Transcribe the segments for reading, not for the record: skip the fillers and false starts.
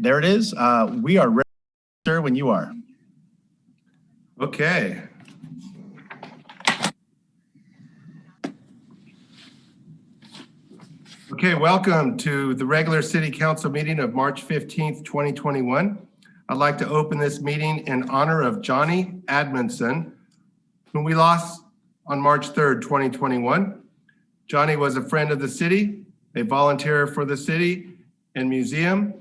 There it is. We are ready, sir, when you are. Okay. Okay, welcome to the regular City Council meeting of March 15th, 2021. I'd like to open this meeting in honor of Johnny Admonson, whom we lost on March 3rd, 2021. Johnny was a friend of the city, a volunteer for the city and museum.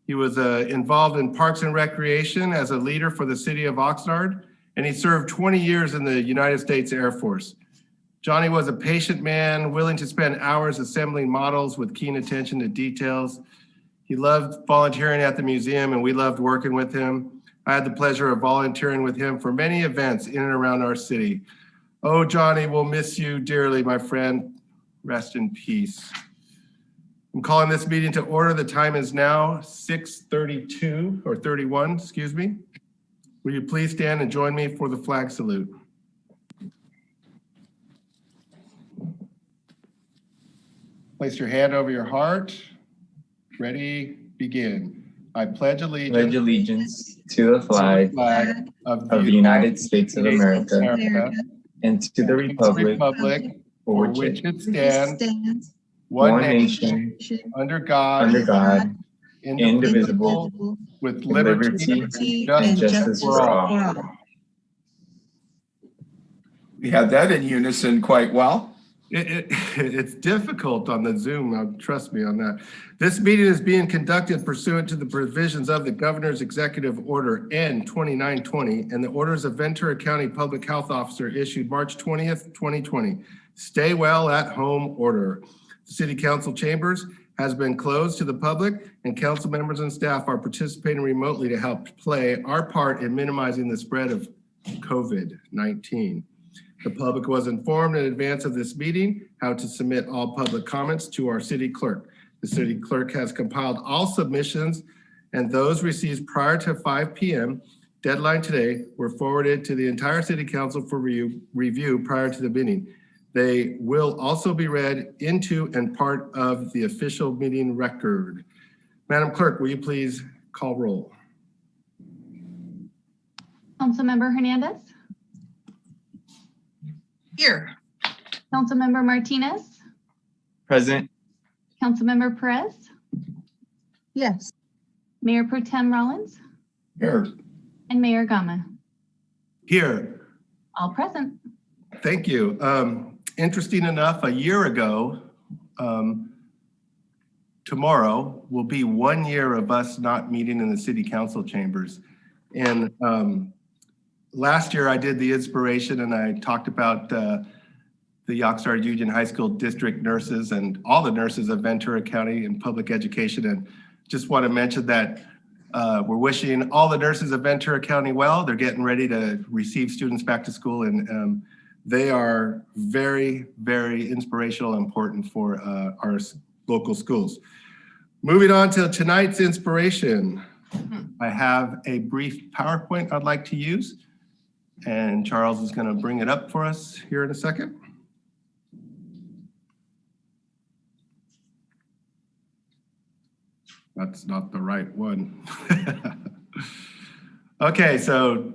He was involved in Parks and Recreation as a leader for the city of Oxnard, and he served 20 years in the United States Air Force. Johnny was a patient man, willing to spend hours assembling models with keen attention to details. He loved volunteering at the museum, and we loved working with him. I had the pleasure of volunteering with him for many events in and around our city. Oh, Johnny, we'll miss you dearly, my friend. Rest in peace. I'm calling this meeting to order. The time is now 6:32 or 31, excuse me. Will you please stand and join me for the flag salute? Place your hand over your heart. Ready, begin. I pledge allegiance to the flag of the United States of America and to the republic for which it stands, one nation, under God, indivisible, with liberty and justice for all. We had that in unison quite well. It's difficult on the Zoom, trust me on that. This meeting is being conducted pursuant to the provisions of the Governor's Executive Order N-2920 and the orders of Ventura County Public Health Officer issued March 20th, 2020. Stay well at home order. The City Council chambers has been closed to the public, and council members and staff are participating remotely to help play our part in minimizing the spread of COVID-19. The public was informed in advance of this meeting how to submit all public comments to our city clerk. The city clerk has compiled all submissions, and those received prior to 5 p.m. deadline today were forwarded to the entire city council for review prior to the meeting. They will also be read into and part of the official meeting record. Madam Clerk, will you please call roll? Councilmember Hernandez. Here. Councilmember Martinez. Present. Councilmember Perez. Yes. Mayor Pro Tem Rollins. Here. And Mayor Gama. Here. All present. Thank you. Interesting enough, a year ago, tomorrow will be 1 year of us not meeting in the city council chambers. And last year I did the inspiration and I talked about the Oxnard Union High School district nurses and all the nurses of Ventura County in public education. And just want to mention that we're wishing all the nurses of Ventura County well. They're getting ready to receive students back to school, and they are very, very inspirational and important for our local schools. Moving on to tonight's inspiration. I have a brief PowerPoint I'd like to use, and Charles is going to bring it up for us here in a second. That's not the right one. Okay, so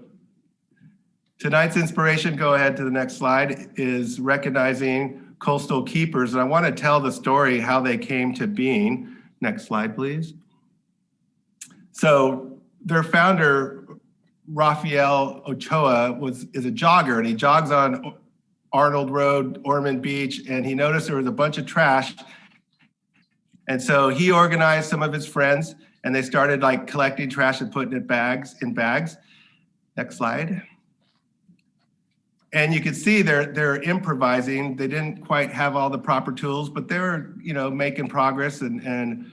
tonight's inspiration, go ahead to the next slide, is recognizing coastal keepers. And I want to tell the story how they came to being. Next slide, please. So their founder, Rafael Ochoa, is a jogger, and he jogs on Arnold Road, Ormond Beach, and he noticed there was a bunch of trash. And so he organized some of his friends, and they started like collecting trash and putting it in bags. Next slide. And you can see they're improvising. They didn't quite have all the proper tools, but they were, making progress and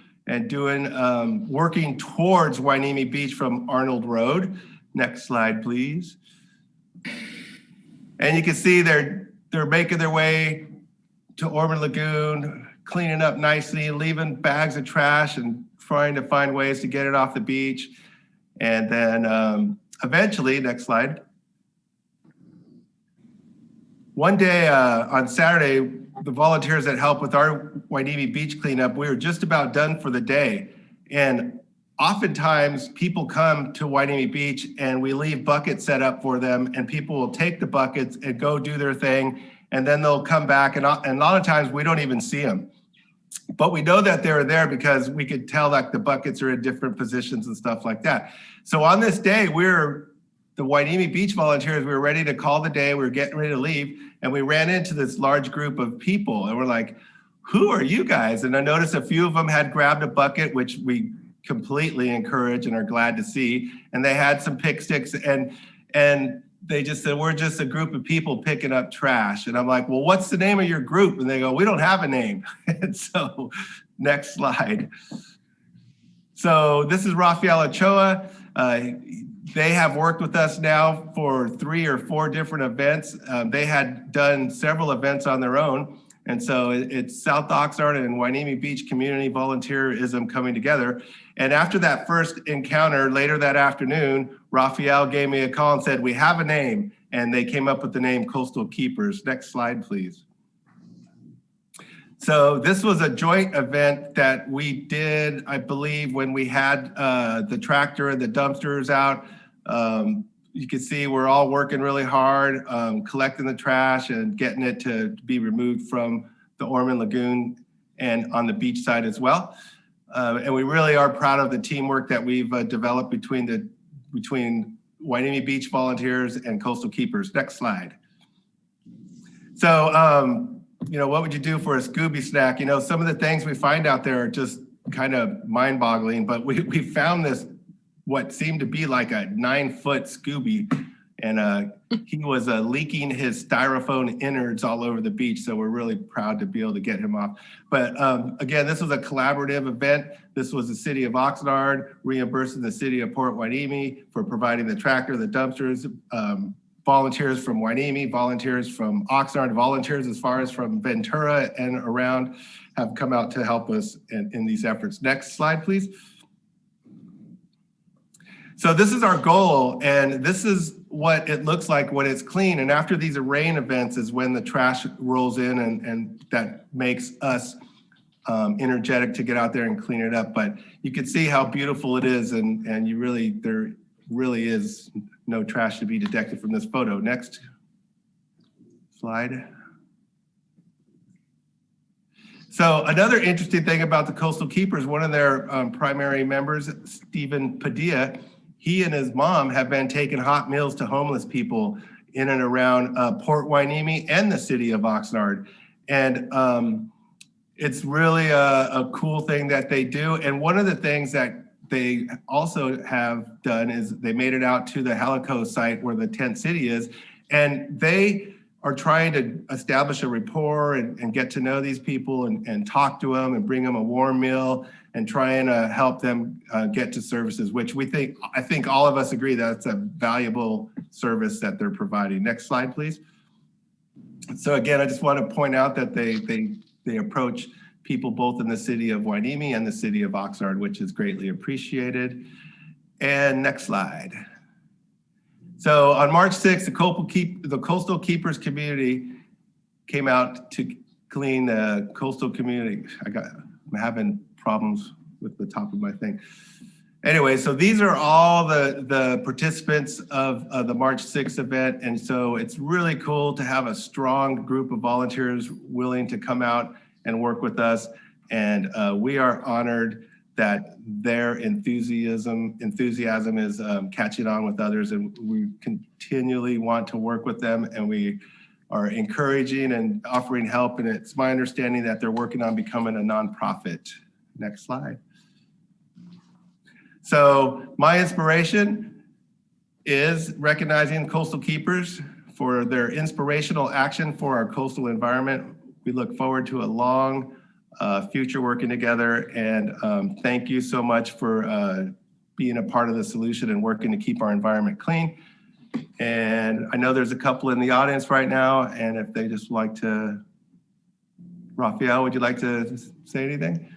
doing working towards Wyoming Beach from Arnold Road. Next slide, please. And you can see they're making their way to Ormond Lagoon, cleaning up nicely, leaving bags of trash and trying to find ways to get it off the beach. And then eventually, next slide. One day on Saturday, the volunteers that helped with our Wyoming Beach cleanup, we were just about done for the day. And oftentimes people come to Wyoming Beach and we leave buckets set up for them, and people will take the buckets and go do their thing, and then they'll come back, and a lot of times we don't even see them. But we know that they're there because we could tell like the buckets are in different positions and stuff like that. So on this day, the Wyoming Beach volunteers, we were ready to call the day, we were getting ready to leave, and we ran into this large group of people, and we're like, who are you guys? And I noticed a few of them had grabbed a bucket, which we completely encourage and are glad to see. And they had some pick sticks, and they just said, we're just a group of people picking up trash. And I'm like, well, what's the name of your group? And they go, we don't have a name. And so next slide. So this is Rafael Ochoa. They have worked with us now for 3 or 4 different events. They had done several events on their own. And so it's South Oxnard and Wyoming Beach community volunteerism coming together. And after that first encounter later that afternoon, Rafael gave me a call and said, we have a name. And they came up with the name Coastal Keepers. Next slide, please. So this was a joint event that we did, I believe, when we had the tractor and the dumpsters out. You can see we're all working really hard, collecting the trash and getting it to be removed from the Ormond Lagoon and on the beach side as well. And we really are proud of the teamwork that we've developed between Wyoming Beach volunteers and Coastal Keepers. Next slide. So, you know, what would you do for a Scooby snack? You know, some of the things we find out there are just kind of mind-boggling, but we found this, what seemed to be like a 9-foot Scooby, and he was leaking his styrofoam innards all over the beach. So we're really proud to be able to get him off. But again, this was a collaborative event. This was the city of Oxnard reimbursing the city of Port Wyoming for providing the tractor, the dumpsters, volunteers from Wyoming, volunteers from Oxnard, volunteers as far as from Ventura and around have come out to help us in these efforts. Next slide, please. So this is our goal, and this is what it looks like when it's clean. And after these rain events is when the trash rolls in, and that makes us energetic to get out there and clean it up. But you can see how beautiful it is, and there really is no trash to be detected from this photo. Next slide. So another interesting thing about the Coastal Keepers, one of their primary members, Stephen Padilla, he and his mom have been taking hot meals to homeless people in and around Port Wyoming and the city of Oxnard. And it's really a cool thing that they do. And one of the things that they also have done is they made it out to the Helico site where the tent city is. And they are trying to establish a rapport and get to know these people and talk to them and bring them a warm meal and try and help them get to services, which I think all of us agree that's a valuable service that they're providing. Next slide, please. So again, I just want to point out that they approach people both in the city of Wyoming and the city of Oxnard, which is greatly appreciated. And next slide. So on March 6th, the Coastal Keepers community came out to clean the coastal community. I'm having problems with the top of my thing. Anyway, so these are all the participants of the March 6th event. And so it's really cool to have a strong group of volunteers willing to come out and work with us. And we are honored that their enthusiasm is catching on with others, and we continually want to work with them, and we are encouraging and offering help. And it's my understanding that they're working on becoming a nonprofit. Next slide. So my inspiration is recognizing Coastal Keepers for their inspirational action for our coastal environment. We look forward to a long future working together, and thank you so much for being a part of the solution and working to keep our environment clean. And I know there's a couple in the audience right now, and if they just like to, Rafael, would you like to say anything?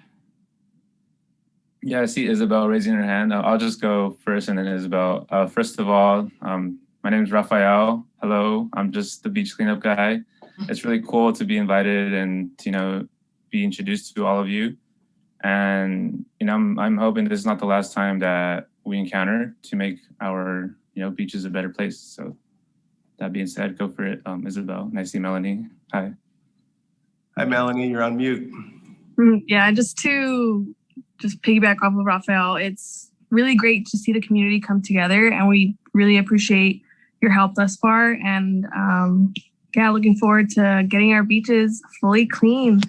Yeah, I see Isabel raising her hand. I'll just go first and then Isabel. First of all, my name is Rafael. Hello, I'm just the beach cleanup guy. It's really cool to be invited and to, be introduced to all of you. And I'm hoping this is not the last time that we encounter to make our beaches a better place. So that being said, go for it, Isabel. And I see Melanie. Hi. Hi, Melanie, you're on mute. Yeah, just to piggyback off of Raphael, it's really great to see the community come together, and we really appreciate your help thus far. And yeah, looking forward to getting our beaches fully clean.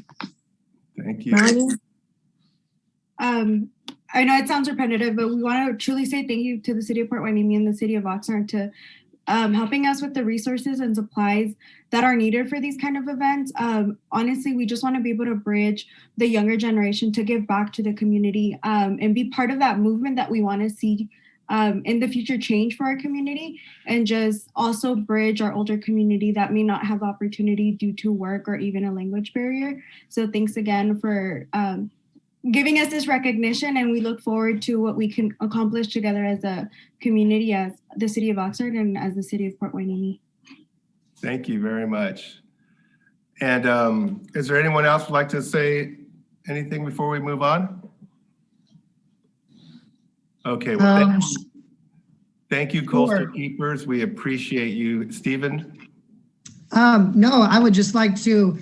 Thank you. Melanie? I know it sounds repetitive, but we want to truly say thank you to the City of Port Hueneme and the City of Oxnard to helping us with the resources and supplies that are needed for these kind of events. Honestly, we just want to be able to bridge the younger generation to give back to the community and be part of that movement that we want to see in the future change for our community, and just also bridge our older community that may not have opportunity due to work or even a language barrier. So thanks again for giving us this recognition, and we look forward to what we can accomplish together as a community, as the City of Oxnard and as the City of Port Hueneme. Thank you very much. And is there anyone else who'd like to say anything before we move on? Okay, well, thank you, Coastal Keepers. We appreciate you. Stephen? No, I would just like to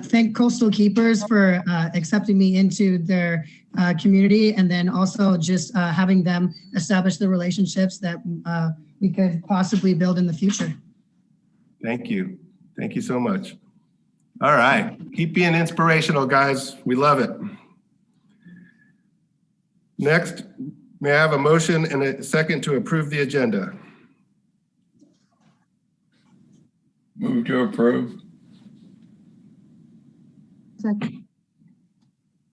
thank Coastal Keepers for accepting me into their community, and then also just having them establish the relationships that we could possibly build in the future. Thank you. Thank you so much. All right. Keep being inspirational, guys. We love it. Next, may I have a motion and a second to approve the agenda? Move to approve. Second.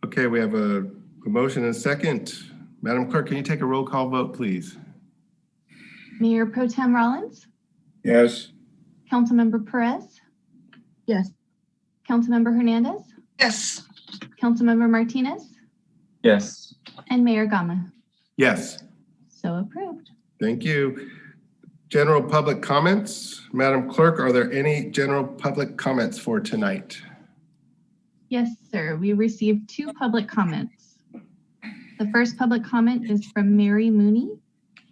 Okay, we have a motion and a second. Madam Clerk, can you take a roll call vote, please? Mayor Pro Tem Rollins, Yes. Councilmember Perez, Yes. Councilmember Hernandez, Yes. Councilmember Martinez, Yes. and Mayor Gama. Yes. So approved. Thank you. General public comments. Madam Clerk, are there any general public comments for tonight? Yes, sir. We received 2 public comments. The first public comment is from Mary Mooney,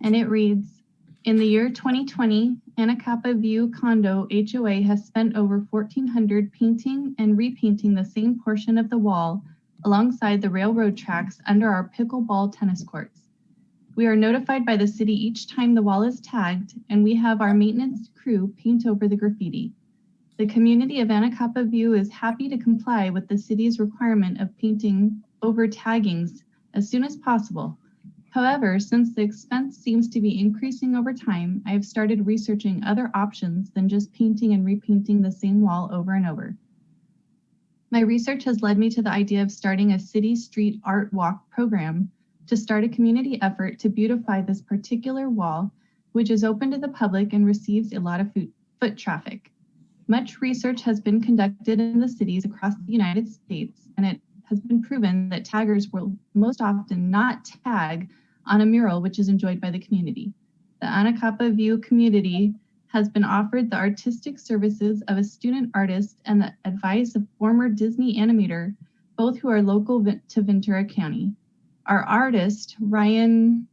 and it reads, in the year 2020, Anacapa View Condo HOA has spent over $1,400 painting and repainting the same portion of the wall alongside the railroad tracks under our pickleball tennis courts. We are notified by the city each time the wall is tagged, and we have our maintenance crew paint over the graffiti. The community of Anacapa View is happy to comply with the city's requirement of painting over taggings as soon as possible. However, since the expense seems to be increasing over time, I have started researching other options than just painting and repainting the same wall over and over. My research has led me to the idea of starting a city street art walk program to start a community effort to beautify this particular wall, which is open to the public and receives a lot of foot traffic. Much research has been conducted in the cities across the United States, and it has been proven that taggers will most often not tag on a mural which is enjoyed by the community. The Anacapa View community has been offered the artistic services of a student artist and the advice of former Disney animator, both who are local to Ventura County. Our artist, Ryan,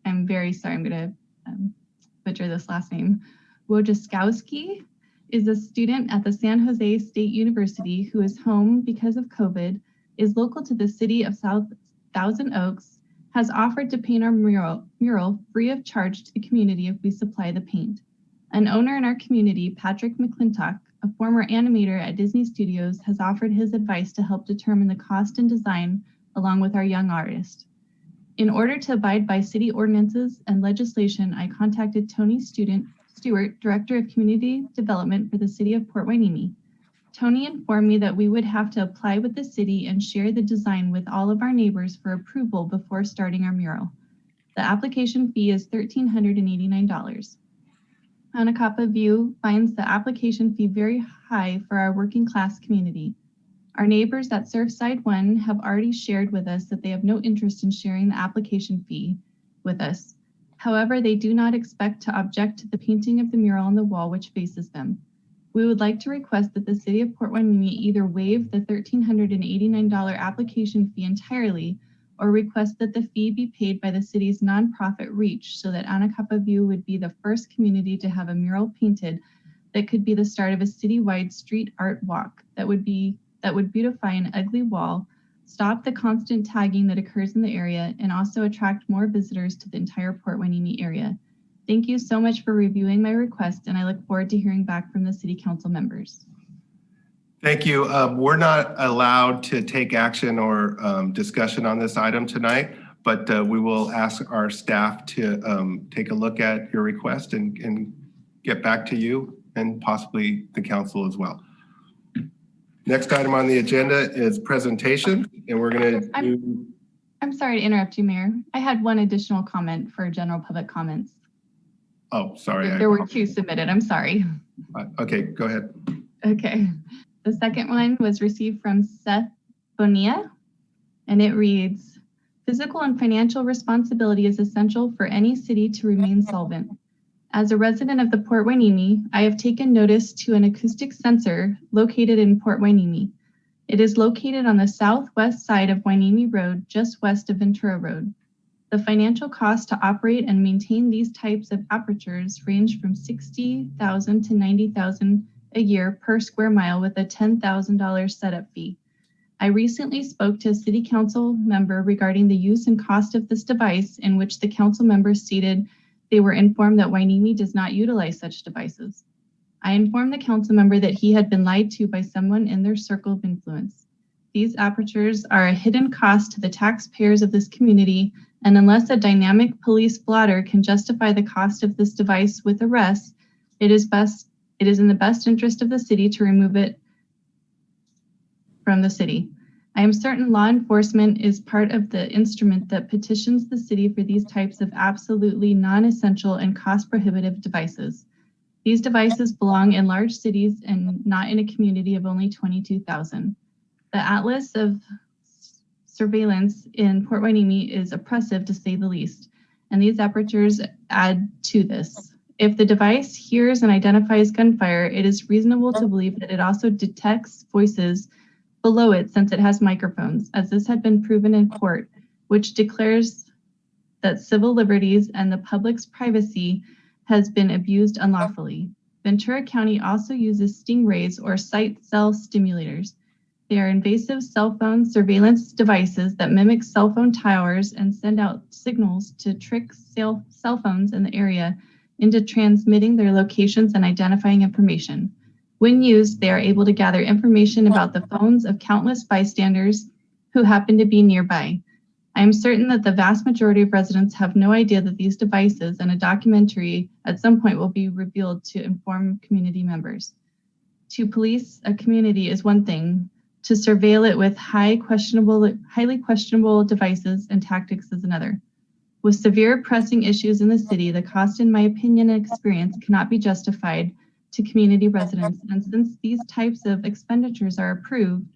I'm very sorry, I'm gonna butcher this last name, Wojciechowski, is a student at the San Jose State University who is home because of COVID, is local to the city of South Thousand Oaks, has offered to paint our mural free of charge to the community if we supply the paint. An owner in our community, Patrick McClintock, a former animator at Disney Studios, has offered his advice to help determine the cost and design along with our young artist. In order to abide by city ordinances and legislation, I contacted Tony Stewart, Director of Community Development for the City of Port Hueneme. Tony informed me that we would have to apply with the city and share the design with all of our neighbors for approval before starting our mural. The application fee is $1,389. Anacapa View finds the application fee very high for our working class community. Our neighbors at Surfside 1 have already shared with us that they have no interest in sharing the application fee with us. However, they do not expect to object to the painting of the mural on the wall which faces them. We would like to request that the City of Port Hueneme either waive the $1,389 application fee entirely or request that the fee be paid by the city's nonprofit Reach so that Anacapa View would be the first community to have a mural painted that could be the start of a citywide street art walk that would beautify an ugly wall, stop the constant tagging that occurs in the area, and also attract more visitors to the entire Port Hueneme area. Thank you so much for reviewing my request, and I look forward to hearing back from the City Council members. Thank you. We're not allowed to take action or discussion on this item tonight, but we will ask our staff to take a look at your request and get back to you and possibly the council as well. Next item on the agenda is presentation, and we're going to do... I'm sorry to interrupt you, Mayor. I had one additional comment for general public comments. Oh, sorry. There were two submitted. I'm sorry. Okay, go ahead. Okay. The second one was received from Seth Bonilla, and it reads, physical and financial responsibility is essential for any city to remain solvent. As a resident of the Port Hueneme, I have taken notice to an acoustic sensor located in Port Hueneme. It is located on the southwest side of Hueneme Road, just west of Ventura Road. The financial cost to operate and maintain these types of apertures range from $60,000 to $90,000 a year per square mile with a $10,000 setup fee. I recently spoke to a city council member regarding the use and cost of this device, in which the council member stated they were informed that Hueneme does not utilize such devices. I informed the council member that he had been lied to by someone in their circle of influence. These apertures are a hidden cost to the taxpayers of this community, and unless a dynamic police blotter can justify the cost of this device with arrests, it is in the best interest of the city to remove it from the city. I am certain law enforcement is part of the instrument that petitions the city for these types of absolutely non-essential and cost-prohibitive devices. These devices belong in large cities and not in a community of only 22,000. The atlas of surveillance in Port Hueneme is oppressive, to say the least, and these apertures add to this. If the device hears and identifies gunfire, it is reasonable to believe that it also detects voices below it, since it has microphones, as this had been proven in court, which declares that civil liberties and the public's privacy has been abused unlawfully. Ventura County also uses stingrays or sight cell stimulators. They are invasive cell phone surveillance devices that mimic cell phone towers and send out signals to trick cell phones in the area into transmitting their locations and identifying information. When used, they are able to gather information about the phones of countless bystanders who happen to be nearby. I am certain that the vast majority of residents have no idea that these devices and a documentary at some point will be revealed to inform community members. To police a community is one thing, to surveil it with highly questionable devices and tactics is another. With severe pressing issues in the city, the cost, in my opinion and experience, cannot be justified to community residents, and since these types of expenditures are approved,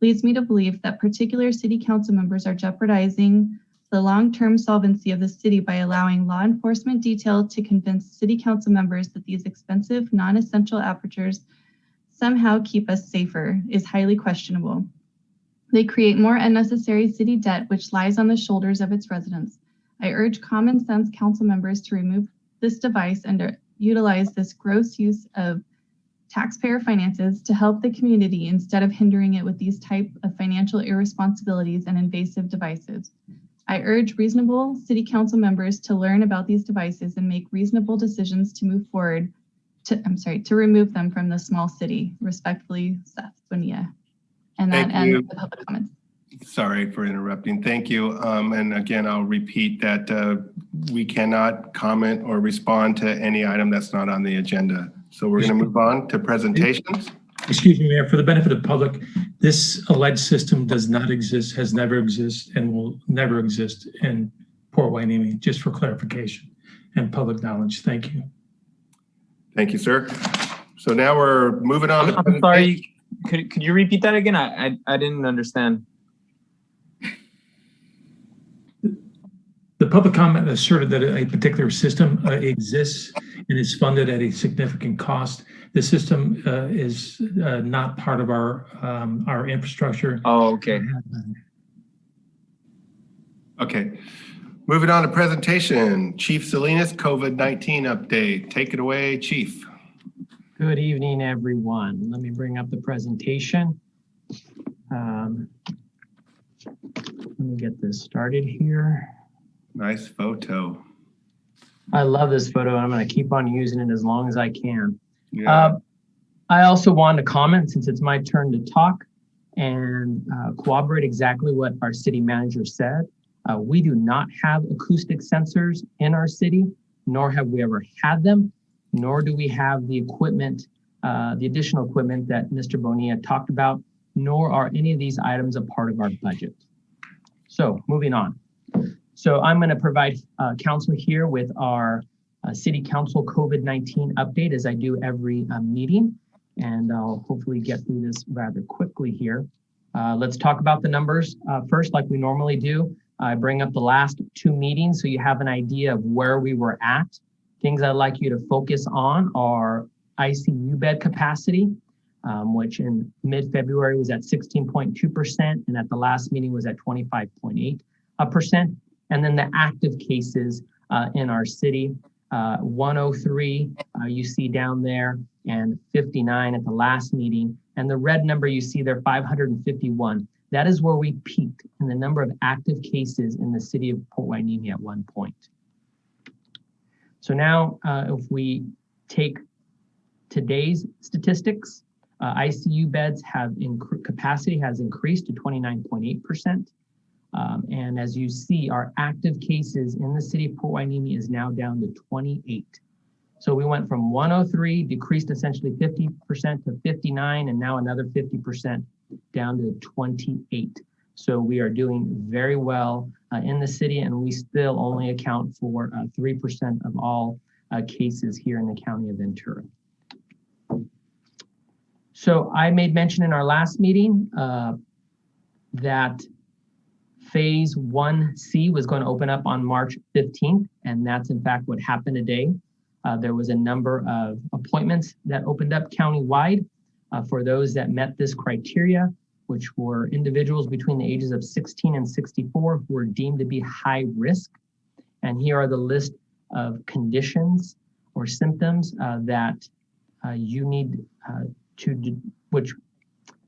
leads me to believe that particular city council members are jeopardizing the long-term solvency of the city by allowing law enforcement detail to convince city council members that these expensive, non-essential apertures somehow keep us safer is highly questionable. They create more unnecessary city debt, which lies on the shoulders of its residents. I urge common sense council members to remove this device and to utilize this gross use of taxpayer finances to help the community instead of hindering it with these type of financial irresponsibilities and invasive devices. I urge reasonable city council members to learn about these devices and make reasonable decisions to move forward to remove them from the small city. Respectfully, Seth Bonilla. And that ends the public comments. Sorry for interrupting. Thank you. And again, I'll repeat that we cannot comment or respond to any item that's not on the agenda. So we're going to move on to presentations. Excuse me, Mayor, for the benefit of the public, this alleged system does not exist, has never existed, and will never exist in Port Hueneme, just for clarification and public knowledge. Thank you. Thank you, sir. So now we're moving on. I'm sorry, could you repeat that again? I didn't understand. The public comment asserted that a particular system exists and is funded at a significant cost. The system is not part of our infrastructure. Oh, okay. Okay. Moving on to presentation. Chief Salinas, COVID-19 update. Take it away, Chief. Good evening, everyone. Let me bring up the presentation. Let me get this started here. Nice photo. I love this photo, and I'm going to keep on using it as long as I can. Yeah. I also wanted to comment, since it's my turn to talk, and corroborate exactly what our city manager said. We do not have acoustic sensors in our city, nor have we ever had them, nor do we have the equipment, the additional equipment that Mr. Bonilla talked about, nor are any of these items a part of our budget. So moving on. So I'm going to provide council here with our City Council COVID-19 update, as I do every meeting, and I'll hopefully get through this rather quickly here. Let's talk about the numbers first, like we normally do. I bring up the last 2 meetings so you have an idea of where we were at. Things I'd like you to focus on are ICU bed capacity, which in mid-February was at 16.2%, and at the last meeting was at 25.8%. And then the active cases in our city, 103 you see down there, and 59 at the last meeting. And the red number you see there, 551. That is where we peaked in the number of active cases in the city of Port Hueneme at one point. So now if we take today's statistics, ICU beds have capacity has increased to 29.8%. And as you see, our active cases in the city of Port Hueneme is now down to 28. So we went from 103, decreased essentially 50% to 59, and now another 50% down to 28. So we are doing very well in the city, and we still only account for 3% of all cases here in the county of Ventura. So I made mention in our last meeting that Phase 1C was going to open up on March 15th, and that's in fact what happened today. There was a number of appointments that opened up countywide for those that met this criteria, which were individuals between the ages of 16 and 64 who were deemed to be high risk. And here are the list of conditions or symptoms that you need which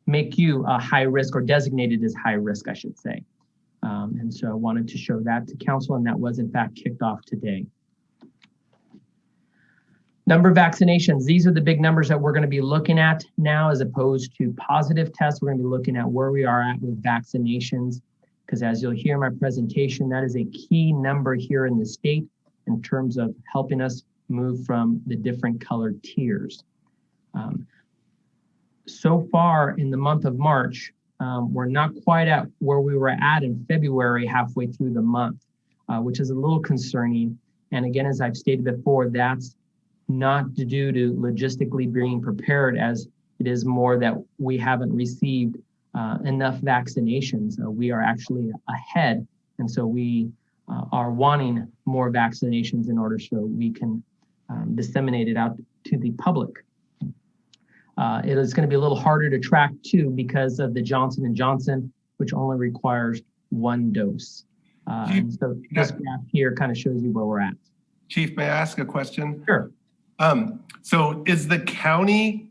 make you a high risk, or designated as high risk, I should say. And so I wanted to show that to council, and that was in fact kicked off today. Number of vaccinations. These are the big numbers that we're going to be looking at now, as opposed to positive tests. We're going to be looking at where we are at with vaccinations, because as you'll hear in my presentation, that is a key number here in the state in terms of helping us move from the different colored tiers. So far in the month of March, we're not quite at where we were at in February halfway through the month, which is a little concerning. And again, as I've stated before, that's not due to logistically being prepared, as it is more that we haven't received enough vaccinations. We are actually ahead, and so we are wanting more vaccinations in order so we can disseminate it out to the public. It is going to be a little harder to track too, because of the Johnson & Johnson, which only requires 1 dose. And so this graph here kind of shows you where we're at. Chief, may I ask a question? Sure. So is the county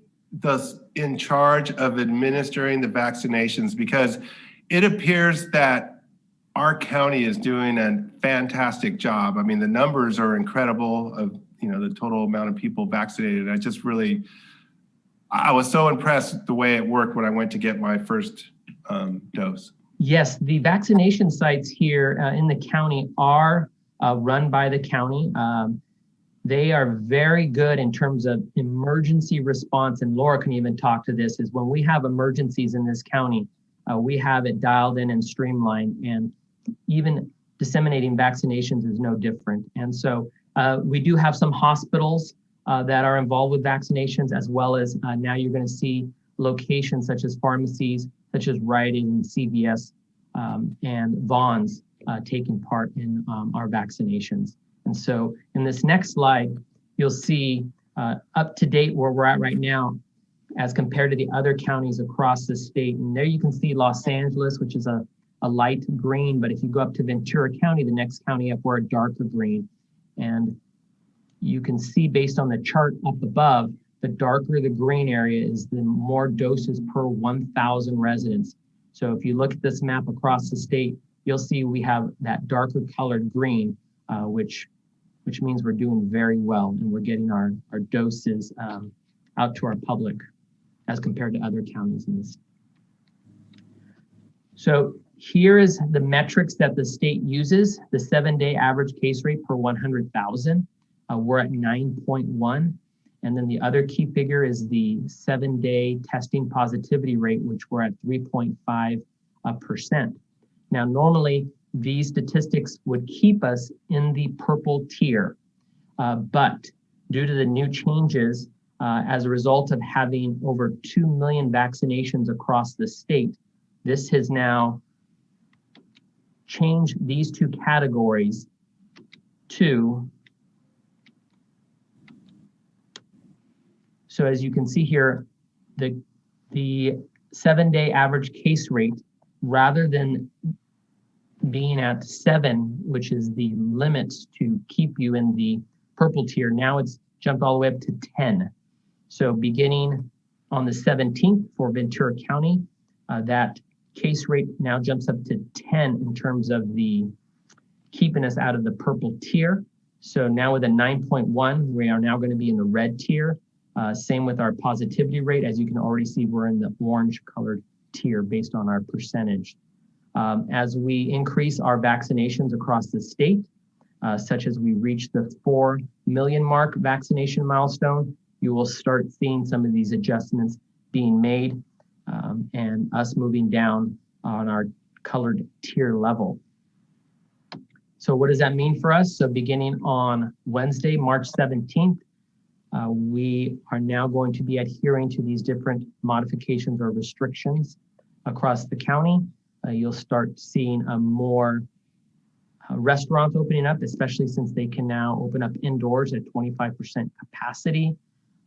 in charge of administering the vaccinations? Because it appears that our county is doing a fantastic job. I mean, the numbers are incredible of, the total amount of people vaccinated. I was so impressed with the way it worked when I went to get my first dose. Yes, the vaccination sites here in the county are run by the county. They are very good in terms of emergency response, and Laura can even talk to this, is when we have emergencies in this county, we have it dialed in and streamlined, and even disseminating vaccinations is no different. And so we do have some hospitals that are involved with vaccinations, as well as now you're going to see locations such as pharmacies, such as Rite Aid and CVS and Vaughn's taken part in our vaccinations. And so in this next slide, you'll see up to date where we're at right now as compared to the other counties across the state. And there you can see Los Angeles, which is a light green, but if you go up to Ventura County, the next county up, we're a darker green. And you can see based on the chart up above, the darker the green area is, the more doses per 1,000 residents. So if you look at this map across the state, you'll see we have that darker colored green, which means we're doing very well and we're getting our doses out to our public as compared to other counties in this. So here is the metrics that the state uses. The 7-day average case rate per 100,000. We're at 9.1. And then the other key figure is the 7-day testing positivity rate, which we're at 3.5%. Now, normally these statistics would keep us in the purple tier, but due to the new changes, as a result of having over 2 million vaccinations across the state, this has now changed these two categories to, so as you can see here, the 7-day average case rate, rather than being at 7, which is the limits to keep you in the purple tier, now it's jumped all the way up to 10. So beginning on the 17th for Ventura County, that case rate now jumps up to 10 in terms of the keeping us out of the purple tier. So now with a 9.1, we are now going to be in the red tier. Same with our positivity rate. As you can already see, we're in the orange colored tier based on our percentage. As we increase our vaccinations across the state, such as we reach the 4 million mark vaccination milestone, you will start seeing some of these adjustments being made and us moving down on our colored tier level. So what does that mean for us? So beginning on Wednesday, March 17th, we are now going to be adhering to these different modifications or restrictions across the county. You'll start seeing more restaurants opening up, especially since they can now open up indoors at 25% capacity.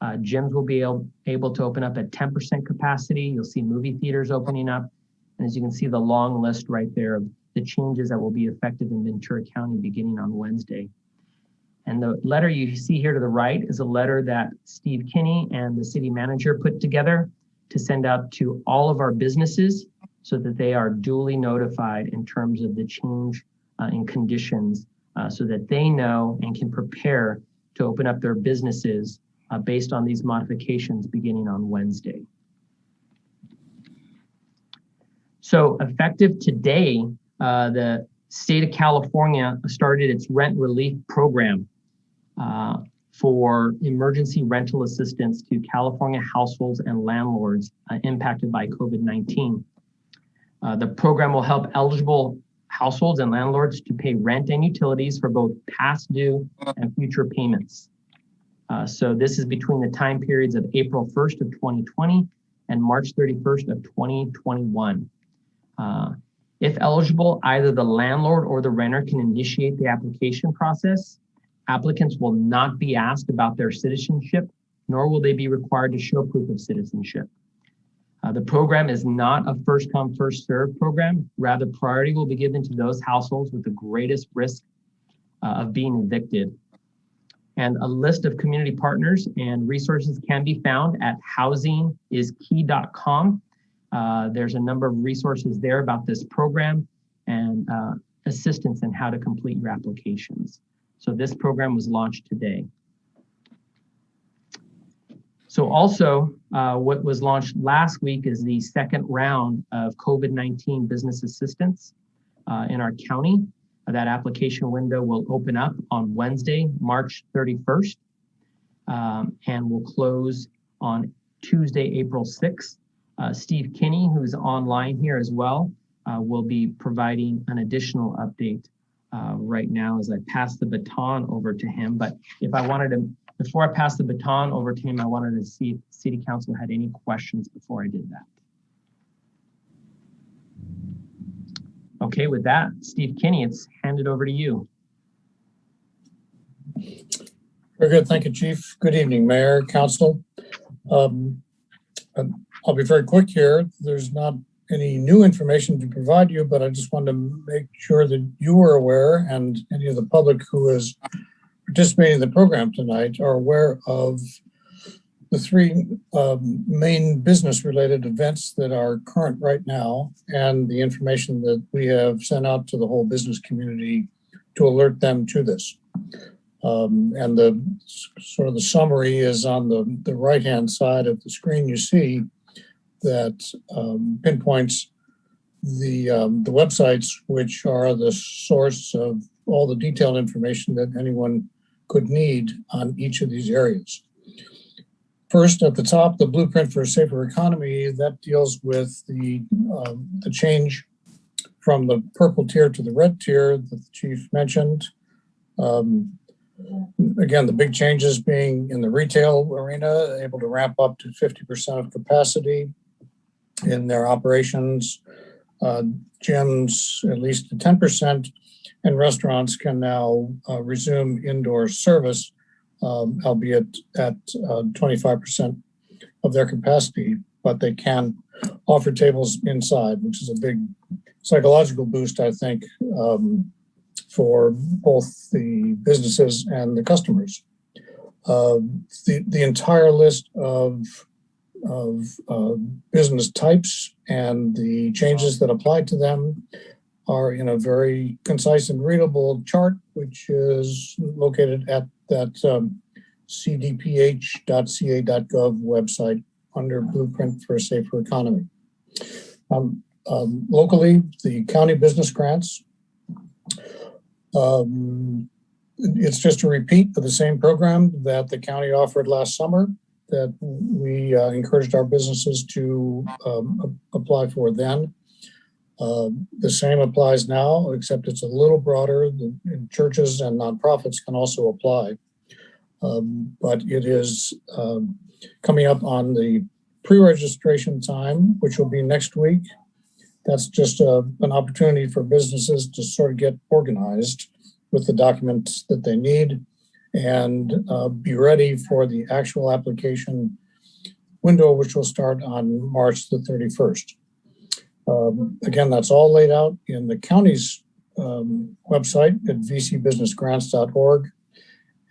Gyms will be able to open up at 10% capacity. You'll see movie theaters opening up. And as you can see, the long list right there of the changes that will be effective in Ventura County beginning on Wednesday. And the letter you see here to the right is a letter that Steve Kinney and the city manager put together to send out to all of our businesses so that they are duly notified in terms of the change in conditions so that they know and can prepare to open up their businesses based on these modifications beginning on Wednesday. So effective today, the state of California started its rent relief program for emergency rental assistance to California households and landlords impacted by COVID-19. The program will help eligible households and landlords to pay rent and utilities for both past due and future payments. So this is between the time periods of April 1st of 2020 and March 31st of 2021. If eligible, either the landlord or the renter can initiate the application process. Applicants will not be asked about their citizenship, nor will they be required to show proof of citizenship. The program is not a first come, first served program. Rather, priority will be given to those households with the greatest risk of being evicted. And a list of community partners and resources can be found at housingiskey.com. There's a number of resources there about this program and assistance in how to complete your applications. So this program was launched today. So also what was launched last week is the second round of COVID-19 business assistance in our county. That application window will open up on Wednesday, March 31st, and will close on Tuesday, April 6th. Steve Kinney, who's online here as well, will be providing an additional update right now as I pass the baton over to him. But if I wanted to, before I pass the baton over to him, I wanted to see if City Council had any questions before I did that. Okay, with that, Steve Kinney, it's handed over to you. Very good. Thank you, Chief. Good evening, Mayor, Council. I'll be very quick here. There's not any new information to provide you, but I just wanted to make sure that you are aware, and any of the public who is participating in the program tonight are aware of the three main business-related events that are current right now, and the information that we have sent out to the whole business community to alert them to this. And the sort of the summary is on the right-hand side of the screen. You see that pinpoints the websites, which are the source of all the detailed information that anyone could need on each of these areas. First, at the top, the Blueprint for a Safer Economy, that deals with the change from the purple tier to the red tier that the chief mentioned. Again, the big changes being in the retail arena, able to ramp up to 50% of capacity in their operations. Gyms, at least to 10%, and restaurants can now resume indoor service, albeit at 25% of their capacity, but they can offer tables inside, which is a big psychological boost, I think, for both the businesses and the customers. The entire list of business types and the changes that apply to them are in a very concise and readable chart, which is located at that cdph.ca.gov website under Blueprint for a Safer Economy. Locally, the county business grants, it's just a repeat of the same program that the county offered last summer that we encouraged our businesses to apply for then. The same applies now, except it's a little broader. Churches and nonprofits can also apply. But it is coming up on the pre-registration time, which will be next week. That's just an opportunity for businesses to sort of get organized with the documents that they need and be ready for the actual application window, which will start on March the 31st. Again, that's all laid out in the county's website at vcbusinessgrants.org.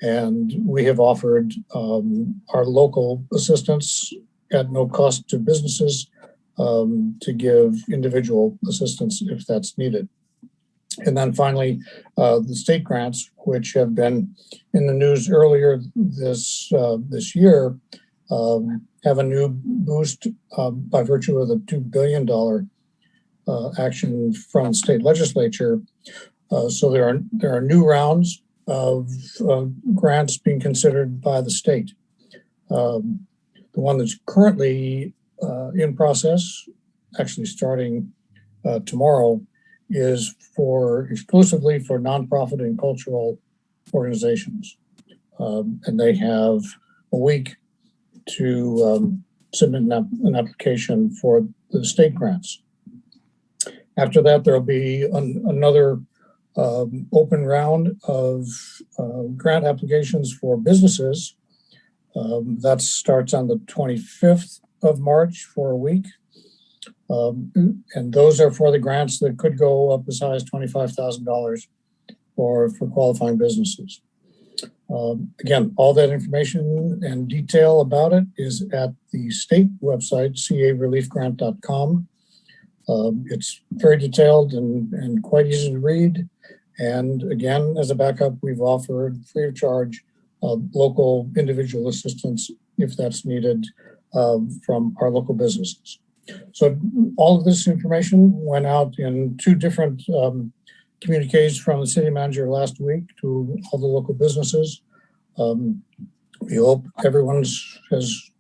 And we have offered our local assistance at no cost to businesses to give individual assistance if that's needed. And then finally, the state grants, which have been in the news earlier this year, have a new boost by virtue of the $2 billion action from the state legislature. So there are new rounds of grants being considered by the state. The one that's currently in process, actually starting tomorrow, is exclusively for nonprofit and cultural organizations. And they have a week to submit an application for the state grants. After that, there'll be another open round of grant applications for businesses. That starts on the 25th of March for a week. And those are for the grants that could go up as high as $25,000 for qualifying businesses. Again, all that information and detail about it is at the state website, careliefgrant.com. It's very detailed and quite easy to read. And again, as a backup, we've offered free of charge local individual assistance if that's needed from our local businesses. So all of this information went out in two different communiques from the city manager last week to all the local businesses. We hope everyone has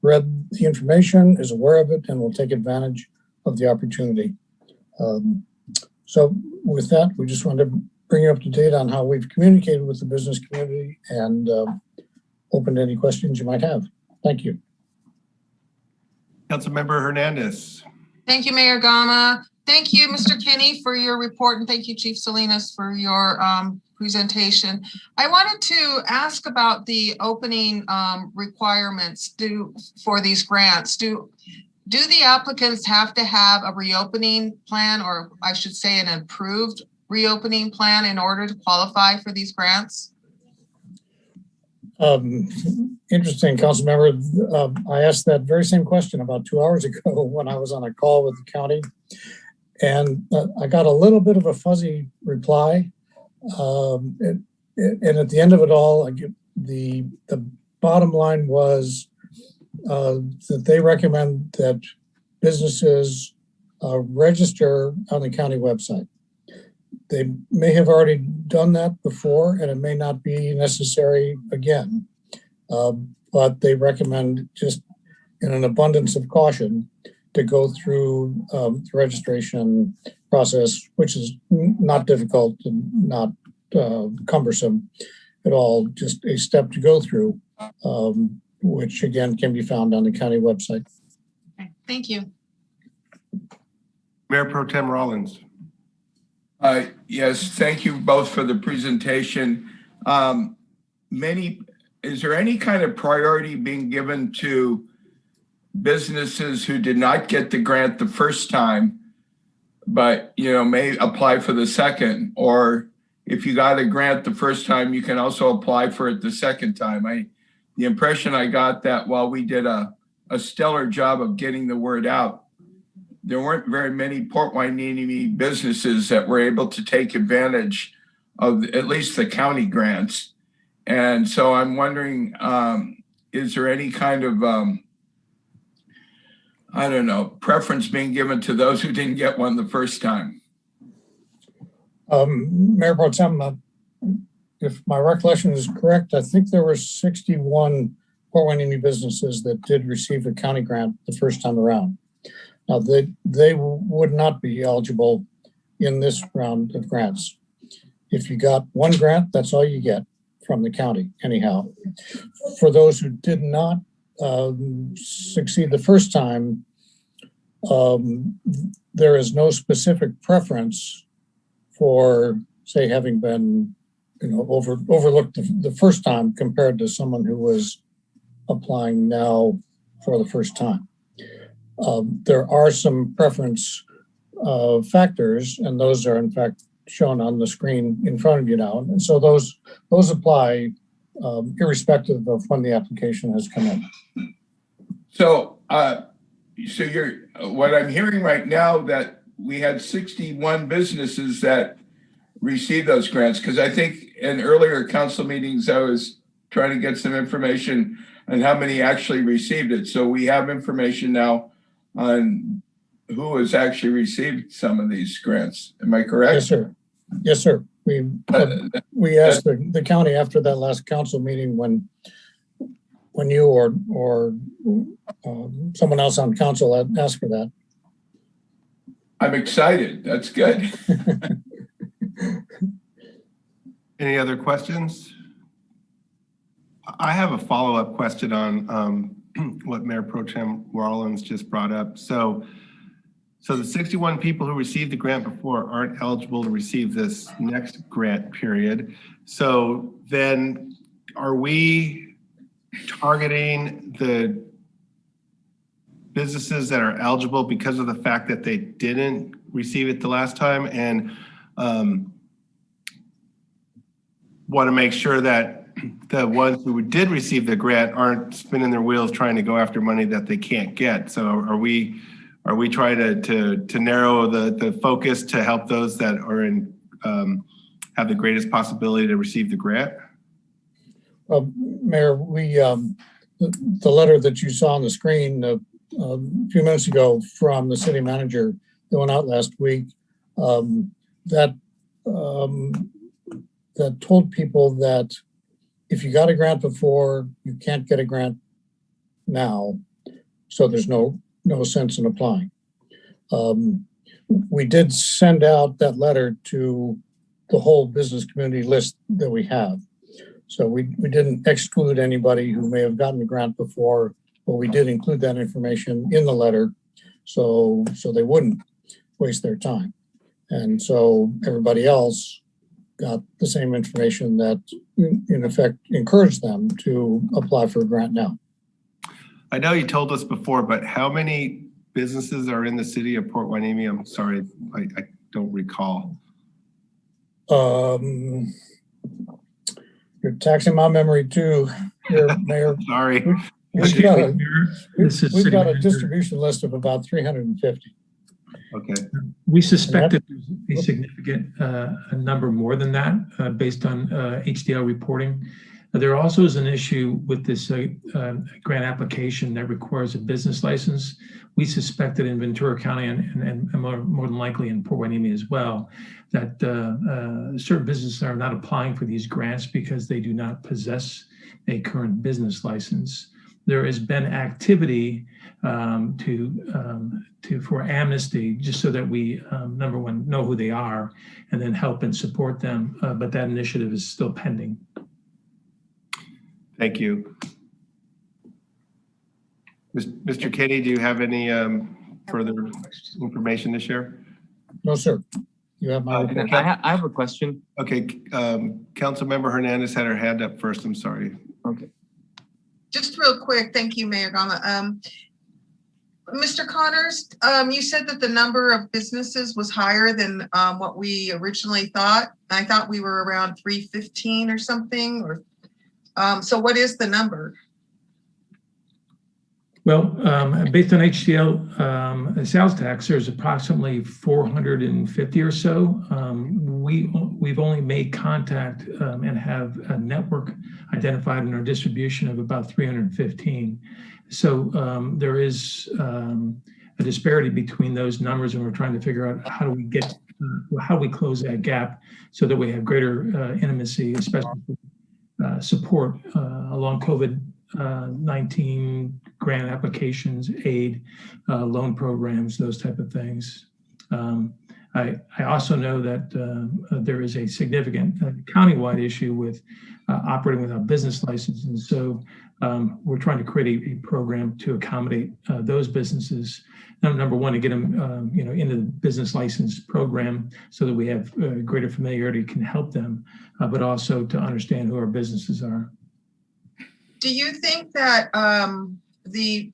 read the information, is aware of it, and will take advantage of the opportunity. So with that, we just wanted to bring you up to date on how we've communicated with the business community and open to any questions you might have. Thank you. Councilmember Hernandez. Thank you, Mayor Gama. Thank you, Mr. Kinney, for your report, and thank you, Chief Salinas, for your presentation. I wanted to ask about the opening requirements for these grants. Do the applicants have to have a reopening plan, or I should say an approved reopening plan, in order to qualify for these grants? Interesting, council member. I asked that very same question about 2 hours ago when I was on a call with the county. And I got a little bit of a fuzzy reply. And at the end of it all, the bottom line was that they recommend that businesses register on the county website. They may have already done that before, and it may not be necessary again. But they recommend, just in an abundance of caution, to go through the registration process, which is not difficult and not cumbersome at all, just a step to go through, which again can be found on the county website. Okay, thank you. Mayor Pro Tem Rollins. Yes, thank you both for the presentation. Is there any kind of priority being given to businesses who did not get the grant the first time, but may apply for the second? Or if you got a grant the first time, you can also apply for it the second time? The impression I got that while we did a stellar job of getting the word out, there weren't very many Port Hueneme businesses that were able to take advantage of at least the county grants. And so I'm wondering, is there any kind of preference being given to those who didn't get one the first time? Mayor Pro Tem, if my recollection is correct, I think there were 61 Port Hueneme businesses that did receive a county grant the first time around. Now, they would not be eligible in this round of grants. If you got one grant, that's all you get from the county anyhow. For those who did not succeed the first time, there is no specific preference for, say, having been overlooked the first time compared to someone who was applying now for the first time. There are some preference factors, and those are in fact shown on the screen in front of you now. And so those apply irrespective of when the application has come in. So, what I'm hearing right now, that we had 61 businesses that received those grants, because I think in earlier council meetings, I was trying to get some information on how many actually received it. So we have information now on who has actually received some of these grants. Am I correct? Yes, sir. Yes, sir. We asked the county after that last council meeting when you or someone else on council had asked for that. I'm excited. That's good. Any other questions? I have a follow-up question on what Mayor Pro Tem Rollins just brought up. So the 61 people who received the grant before aren't eligible to receive this next grant period. So then are we targeting the businesses that are eligible because of the fact that they didn't receive it the last time, and want to make sure that the ones who did receive the grant aren't spinning their wheels trying to go after money that they can't get? So are we trying to narrow the focus to help those that are in have the greatest possibility to receive the grant? Mayor, the letter that you saw on the screen a few minutes ago from the city manager that went out last week, that told people that if you got a grant before, you can't get a grant now, so there's no sense in applying. We did send out that letter to the whole business community list that we have. So we didn't exclude anybody who may have gotten a grant before, but we did include that information in the letter so they wouldn't. waste their time. And so everybody else got the same information that in effect encouraged them to apply for a grant now. I know you told us before, but how many businesses are in the city of Port Hueneme? I'm sorry, I don't recall. You're taxing my memory too, here, Mayor. Sorry. We've got a Manager. distribution list of about 350. Okay. We suspect that there's a significant a number more than that based on HDL reporting. There also is an issue with this grant application that requires a business license. We suspect that in Ventura County and more than likely in Port Hueneme as well, that certain businesses are not applying for these grants because they do not possess a current business license. There has been activity for amnesty, just so that we, number one, know who they are and then help and support them. But that initiative is still pending. Thank you. Mr. Kenny, do you have any further information to share? No, sir. You have my report. I have a question. Okay, Councilmember Hernandez had her hand up first. I'm sorry. Okay. Just real quick, thank you, Mayor Gama. Mr. Connors, you said that the number of businesses was higher than what we originally thought. I thought we were around 315 or something, or so what is the number? Well, based on HDL sales tax, there's approximately 450 or so. We've only made contact and have a network identified in our distribution of about 315. So there is a disparity between those numbers, and we're trying to figure out how do we get, how we close that gap so that we have greater intimacy, especially support along COVID-19 grant applications, aid, loan programs, those type of things. I also know that there is a significant countywide issue with operating without business licenses. And so we're trying to create a program to accommodate those businesses. Number one, to get them into the business license program so that we have greater familiarity, can help them, but also to understand who our businesses are. Do you think that the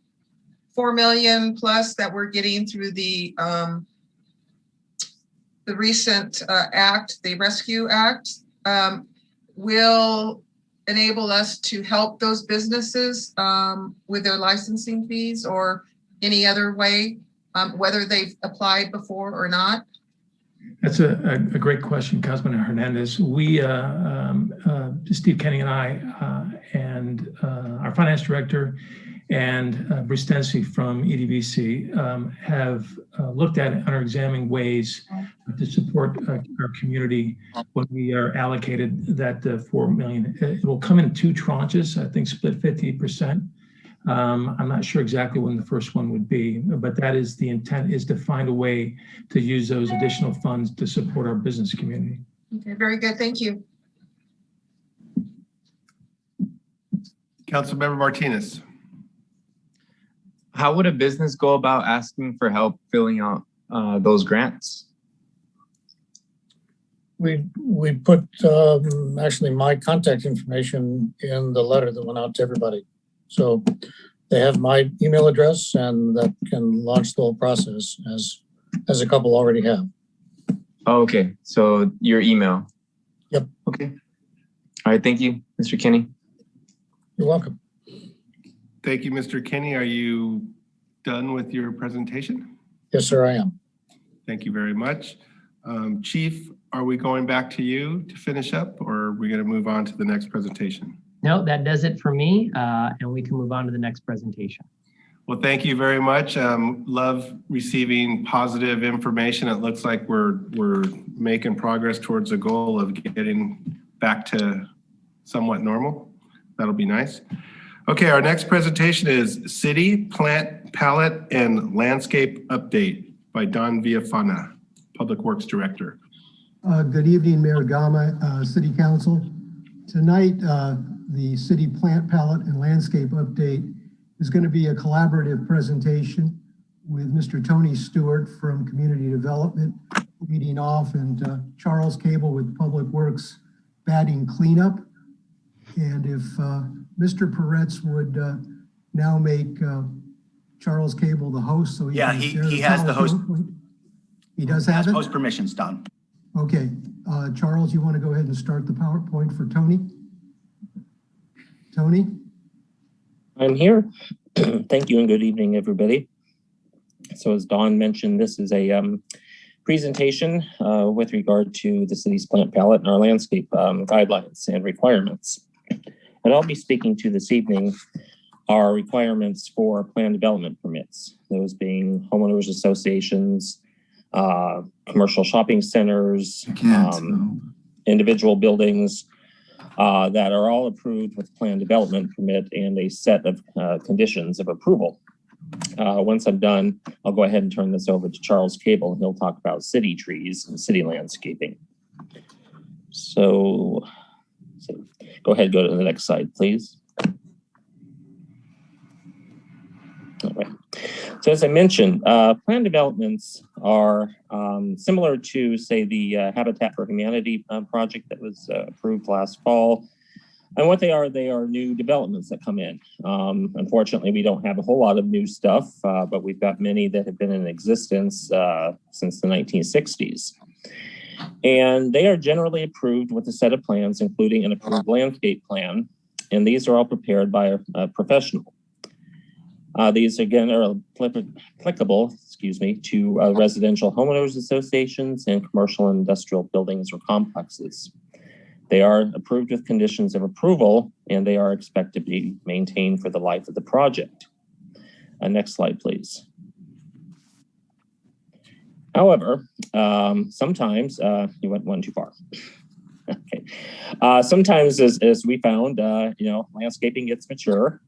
4 million plus that we're getting through the recent act, the Rescue Act, will enable us to help those businesses with their licensing fees or any other way, whether they've applied before or not? That's a great question, Councilman Hernandez. We, Steve Kenny and I, and our finance director and Bruce Dempsey from EDVC have looked at and are examining ways to support our community when we are allocated that 4 million. It will come in 2 tranches, I think split 50%. I'm not sure exactly when the first one would be, but that is the intent, is to find a way to use those additional funds to support our business community. Okay, very good. Thank you. Councilmember Martinez. How would a business go about asking for help filling out those grants? We put actually my contact information in the letter that went out to everybody. So they have my email address, and that can launch the whole process, as a couple already have. Oh, okay, so your email. Yep. Okay. All right, thank you, Mr. Kenny. You're welcome. Thank you, Mr. Kenny. Are you done with your presentation? Yes, sir, I am. Thank you very much. Chief, are we going back to you to finish up, or are we going to move on to the next presentation? No, that does it for me, and we can move on to the next presentation. Well, thank you very much. Love receiving positive information. It looks like we're making progress towards a goal of getting back to somewhat normal. That'll be nice. Okay, our next presentation is City Plant Palette and Landscape Update by Don Villafana, Public Works Director. Good evening, Mayor Gama, City Council. Tonight, the City Plant Palette and Landscape Update is going to be a collaborative presentation with Mr. Tony Stewart from Community Development leading off, and Charles Cable with Public Works batting cleanup. And if Mr. Peretz would now make Charles Cable the host, so he Yeah, can share he has the host. He does have it? Host permissions, Don. Okay, Charles, you want to go ahead and start the PowerPoint for Tony? Tony? I'm here. Thank you and good evening, everybody. So as Dawn mentioned, this is a presentation with regard to the city's plant palette and our landscape guidelines and requirements. And I'll be speaking to this evening are requirements for plan development permits, those being homeowners associations, commercial shopping centers, individual buildings that are all approved with plan development permit and a set of conditions of approval. Once I'm done, I'll go ahead and turn this over to Charles Cable, and he'll talk about city trees and city landscaping. So go ahead, go to the next slide, please. All right. So as I mentioned, plan developments are similar to, say, the Habitat for Humanity project that was approved last fall. And what they are new developments that come in. Unfortunately, we don't have a whole lot of new stuff, but we've got many that have been in existence since the 1960s. And they are generally approved with a set of plans, including an approved landscape plan. And these are all prepared by a professional. These, again, are applicable, to residential homeowners associations and commercial and industrial buildings or complexes. They are approved with conditions of approval, and they are expected to be maintained for the life of the project. Next slide, please. However, sometimes, you went one too far. Okay. Sometimes, as we found, landscaping gets mature,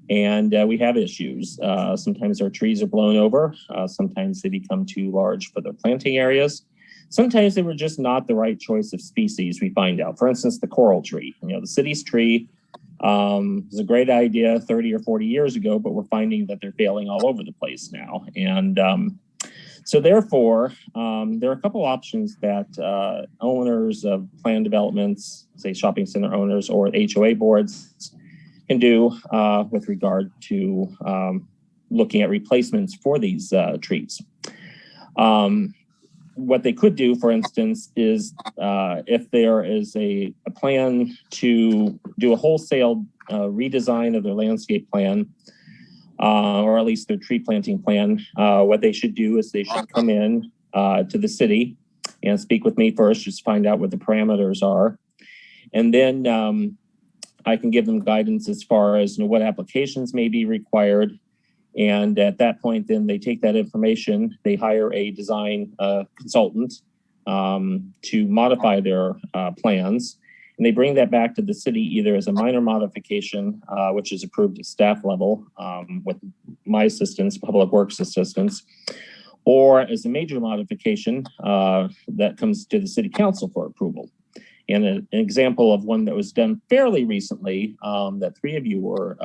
and we have issues. Sometimes our trees are blown over. Sometimes they become too large for their planting areas. Sometimes they were just not the right choice of species, we find out. For instance, the coral tree. The city's tree was a great idea 30 or 40 years ago, but we're finding that they're failing all over the place now. And so therefore, there are a couple options that owners of plan developments, say shopping center owners or HOA boards, can do with regard to looking at replacements for these trees. What they could do, for instance, is if there is a plan to do a wholesale redesign of their landscape plan, or at least their tree planting plan, what they should do is they should come in to the city and speak with me first, just find out what the parameters are. And then I can give them guidance as far as what applications may be required. And at that point, then they take that information, they hire a design consultant to modify their plans. And they bring that back to the city either as a minor modification, which is approved at staff level with my assistance, Public Works assistance, or as a major modification that comes to the city council for approval. And an example of one that was done fairly recently that three of you were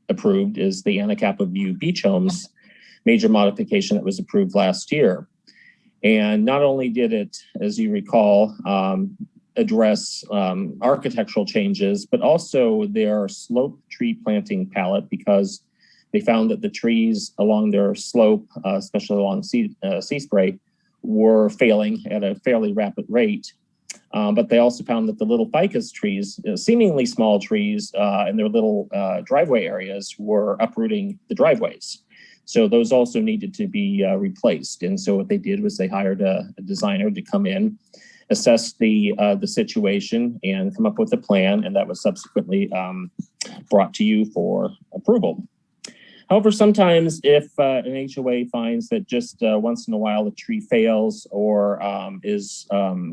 approved is the Anacapa View Beach Homes major modification that was approved last year. And not only did it, as you recall, address architectural changes, but also their slope tree planting palette, because they found that the trees along their slope, especially along sea spray, were failing at a fairly rapid rate. But they also found that the little ficus trees, seemingly small trees in their little driveway areas, were uprooting the driveways. So those also needed to be replaced. And so what they did was they hired a designer to come in, assess the situation, and come up with a plan, and that was subsequently brought to you for approval. However, sometimes if an HOA finds that just once in a while a tree fails or is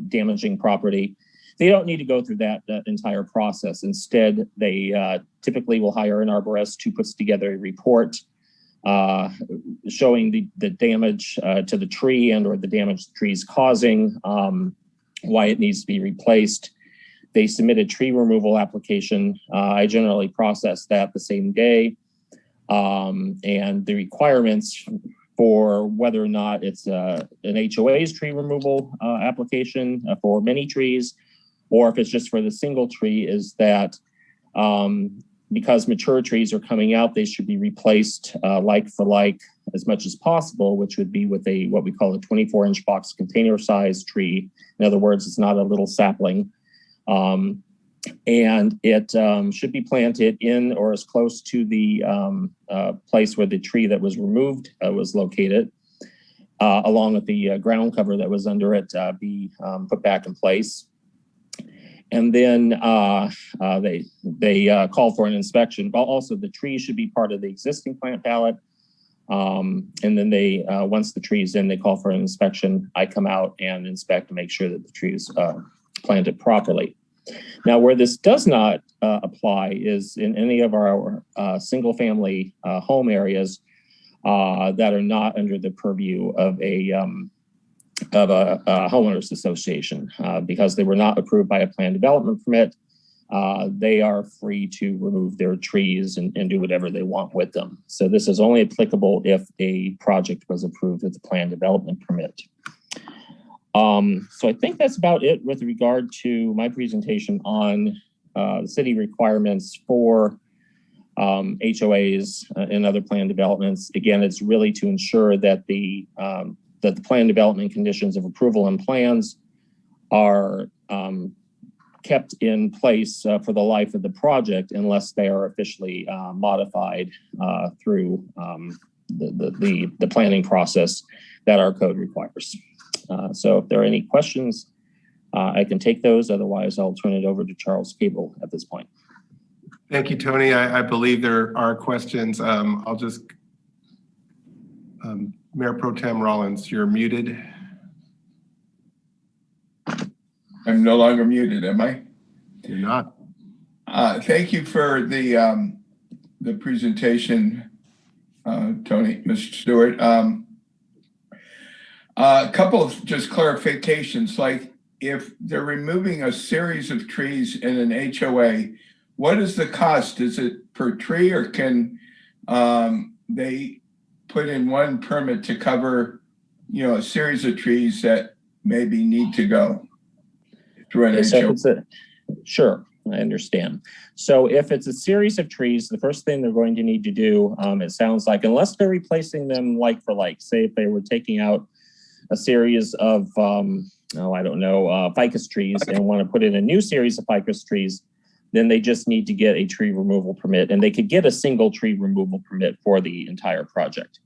damaging property, they don't need to go through that entire process. Instead, they typically will hire an arborist who puts together a report showing the damage to the tree and or the damage the tree is causing, why it needs to be replaced. They submit a tree removal application. I generally process that the same day. And the requirements for whether or not it's an HOA's tree removal application for many trees, or if it's just for the single tree, is that because mature trees are coming out, they should be replaced like for like as much as possible, which would be with a what we call a 24-inch box container size tree. In other words, it's not a little sapling. And it should be planted in or as close to the place where the tree that was removed was located, along with the ground cover that was under it be put back in place. And then they call for an inspection. But also, the tree should be part of the existing plant palette. And then they, once the tree is in, they call for an inspection. I come out and inspect to make sure that the tree is planted properly. Now, where this does not apply is in any of our single-family home areas that are not under the purview of a homeowners association because they were not approved by a plan development permit. They are free to remove their trees and do whatever they want with them. So this is only applicable if a project was approved with a plan development permit. So I think that's about it with regard to my presentation on the city requirements for HOAs and other plan developments. Again, it's really to ensure that the plan development conditions of approval and plans are kept in place for the life of the project unless they are officially modified through the planning process that our code requires. So if there are any questions, I can take those. Otherwise, I'll turn it over to Charles Cable at this point. Thank you, Tony. I believe there are questions. I'll just, Mayor Pro Tem Rollins, you're muted. I'm no longer muted, am I? You're not. Thank you for the presentation, Tony, Mr. Stewart. A couple of just clarifications, like if they're removing a series of trees in an HOA, what is the cost? Is it per tree, or can they put in one permit to cover, a series of trees that maybe need to go through an HOA? Sure, I understand. So if it's a series of trees, the first thing they're going to need to do, it sounds like, unless they're replacing them like for like, say if they were taking out a series of, ficus trees and want to put in a new series of ficus trees, then they just need to get a tree removal permit, and they could get a single tree removal permit for the entire project.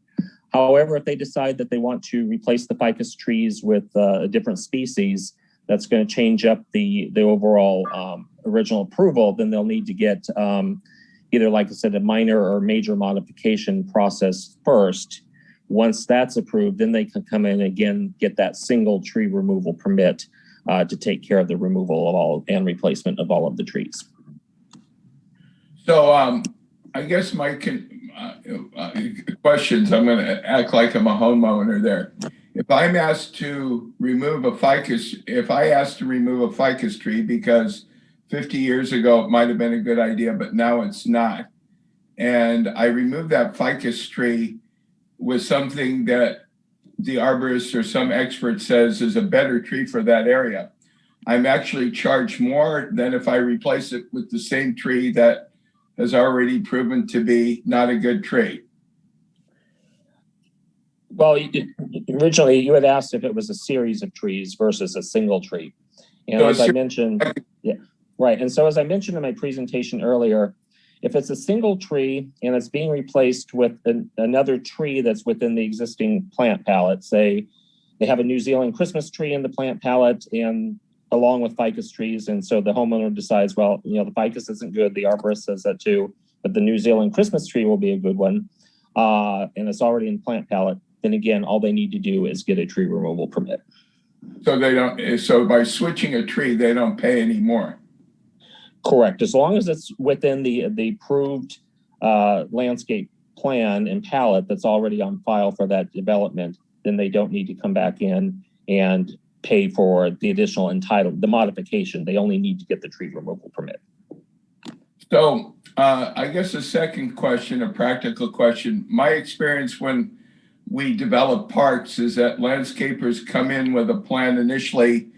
However, if they decide that they want to replace the ficus trees with a different species, that's going to change up the overall original approval, then they'll need to get either, like I said, a minor or major modification process first. Once that's approved, then they can come in again, get that single tree removal permit to take care of the removal of all and replacement of all of the trees. So I guess my questions, I'm going to act like I'm a homeowner there. If I'm asked to remove a ficus, tree because 50 years ago it might have been a good idea, but now it's not, and I remove that ficus tree with something that the arborist or some expert says is a better tree for that area, I'm actually charged more than if I replace it with the same tree that has already proven to be not a good tree. Well, originally you had asked if it was a series of trees versus a single tree. And so as I mentioned, yeah, right. And so as I mentioned in my presentation earlier, if it's a single tree and it's being replaced with another tree that's within the existing plant palette, say they have a New Zealand Christmas tree in the plant palette and along with ficus trees. And so the homeowner decides, well, the ficus isn't good. The arborist says that too, but the New Zealand Christmas tree will be a good one. And it's already in plant palette. Then again, all they need to do is get a tree removal permit. So by switching a tree, they don't pay any more. Correct. As long as it's within the approved landscape plan and palette that's already on file for that development, then they don't need to come back in and pay for the additional the modification. They only need to get the tree removal permit. So I guess a second question, a practical question. My experience when we develop parks is that landscapers come in with a plan initially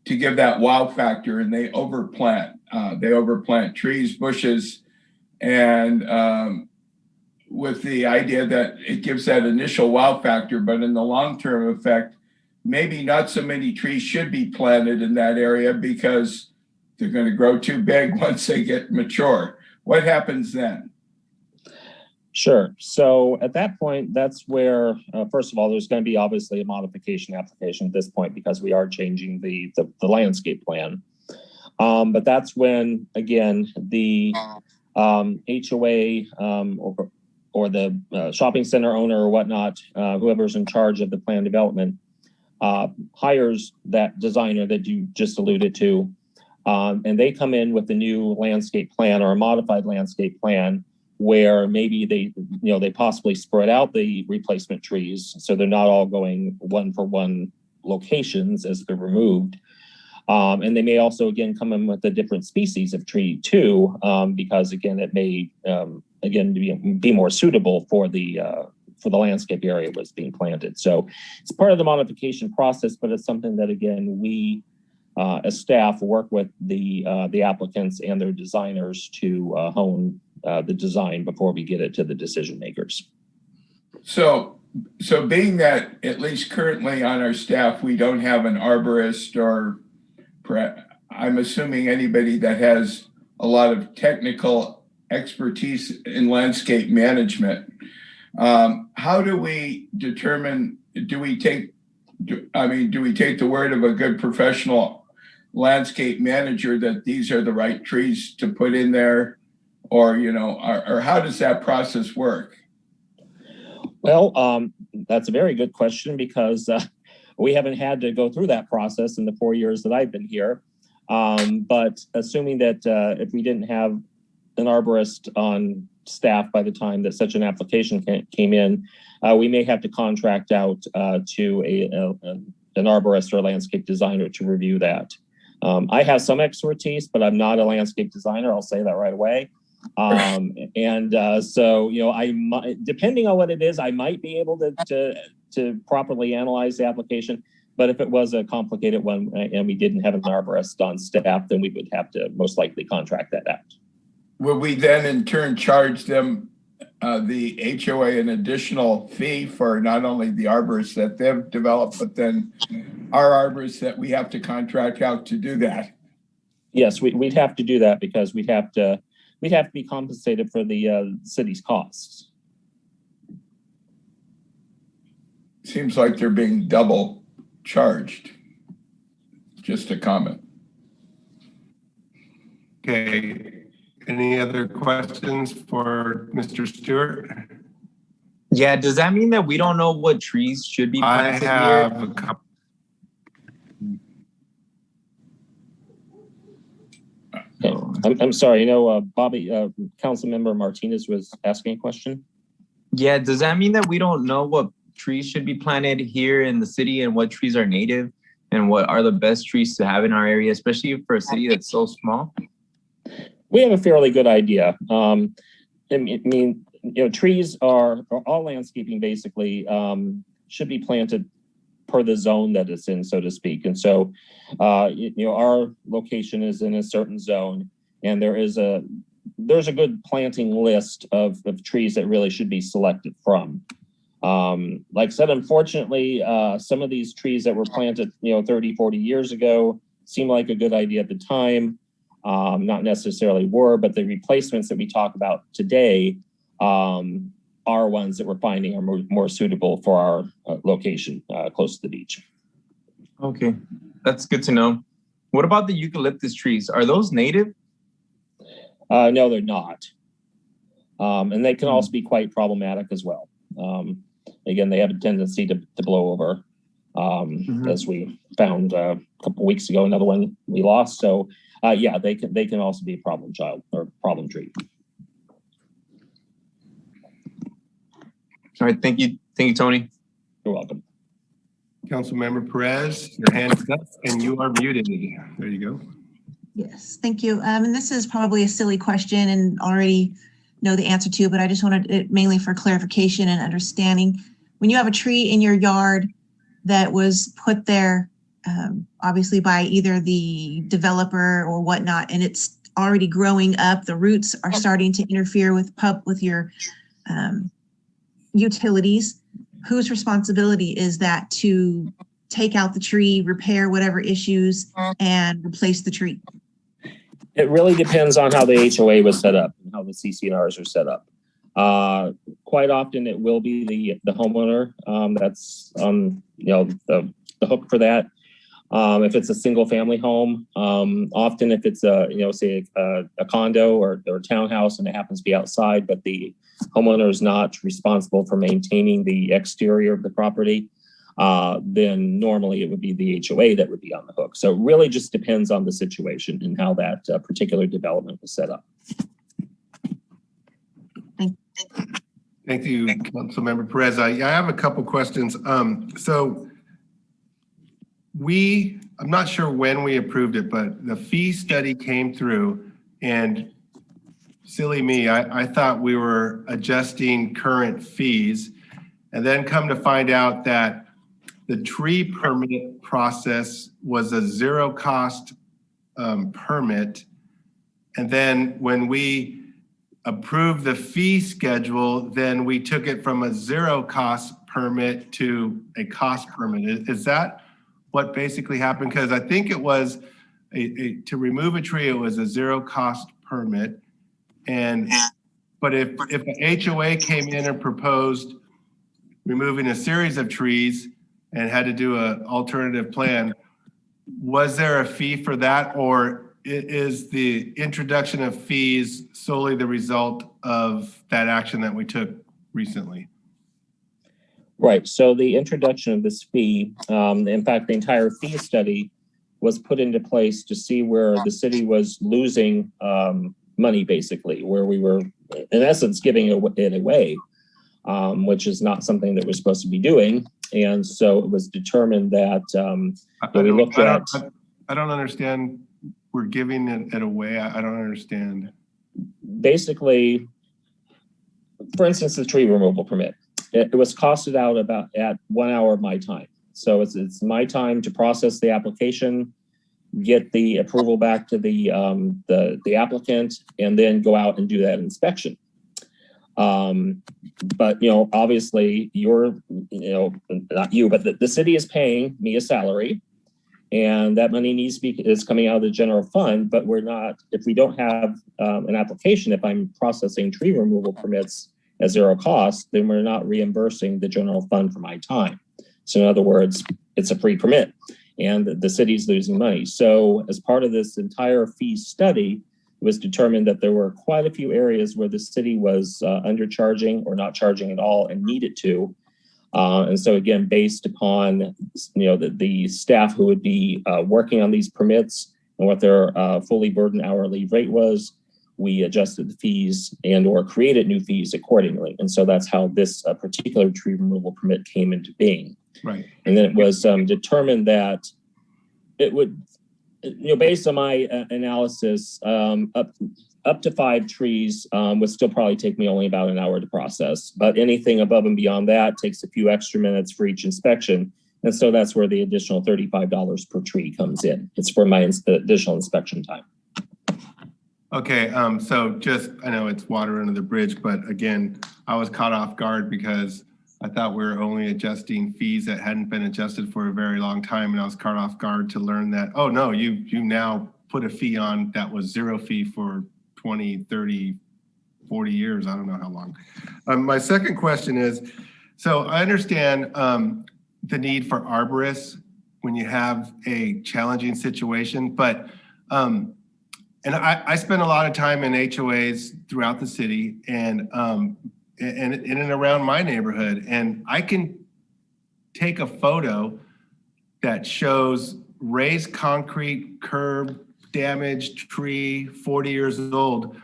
to give that wow factor, and they overplant. They overplant trees, bushes, and with the idea that it gives that initial wow factor, but in the long-term effect, maybe not so many trees should be planted in that area because they're going to grow too big once they get mature. What happens then? Sure. So at that point, that's where, first of all, there's going to be obviously a modification application at this point because we are changing the landscape plan. But that's when, again, the HOA or the shopping center owner or whatnot, whoever's in charge of the plan development, hires that designer that you just alluded to, and they come in with a new landscape plan or a modified landscape plan where maybe they possibly spread out the replacement trees so they're not all going one for one locations as they're removed. And they may also, again, come in with a different species of tree too, because again, it may be more suitable for the landscape area was being planted. So it's part of the modification process, but it's something that, again, we as staff work with the applicants and their designers to hone the design before we get it to the decision makers. So being that at least currently on our staff, we don't have an arborist or I'm assuming anybody that has a lot of technical expertise in landscape management. How do we determine, do we take the word of a good professional landscape manager that these are the right trees to put in there? Or, or how does that process work? Well, that's a very good question because we haven't had to go through that process in the 4 years that I've been here. But assuming that if we didn't have an arborist on staff by the time that such an application came in, we may have to contract out to an arborist or a landscape designer to review that. I have some expertise, but I'm not a landscape designer. I'll say that right away. So, I might, depending on what it is, I might be able to properly analyze the application. But if it was a complicated one and we didn't have an arborist on staff, then we would have to most likely contract that out. Will we then in turn charge them, the HOA, an additional fee for not only the arborists that they've developed, but then our arborists that we have to contract out to do that? Yes, we'd have to do that because we'd have to be compensated for the city's costs. Seems like they're being double charged. Just a comment. Okay. Any other questions for Mr. Stewart? Yeah, does that mean that we don't know what trees should be planted here? I have a couple. I'm sorry, Bobby, Councilmember Martinez was asking a question. Yeah, does that mean that we don't know what trees should be planted here in the city and what trees are native and what are the best trees to have in our area, especially for a city that's so small? We have a fairly good idea. Trees are all landscaping basically should be planted per the zone that it's in, so to speak. And so, our location is in a certain zone, and there's a good planting list of trees that really should be selected from. Like I said, unfortunately, some of these trees that were planted, 30, 40 years ago seemed like a good idea at the time. Not necessarily were, but the replacements that we talk about today are ones that we're finding are more suitable for our location close to the beach. Okay, that's good to know. What about the eucalyptus trees? Are those native? No, they're not. And they can also be quite problematic as well. Again, they have a tendency to blow over, as we found a couple weeks ago, another one we lost. So yeah, they can also be a problem child or problem tree. All right, thank you, Tony. You're welcome. Councilmember Perez, your hand is up and you are muted. There you go. Yes, thank you. And this is probably a silly question and already know the answer to, but I just wanted it mainly for clarification and understanding. when you have a tree in your yard that was put there, obviously by either the developer or whatnot, and it's already growing up, the roots are starting to interfere with your utilities, whose responsibility is that to take out the tree, repair whatever issues, and replace the tree? It really depends on how the HOA was set up and how the CC&Rs are set up. Quite often it will be the homeowner that's the hook for that. If it's a single family home, often if it's say a condo or a townhouse and it happens to be outside, but the homeowner is not responsible for maintaining the exterior of the property, then normally it would be the HOA that would be on the hook. So it really just depends on the situation and how that particular development was set up. Thank you, Councilmember Perez. I have a couple questions. I'm not sure when we approved it, but the fee study came through, and silly me, I thought we were adjusting current fees, and then come to find out that the tree permit process was a zero cost permit. And then when we approved the fee schedule, then we took it from a zero cost permit to a cost permit. Is that what basically happened? Because I think it was to remove a tree, it was a zero cost permit. But if the HOA came in and proposed removing a series of trees and had to do an alternative plan, was there a fee for that, or is the introduction of fees solely the result of that action that we took recently? Right. So the introduction of this fee, in fact, the entire fee study was put into place to see where the city was losing money, basically, where we were, in essence, giving it away, which is not something that we're supposed to be doing. And so it was determined that we looked at. I don't understand. We're giving it away. I don't understand. Basically, for instance, the tree removal permit. It was costed out at 1 hour of my time. So it's my time to process the application, get the approval back to the applicant, and then go out and do that inspection. But obviously not you, but the city is paying me a salary, and that money is coming out of the general fund. But we're not, if we don't have an application, if I'm processing tree removal permits at zero cost, then we're not reimbursing the general fund for my time. So in other words, it's a free permit and the city's losing money. So as part of this entire fee study, it was determined that there were quite a few areas where the city was undercharging or not charging at all and needed to. And so again, based upon the staff who would be working on these permits and what their fully burdened hourly rate was, we adjusted the fees and or created new fees accordingly. And so that's how this particular tree removal permit came into being. Right. And then it was determined that it would, based on my analysis, up to 5 trees would still probably take me only about an hour to process. But anything above and beyond that takes a few extra minutes for each inspection. And so that's where the additional $35 per tree comes in. It's for my additional inspection time. Okay, so I know it's water under the bridge, but again, I was caught off guard because I thought we were only adjusting fees that hadn't been adjusted for a very long time. And I was caught off guard to learn that, oh no, you now put a fee on that was zero fee for 20, 30, 40 years. I don't know how long. My second question is, so I understand the need for arborists when you have a challenging situation, but and I spend a lot of time in HOAs throughout the city and in and around my neighborhood. And I can take a photo that shows raised concrete curb, damaged tree, 40 years old.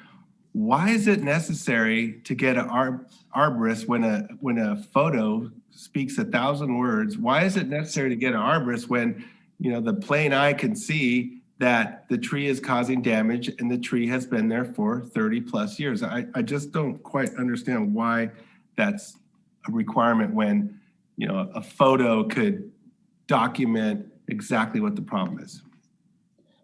Why is it necessary to get an arborist when a photo speaks 1,000 words? Why is it necessary to get an arborist when the plain eye can see that the tree is causing damage and the tree has been there for 30 plus years? I just don't quite understand why that's a requirement when a photo could document exactly what the problem is?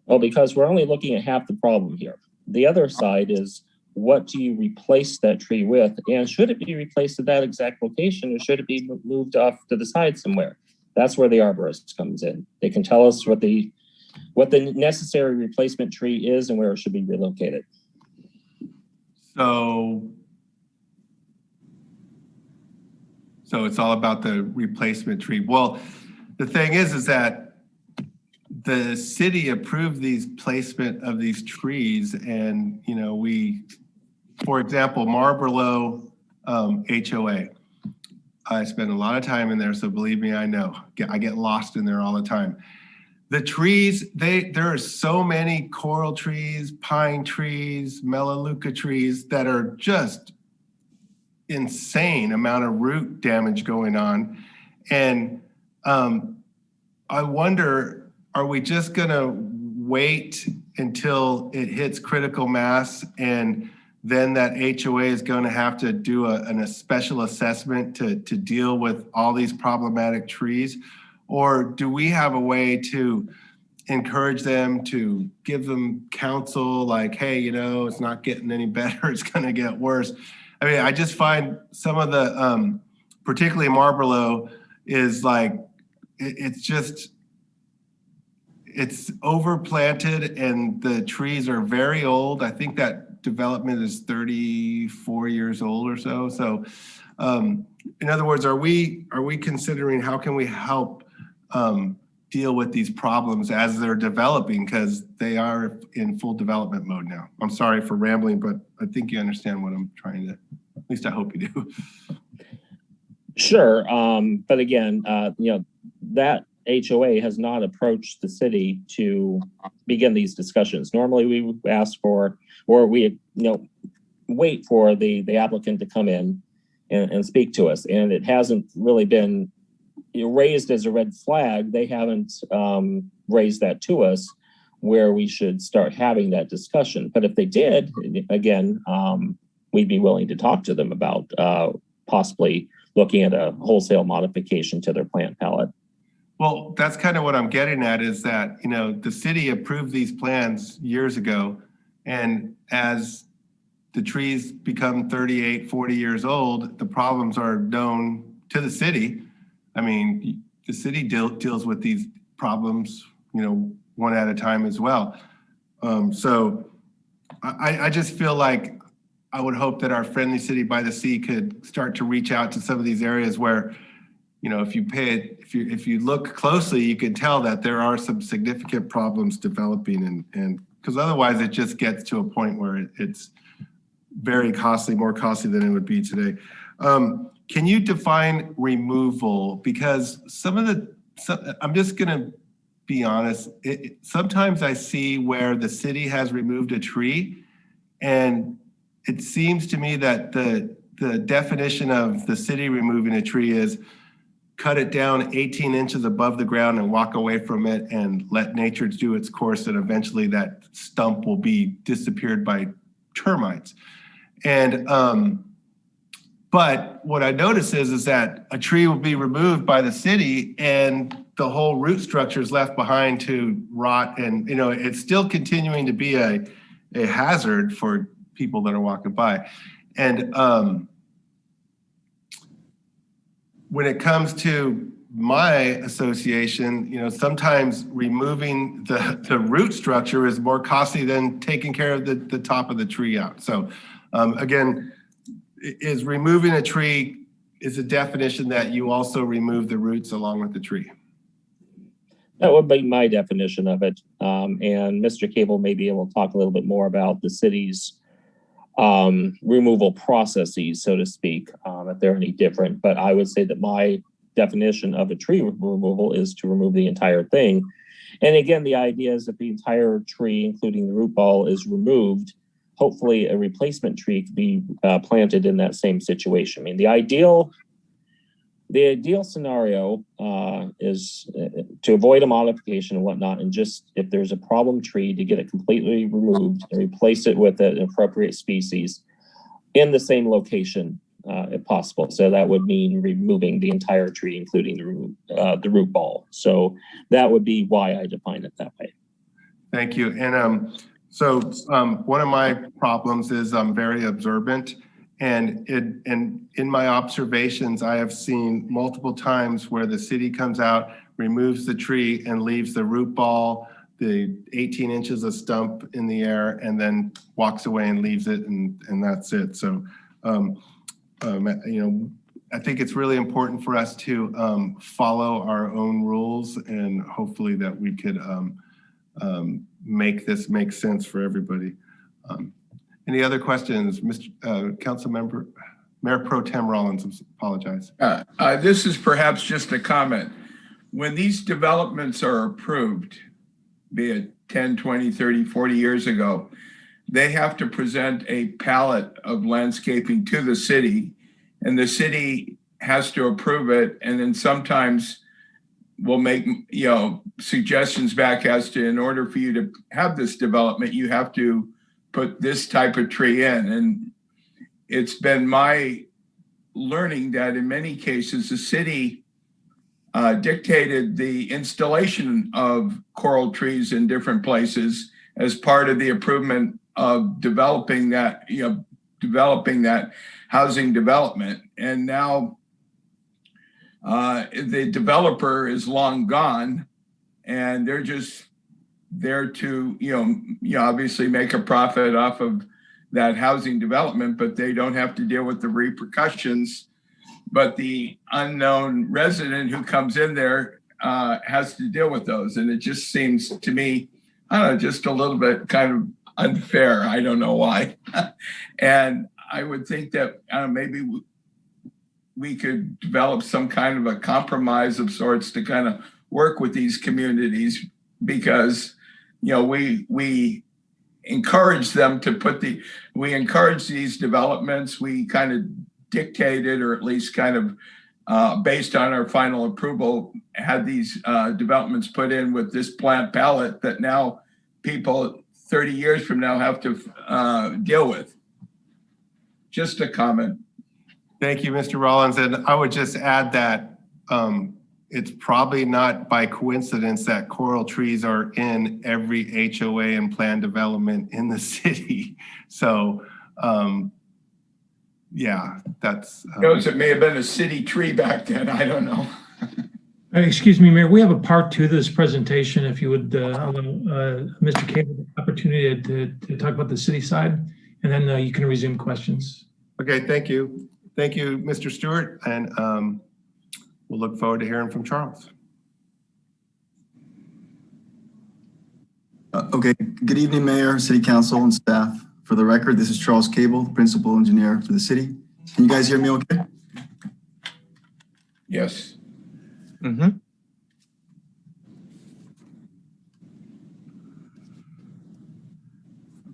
Well, because we're only looking at half the problem here. The other side is, what do you replace that tree with? And should it be replaced at that exact location, or should it be moved off to the side somewhere? That's where the arborist comes in. They can tell us what the necessary replacement tree is and where it should be relocated. So it's all about the replacement tree. Well, the thing is that the city approved these placement of these trees, and for example, Marlboro HOA. I spend a lot of time in there, so believe me, I know. I get lost in there all the time. The trees, there are so many coral trees, pine trees, melaleuca trees that are just insane amount of root damage going on. And I wonder, are we just gonna wait until it hits critical mass, and then that HOA is going to have to do a special assessment to deal with all these problematic trees? Or do we have a way to encourage them, to give them counsel, like, hey, it's not getting any better, it's going to get worse? I mean, I just find some of the, particularly Marlboro, is like, it's overplanted and the trees are very old. I think that development is 34 years old or so. So in other words, are we considering how can we help deal with these problems as they're developing, because they are in full development mode now? I'm sorry for rambling, but I think you understand what I'm trying to, at least I hope you do. Sure. But again, that HOA has not approached the city to begin these discussions. Normally we would ask for, or we wait for the applicant to come in and speak to us. And it hasn't really been raised as a red flag. They haven't raised that to us where we should start having that discussion. But if they did, again, we'd be willing to talk to them about possibly looking at a wholesale modification to their plant palette. Well, that's kind of what I'm getting at, is that, the city approved these plans years ago. And as the trees become 38, 40 years old, the problems are known to the city. I mean, the city deals with these problems, one at a time as well. So I just feel like I would hope that our friendly city by the sea could start to reach out to some of these areas where, if you look closely, you can tell that there are some significant problems developing, and because otherwise it just gets to a point where it's very costly, more costly than it would be today. Can you define removal? Because I'm just gonna be honest, sometimes I see where the city has removed a tree, and it seems to me that the definition of the city removing a tree is cut it down 18 inches above the ground and walk away from it and let nature do its course, and eventually that stump will be disappeared by termites. And but what I notice is that a tree will be removed by the city and the whole root structure is left behind to rot, and it's still continuing to be a hazard for people that are walking by. And when it comes to my association, sometimes removing the root structure is more costly than taking care of the top of the tree out. So again, is removing a tree is a definition that you also remove the roots along with the tree? That would be my definition of it. And Mr. Cable may be able to talk a little bit more about the city's removal processes, so to speak, if they're any different. But I would say that my definition of a tree removal is to remove the entire thing. And again, the idea is that the entire tree, including the root ball, is removed. Hopefully a replacement tree could be planted in that same situation. I mean, the ideal scenario is to avoid a modification and whatnot, and just if there's a problem tree, to get it completely removed and replace it with an appropriate species in the same location if possible. So that would mean removing the entire tree, including the root ball. So that would be why I define it that way. Thank you. And one of my problems is I'm very observant, and in my observations, I have seen multiple times where the city comes out, removes the tree, and leaves the root ball, the 18 inches of stump in the air, and then walks away and leaves it, and that's it. So, I think it's really important for us to follow our own rules, and hopefully that we could make this make sense for everybody. Any other questions? Council Member, Mayor Pro Tem Rollins, apologize. This is perhaps just a comment. When these developments are approved, be it 10, 20, 30, 40 years ago, they have to present a palette of landscaping to the city, and the city has to approve it, and then sometimes we'll make suggestions back as to, in order for you to have this development, you have to put this type of tree in. And it's been my learning that in many cases the city dictated the installation of coral trees in different places as part of the improvement of developing that housing development. And now the developer is long gone, and they're just there to, obviously make a profit off of that housing development, but they don't have to deal with the repercussions. But the unknown resident who comes in there has to deal with those. And it just seems to me, I don't know, just a little bit kind of unfair. I don't know why. And I would think that maybe we could develop some kind of a compromise of sorts to kind of work with these communities, because we encourage them to we encourage these developments. We kind of dictated, or at least kind of based on our final approval, had these developments put in with this plant palette that now people 30 years from now have to deal with. Just a comment. Thank you, Mr. Rollins. And I would just add that it's probably not by coincidence that coral trees are in every HOA and plan development in the city. So, yeah, that's. It may have been a city tree back then. I don't know. Excuse me, Mayor, we have a part 2 of this presentation. If you would allow Mr. Cable the opportunity to talk about the city side, and then you can resume questions. Okay, thank you. Thank you, Mr. Stewart, and we'll look forward to hearing from Charles. Okay, good evening, Mayor, City Council, and staff. For the record, this is Charles Cable, Principal Engineer for the city. Can you guys hear me okay? Yes. Mm-hmm. Okay,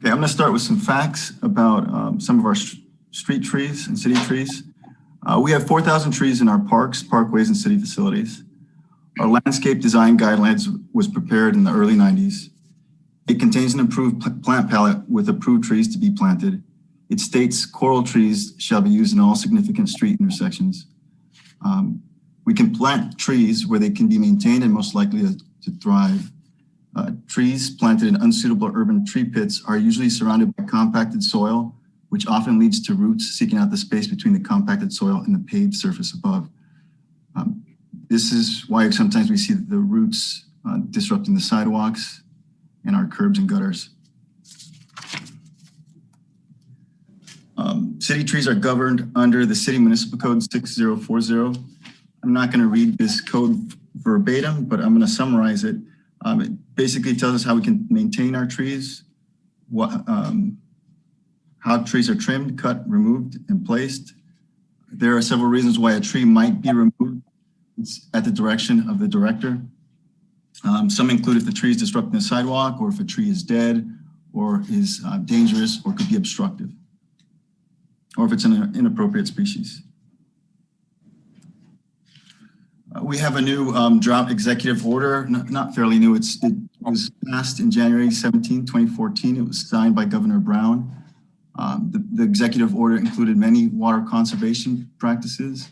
I'm going to start with some facts about some of our street trees and city trees. We have 4,000 trees in our parks, parkways, and city facilities. Our landscape design guidelines was prepared in the early 90s. It contains an approved plant palette with approved trees to be planted. It states coral trees shall be used in all significant street intersections. We can plant trees where they can be maintained and most likely to thrive. Trees planted in unsuitable urban tree pits are usually surrounded by compacted soil, which often leads to roots seeking out the space between the compacted soil and the paved surface above. This is why sometimes we see the roots disrupting the sidewalks and our curbs and gutters. City trees are governed under the City Municipal Code 6040. I'm not going to read this code verbatim, but I'm going to summarize it. It basically tells us how we can maintain our trees, how trees are trimmed, cut, removed, and placed. There are several reasons why a tree might be removed. It's at the direction of the director. Some include if the tree is disrupting the sidewalk, or if a tree is dead, or is dangerous, or could be obstructive, or if it's an inappropriate species. We have a new drought executive order, not fairly new. It was passed in January 17, 2014. It was signed by Governor Brown. The executive order included many water conservation practices,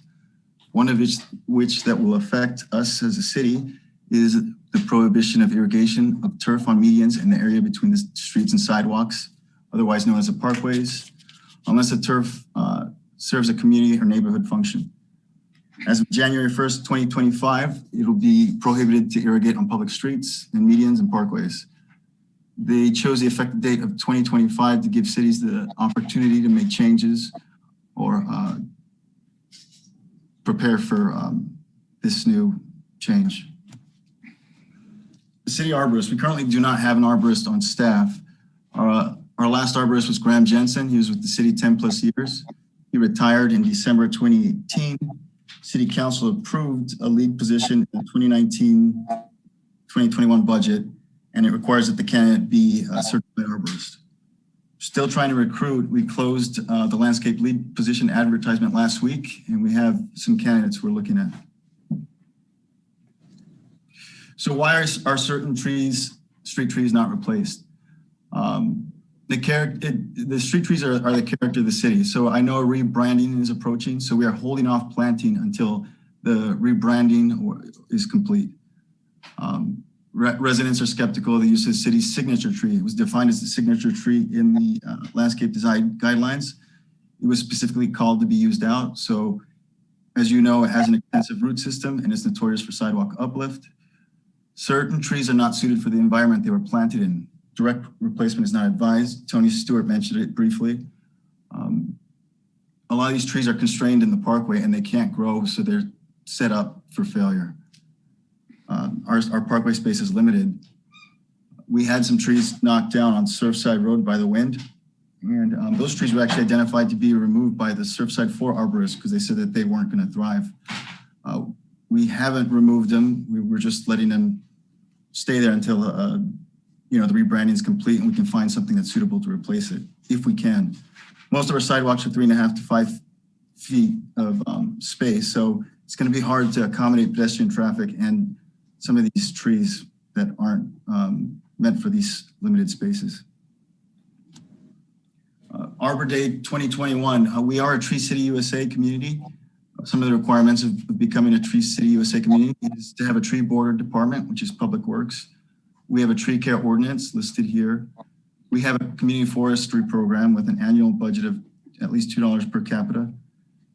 one of which that will affect us as a city is the prohibition of irrigation of turf on medians in the area between the streets and sidewalks, otherwise known as the parkways, unless the turf serves a community or neighborhood function. As of January 1st, 2025, it'll be prohibited to irrigate on public streets and medians and parkways. They chose the effective date of 2025 to give cities the opportunity to make changes or prepare for this new change. The city arborist, we currently do not have an arborist on staff. Our last arborist was Graham Jensen. He was with the city 10 plus years. He retired in December 2018. City Council approved a lead position in the 2019-2021 budget, and it requires that the candidate be a certified arborist. Still trying to recruit. We closed the landscape lead position advertisement last week, and we have some candidates we're looking at. So why are certain trees, street trees, not replaced? The street trees are the character of the city. So I know a rebranding is approaching, so we are holding off planting until the rebranding is complete. Residents are skeptical of the use of the city's signature tree. It was defined as the signature tree in the landscape design guidelines. It was specifically called to be used out. So as you know, it has an extensive root system and is notorious for sidewalk uplift. Certain trees are not suited for the environment they were planted in. Direct replacement is not advised. Tony Stewart mentioned it briefly. A lot of these trees are constrained in the parkway and they can't grow, so they're set up for failure. Our parkway space is limited. We had some trees knocked down on Surfside Road by the wind, and those trees were actually identified to be removed by the Surfside 4 arborists because they said that they weren't going to thrive. We haven't removed them. We were just letting them stay there until the rebranding is complete and we can find something that's suitable to replace it, if we can. Most of our sidewalks are 3.5 to 5 feet of space, so it's going to be hard to accommodate pedestrian traffic and some of these trees that aren't meant for these limited spaces. Arbor Day 2021, we are a Tree City USA community. Some of the requirements of becoming a Tree City USA community is to have a tree border department, which is Public Works. We have a tree care ordinance listed here. We have a community forestry program with an annual budget of at least $2 per capita.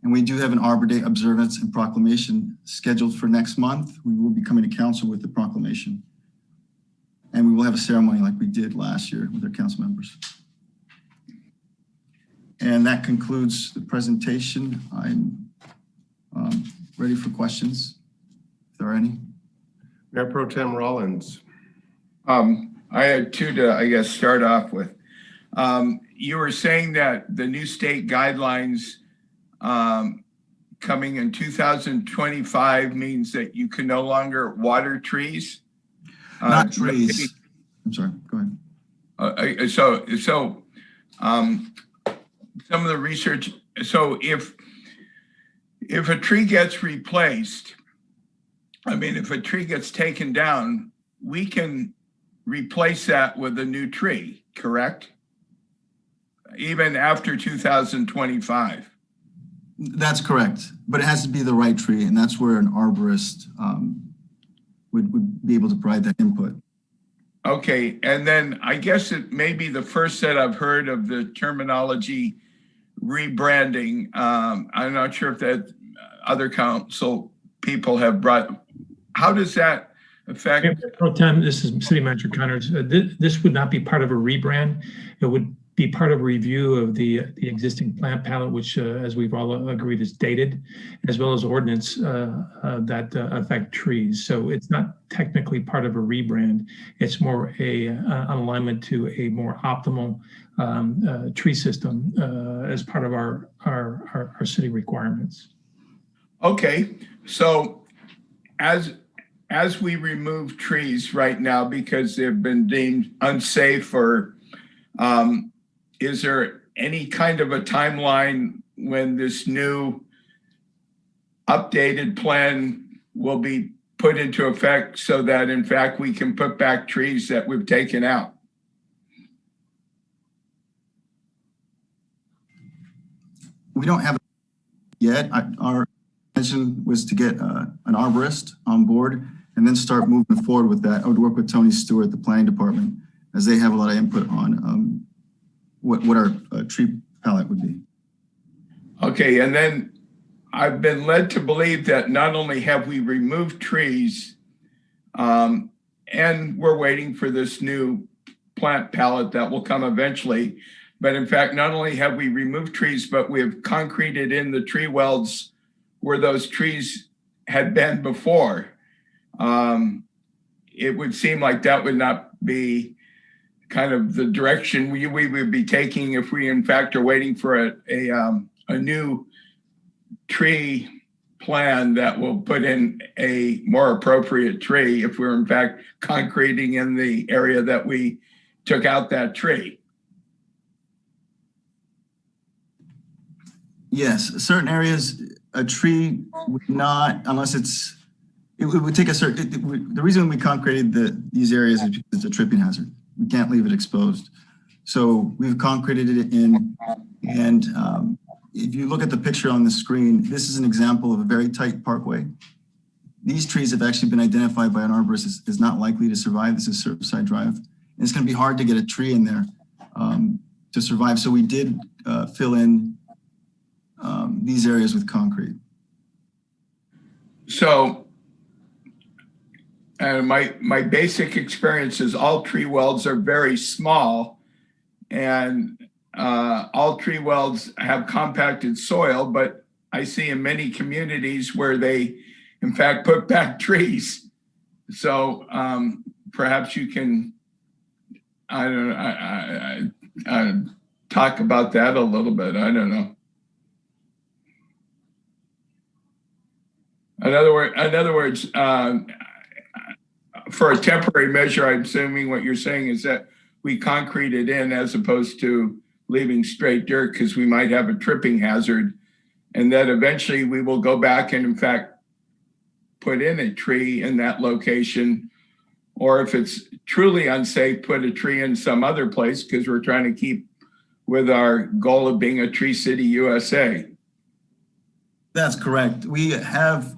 And we do have an Arbor Day observance and proclamation scheduled for next month. We will be coming to council with the proclamation. And we will have a ceremony like we did last year with our council members. And that concludes the presentation. I'm ready for questions, if there are any. Mayor Pro Tem Rollins. I had two to, I guess, start off with. You were saying that the new state guidelines coming in 2025 means that you can no longer water trees? Not trees. I'm sorry, go ahead. Some of the research, so if a tree gets replaced, if a tree gets taken down, we can replace that with a new tree, correct? Even after 2025. That's correct, but it has to be the right tree, and that's where an arborist would be able to provide that input. Okay, and then I guess it may be the first that I've heard of the terminology rebranding. I'm not sure if that other council people have brought. How does that affect? Pro Tem, this is City Manager Connors. This would not be part of a rebrand. It would be part of a review of the existing plant palette, which, as we've all agreed, is dated, as well as ordinance that affect trees. So it's not technically part of a rebrand. It's more an alignment to a more optimal tree system as part of our city requirements. Okay, so as we remove trees right now because they've been deemed unsafe, or is there any kind of a timeline when this new updated plan will be put into effect so that in fact we can put back trees that we've taken out? We don't have yet. Our intention was to get an arborist on board and then start moving forward with that. I would work with Tony Stewart, the planning department, as they have a lot of input on what our tree palette would be. Okay, and then I've been led to believe that not only have we removed trees, and we're waiting for this new plant palette that will come eventually, but in fact, not only have we removed trees, but we have concreted in the tree welds where those trees had been before. It would seem like that would not be kind of the direction we would be taking if we in fact are waiting for a new tree plan that will put in a more appropriate tree if we're in fact concreting in the area that we took out that tree. Yes, certain areas, a tree would not, unless it would take a certain, the reason we concreted these areas is because it's a tripping hazard. We can't leave it exposed. So we've concreted it in, and if you look at the picture on the screen, this is an example of a very tight parkway. These trees have actually been identified by an arborist as not likely to survive. This is Surfside Drive. And it's gonna be hard to get a tree in there to survive. So we did fill in these areas with concrete. So my basic experience is all tree welds are very small, and all tree welds have compacted soil, but I see in many communities where they in fact put back trees. So perhaps you can, talk about that a little bit. I don't know. In other words, for a temporary measure, I'm assuming what you're saying is that we concrete it in as opposed to leaving straight dirt because we might have a tripping hazard, and that eventually we will go back and in fact put in a tree in that location, or if it's truly unsafe, put a tree in some other place because we're trying to keep with our goal of being a Tree City USA. That's correct. We have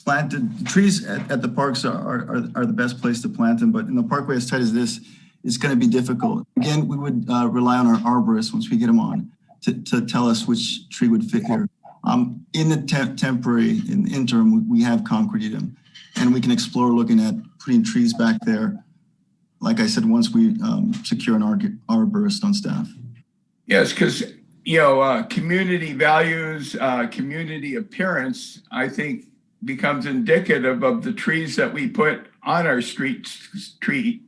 planted trees at the parks are the best place to plant them, but in the parkway as tight as this, it's going to be difficult. Again, we would rely on our arborists once we get them on to tell us which tree would fit here. In the in the interim, we have concreted them, and we can explore looking at putting trees back there. Like I said, once we secure an arborist on staff. Yes, because community values, community appearance, I think becomes indicative of the trees that we put on our streetscape.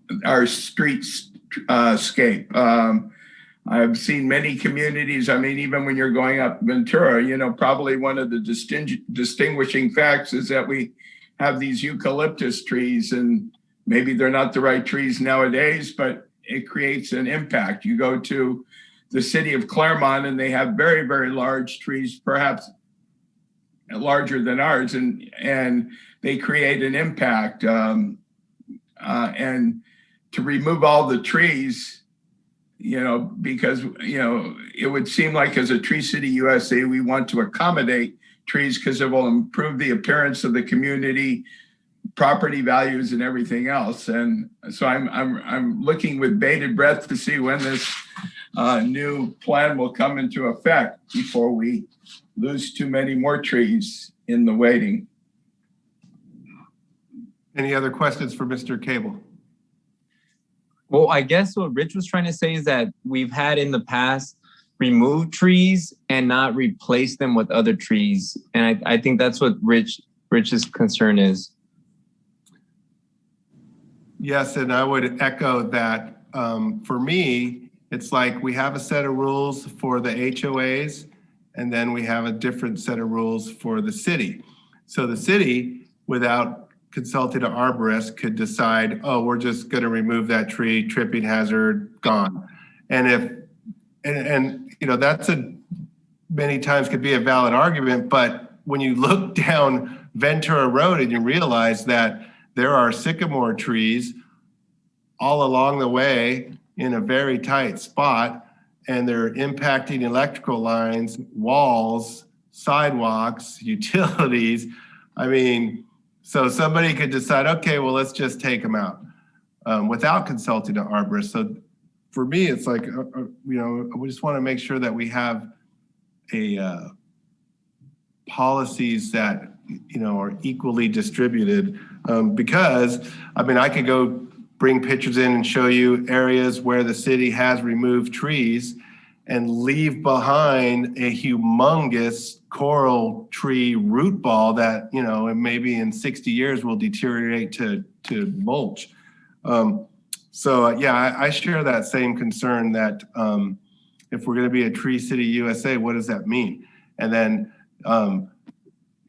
I've seen many communities. I mean, even when you're going up Ventura, probably one of the distinguishing facts is that we have these eucalyptus trees, and maybe they're not the right trees nowadays, but it creates an impact. You go to the city of Claremont and they have very, very large trees, perhaps larger than ours, and they create an impact. And to remove all the trees, because, it would seem like as a Tree City USA, we want to accommodate trees because it will improve the appearance of the community, property values, and everything else. And so I'm looking with bated breath to see when this new plan will come into effect before we lose too many more trees in the waiting. Any other questions for Mr. Cable? Well, I guess what Rich was trying to say is that we've had in the past removed trees and not replaced them with other trees. And I think that's what Rich's concern is. Yes, and I would echo that. For me, it's like we have a set of rules for the HOAs, and then we have a different set of rules for the city. So the city, without consulting an arborist, could decide, oh, we're just going to remove that tree, tripping hazard, gone. And that's many times could be a valid argument, but when you look down Ventura Road and you realize that there are sycamore trees all along the way in a very tight spot, and they're impacting electrical lines, walls, sidewalks, utilities. I mean, so somebody could decide, okay, well, let's just take them out without consulting an arborist. So for me, it's like, we just want to make sure that we have policies that, are equally distributed. Because, I mean, I could go bring pictures in and show you areas where the city has removed trees and leave behind a humongous coral tree root ball that, and maybe in 60 years will deteriorate to mulch. I share that same concern that if we're going to be a Tree City USA, what does that mean? And then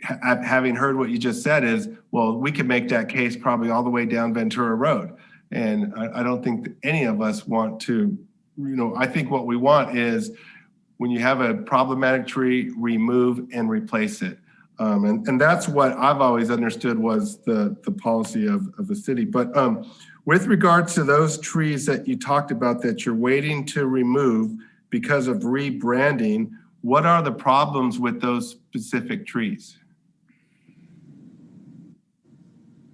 having heard what you just said is, well, we could make that case probably all the way down Ventura Road. And I don't think that any of us want to, I think what we want is when you have a problematic tree, remove and replace it. And that's what I've always understood was the policy of the city. But with regard to those trees that you talked about that you're waiting to remove because of rebranding, what are the problems with those specific trees?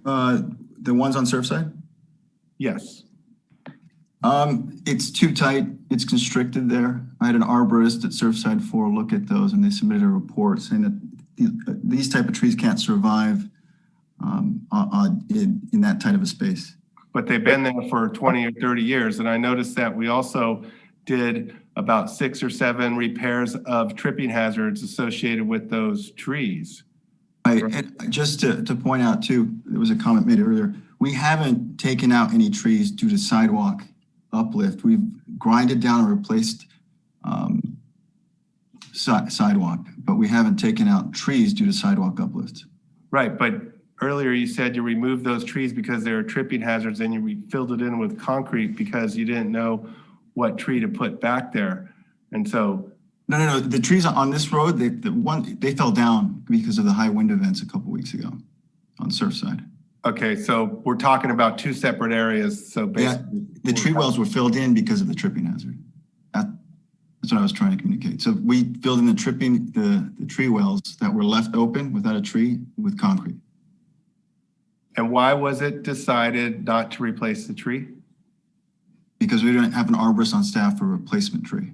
The ones on Surfside? Yes. It's too tight. It's constricted there. I had an arborist at Surfside 4 look at those, and they submitted a report saying that these type of trees can't survive in that tight of a space. But they've been there for 20 or 30 years. And I noticed that we also did about 6 or 7 repairs of tripping hazards associated with those trees. Just to point out too, there was a comment made earlier. We haven't taken out any trees due to sidewalk uplift. We've grinded down and replaced sidewalk, but we haven't taken out trees due to sidewalk uplift. Right, but earlier you said you removed those trees because they were tripping hazards and you filled it in with concrete because you didn't know what tree to put back there. And so No. The trees on this road, they fell down because of the high wind events a couple weeks ago on Surfside. Okay, so we're talking about 2 separate areas. So basically, the tree wells were filled in because of the tripping hazard. That's what I was trying to communicate. So we filled in the tree wells that were left open without a tree with concrete. And why was it decided not to replace the tree? Because we don't have an arborist on staff for a replacement tree.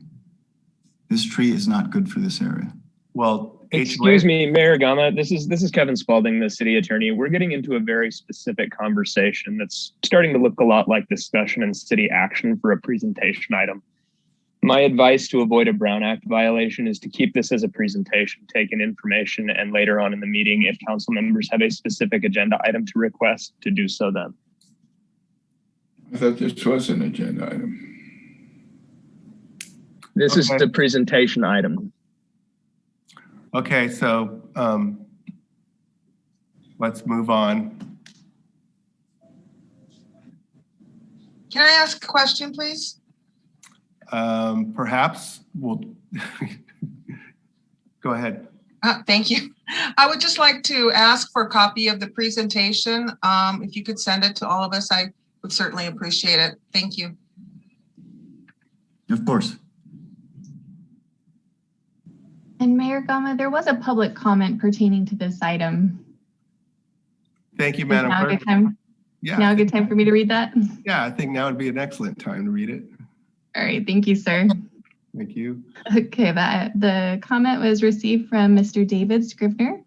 This tree is not good for this area. Well, excuse me, Mayor Gama, this is Kevin Spalding, the city attorney. We're getting into a very specific conversation that's starting to look a lot like discussion and city action for a presentation item. My advice to avoid a Brown Act violation is to keep this as a presentation, take in information, and later on in the meeting, if council members have a specific agenda item to request, to do so then. I thought this was an agenda item. This is the presentation item. Okay, so let's move on. Can I ask a question, please? Perhaps we'll go ahead. Thank you. I would just like to ask for a copy of the presentation. If you could send it to all of us, I would certainly appreciate it. Thank you. Of course. And Mayor Gama, there was a public comment pertaining to this item. Thank you, Madam Clerk. Now a good time for me to read that? Yeah, I think now would be an excellent time to read it. All right, thank you, sir. Thank you. Okay, the comment was received from Mr. David Scrivener,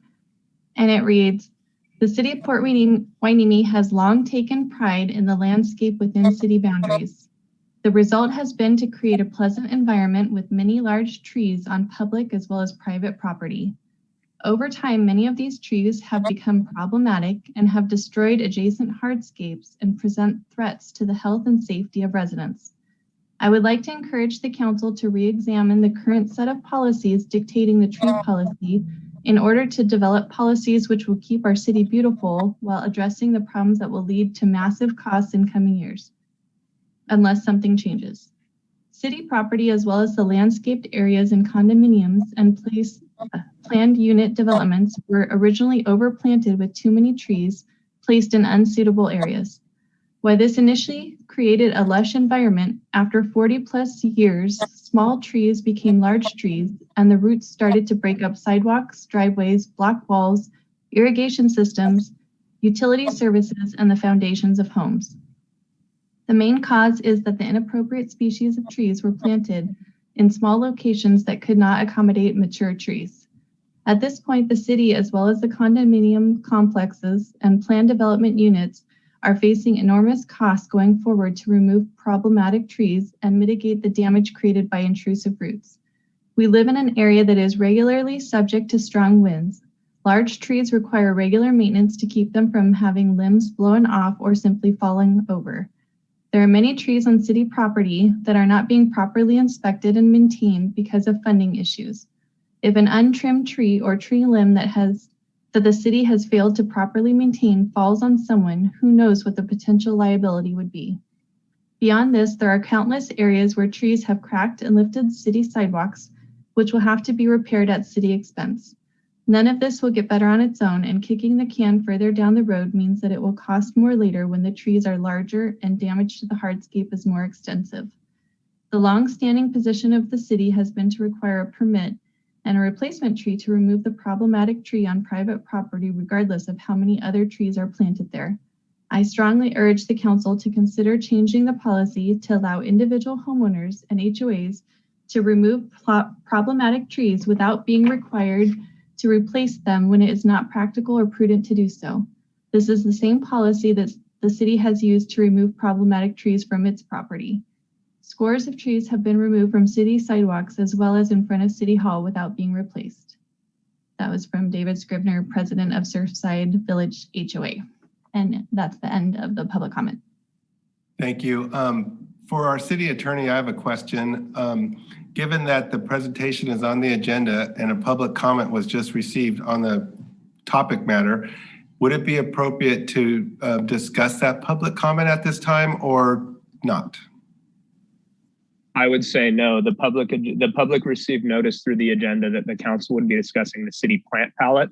and it reads, the city of Port Hueneme has long taken pride in the landscape within city boundaries. The result has been to create a pleasant environment with many large trees on public as well as private property. Over time, many of these trees have become problematic and have destroyed adjacent hardscapes and present threats to the health and safety of residents. I would like to encourage the council to re-examine the current set of policies dictating the tree policy in order to develop policies which will keep our city beautiful while addressing the problems that will lead to massive costs in coming years, unless something changes. City property, as well as the landscaped areas in condominiums and planned unit developments, were originally overplanted with too many trees placed in unsuitable areas. While this initially created a lush environment, after 40+ years, small trees became large trees and the roots started to break up sidewalks, driveways, block walls, irrigation systems, utility services, and the foundations of homes. The main cause is that the inappropriate species of trees were planted in small locations that could not accommodate mature trees. At this point, the city, as well as the condominium complexes and planned development units, are facing enormous costs going forward to remove problematic trees and mitigate the damage created by intrusive roots. We live in an area that is regularly subject to strong winds. Large trees require regular maintenance to keep them from having limbs blown off or simply falling over. There are many trees on city property that are not being properly inspected and maintained because of funding issues. If an untrimmed tree or tree limb that the city has failed to properly maintain falls on someone, who knows what the potential liability would be. Beyond this, there are countless areas where trees have cracked and lifted city sidewalks, which will have to be repaired at city expense. None of this will get better on its own, and kicking the can further down the road means that it will cost more later when the trees are larger and damage to the hardscape is more extensive. The long-standing position of the city has been to require a permit and a replacement tree to remove the problematic tree on private property, regardless of how many other trees are planted there. I strongly urge the council to consider changing the policy to allow individual homeowners and HOAs to remove problematic trees without being required to replace them when it is not practical or prudent to do so. This is the same policy that the city has used to remove problematic trees from its property. Scores of trees have been removed from city sidewalks as well as in front of City Hall without being replaced. That was from David Scribner, president of Surfside Village HOA. And that's the end of the public comment. Thank you. For our city attorney, I have a question. Given that the presentation is on the agenda and a public comment was just received on the topic matter, would it be appropriate to discuss that public comment at this time or not? I would say no. The public received notice through the agenda that the council would be discussing the city plant palette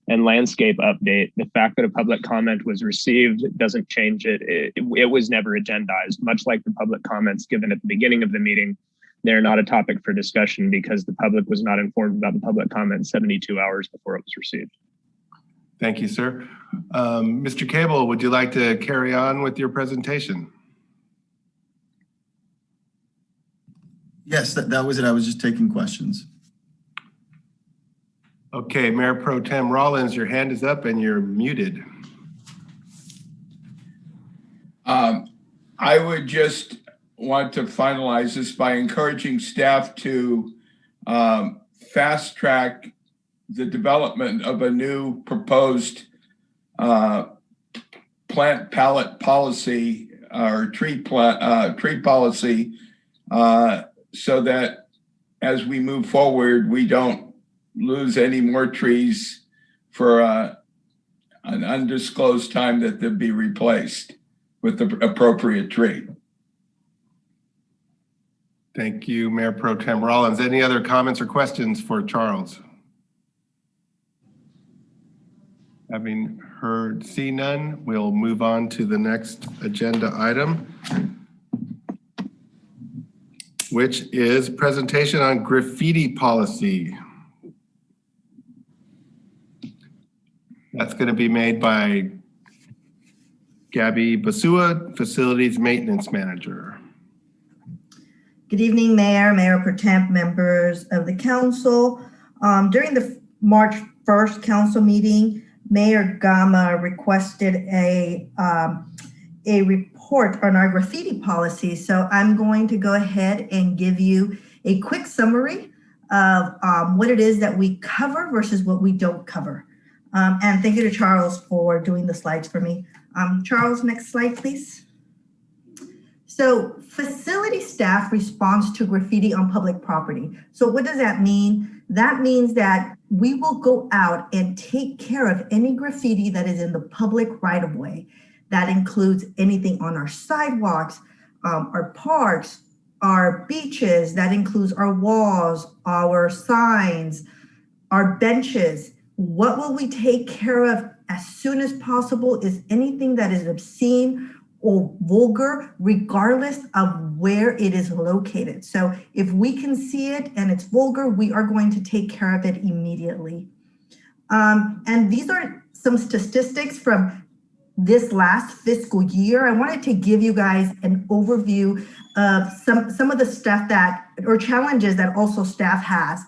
and landscape update. The fact that a public comment was received doesn't change it. It was never agendized, much like the public comments given at the beginning of the meeting. They're not a topic for discussion because the public was not informed about the public comment 72 hours before it was received. Thank you, sir. Mr. Cable, would you like to carry on with your presentation? Yes, that was it. I was just taking questions. Okay, Mayor Pro Tem Rollins, your hand is up and you're muted. I would just want to finalize this by encouraging staff to fast track the development of a new proposed plant palette policy or tree policy so that as we move forward, we don't lose any more trees for an undisclosed time that they'll be replaced with the appropriate tree. Thank you, Mayor Pro Tem Rollins. Any other comments or questions for Charles? Having seen none, we'll move on to the next agenda item, which is presentation on graffiti policy. That's going to be made by Gabby Basua, Facilities Maintenance Manager. Good evening, Mayor, Mayor Pro Temp, members of the council. During the March 1st council meeting, Mayor Gama requested a report on our graffiti policy. So I'm going to go ahead and give you a quick summary of what it is that we cover versus what we don't cover. And thank you to Charles for doing the slides for me. Charles, next slide, please. So facility staff responds to graffiti on public property. So what does that mean? That means that we will go out and take care of any graffiti that is in the public right of way. That includes anything on our sidewalks, our parks, our beaches. That includes our walls, our signs, our benches. What will we take care of as soon as possible is anything that is obscene or vulgar, regardless of where it is located. So if we can see it and it's vulgar, we are going to take care of it immediately. And these are some statistics from this last fiscal year. I wanted to give you guys an overview of some of the stuff that, or challenges that also staff has.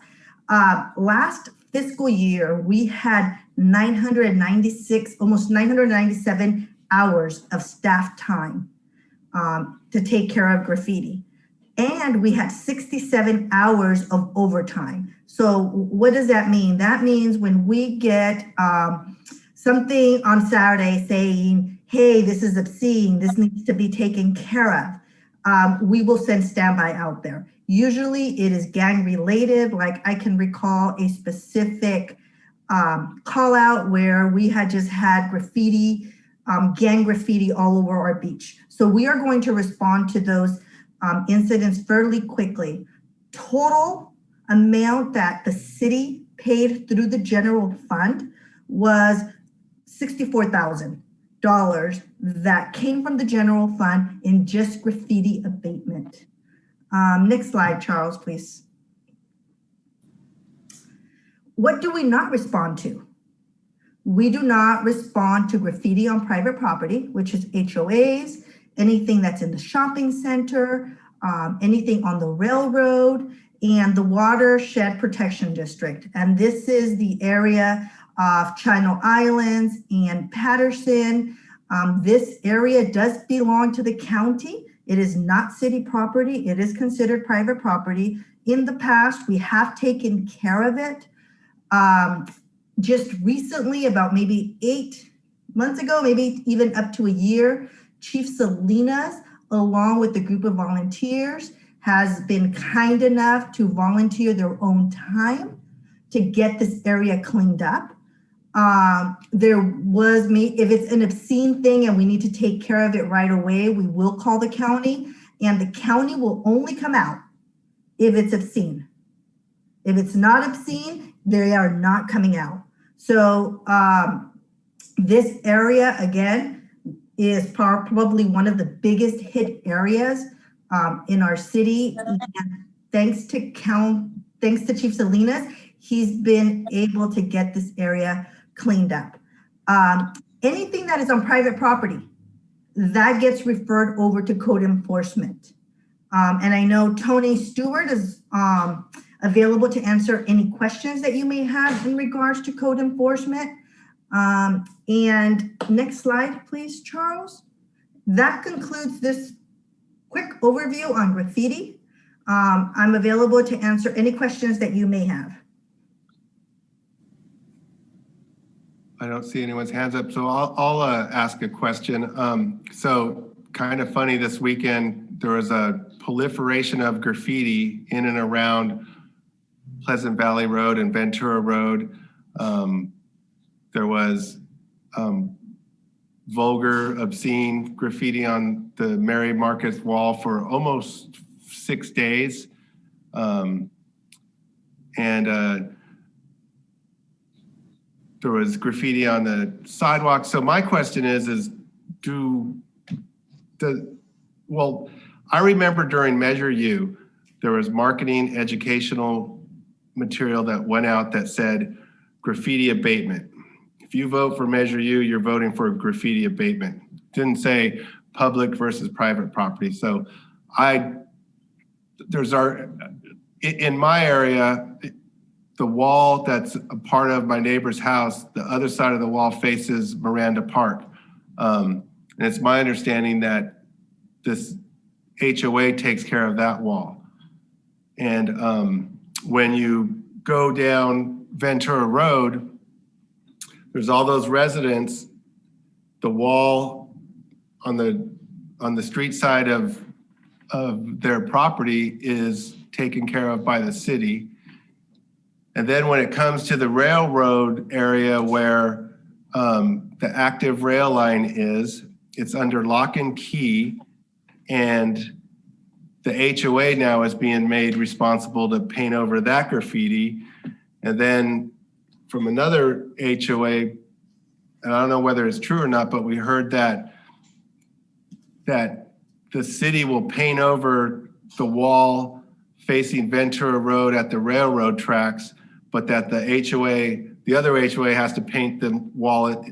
Last fiscal year, we had 996, almost 997 hours of staff time to take care of graffiti. And we had 67 hours of overtime. So what does that mean? That means when we get something on Saturday saying, hey, this is obscene, this needs to be taken care of, we will send standby out there. Usually it is gang related. Like I can recall a specific call out where we had just had graffiti, gang graffiti all over our beach. So we are going to respond to those incidents fairly quickly. Total amount that the city paid through the general fund was $64,000 that came from the general fund in just graffiti abatement. Next slide, Charles, please. What do we not respond to? We do not respond to graffiti on private property, which is HOAs, anything that's in the shopping center, anything on the railroad, and the watershed protection district. And this is the area of Channel Islands and Patterson. This area does belong to the county. It is not city property. It is considered private property. In the past, we have taken care of it. Just recently, about maybe 8 months ago, maybe even up to a year, Chief Salinas, along with a group of volunteers, has been kind enough to volunteer their own time to get this area cleaned up. There was, if it's an obscene thing and we need to take care of it right away, we will call the county, and the county will only come out if it's obscene. If it's not obscene, they are not coming out. So this area, again, is probably one of the biggest hit areas in our city. And thanks to Chief Salinas, he's been able to get this area cleaned up. Anything that is on private property, that gets referred over to code enforcement. And I know Tony Stewart is available to answer any questions that you may have in regards to code enforcement. And next slide, please, Charles. That concludes this quick overview on graffiti. I'm available to answer any questions that you may have. I don't see anyone's hands up, so I'll ask a question. So kind of funny, this weekend, there was a proliferation of graffiti in and around Pleasant Valley Road and Ventura Road. There was vulgar, obscene graffiti on the Mary Marcus wall for almost 6 days. There was graffiti on the sidewalk. So my question is well, I remember during Measure U, there was marketing educational material that went out that said graffiti abatement. If you vote for Measure U, you're voting for graffiti abatement. Didn't say public versus private property. So in my area, the wall that's a part of my neighbor's house, the other side of the wall faces Miranda Park. And it's my understanding that this HOA takes care of that wall. And when you go down Ventura Road, there's all those residents, the wall on the street side of their property is taken care of by the city. And then when it comes to the railroad area where the active rail line is, it's under lock and key, and the HOA now is being made responsible to paint over that graffiti. And then from another HOA, and I don't know whether it's true or not, but we heard that that the city will paint over the wall facing Ventura Road at the railroad tracks, but that the other HOA has to paint the wall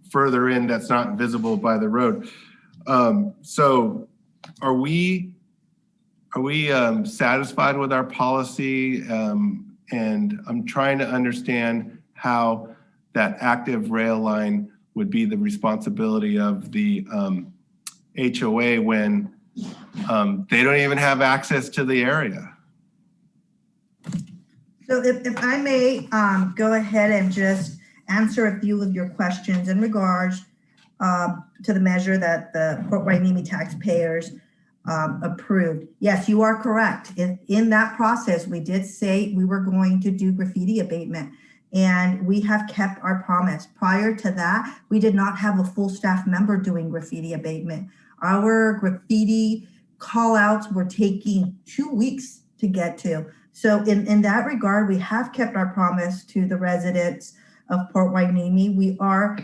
further in that's not visible by the road. So are we satisfied with our policy? And I'm trying to understand how that active rail line would be the responsibility of the HOA when they don't even have access to the area. So if I may go ahead and just answer a few of your questions in regards to the measure that the Port Hueneme taxpayers approved. Yes, you are correct. In that process, we did say we were going to do graffiti abatement, and we have kept our promise. Prior to that, we did not have a full staff member doing graffiti abatement. Our graffiti call outs were taking 2 weeks to get to. So in that regard, we have kept our promise to the residents of Port Hueneme. We are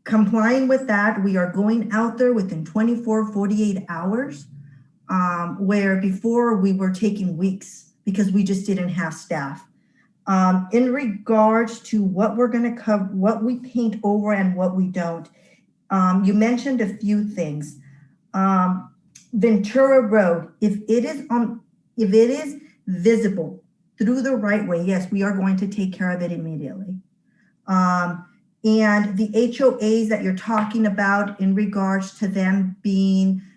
complying with that. We are going out there within 24, 48 hours, where before we were taking weeks because we just didn't have staff. In regards to what we're gonna cover, what we paint over and what we don't, you mentioned a few things. Ventura Road, if it is visible through the right way, yes, we are going to take care of it immediately. And the HOAs that you're talking about in regards to them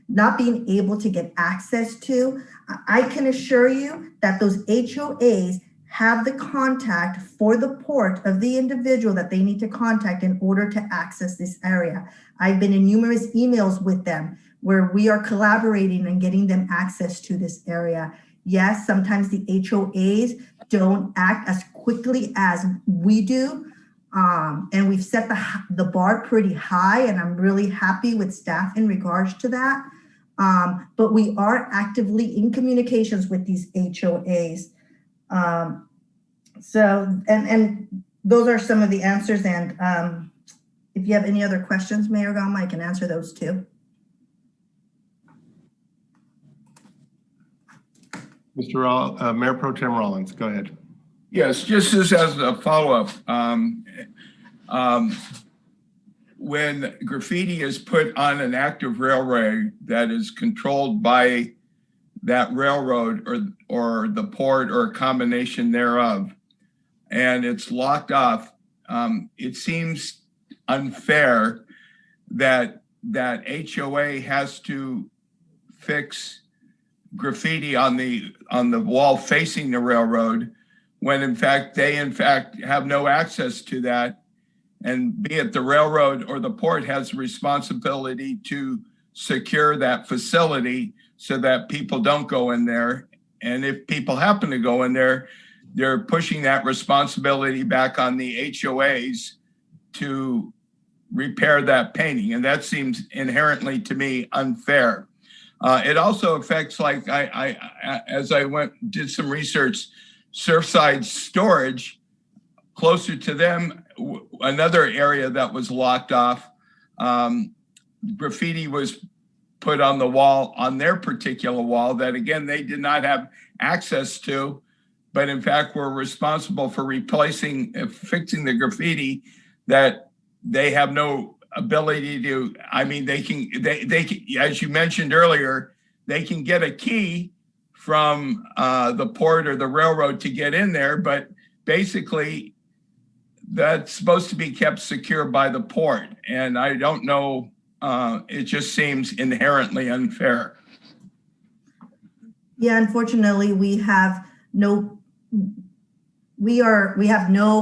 not being able to get access to, I can assure you that those HOAs have the contact for the port of the individual that they need to contact in order to access this area. I've been in numerous emails with them where we are collaborating and getting them access to this area. Yes, sometimes the HOAs don't act as quickly as we do. And we've set the bar pretty high, and I'm really happy with staff in regards to that. But we are actively in communications with these HOAs. So those are some of the answers. And if you have any other questions, Mayor Gama, I can answer those too. Mayor Pro Tem Rollins, go ahead. Yes, just as a follow-up, when graffiti is put on an active railway that is controlled by that railroad or the port or a combination thereof, and it's locked off, it seems unfair that HOA has to fix graffiti on the wall facing the railroad when in fact they have no access to that, and be it the railroad or the port has the responsibility to secure that facility so that people don't go in there. And if people happen to go in there, they're pushing that responsibility back on the HOAs to repair that painting. And that seems inherently to me unfair. It also affects, like as I did some research, Surfside Storage, closer to them, another area that was locked off, graffiti was put on the wall, on their particular wall, that again, they did not have access to, but in fact were responsible for fixing the graffiti that they have no ability to. I mean, they can, as you mentioned earlier, they can get a key from the port or the railroad to get in there, but basically that's supposed to be kept secure by the port. And I don't know, it just seems inherently unfair. Yeah, unfortunately, we have no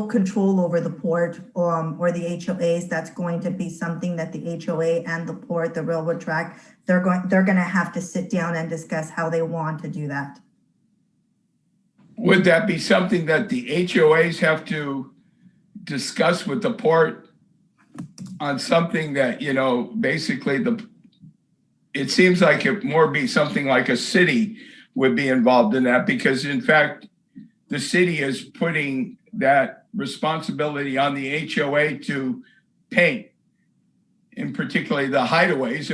control over the port or the HOAs. That's going to be something that the HOA and the port, the railroad track, they're going to have to sit down and discuss how they want to do that. Would that be something that the HOAs have to discuss with the port on something that, you know, basically it seems like it more be something like a city would be involved in that, because in fact, the city is putting that responsibility on the HOA to paint. in particularly the hideaways.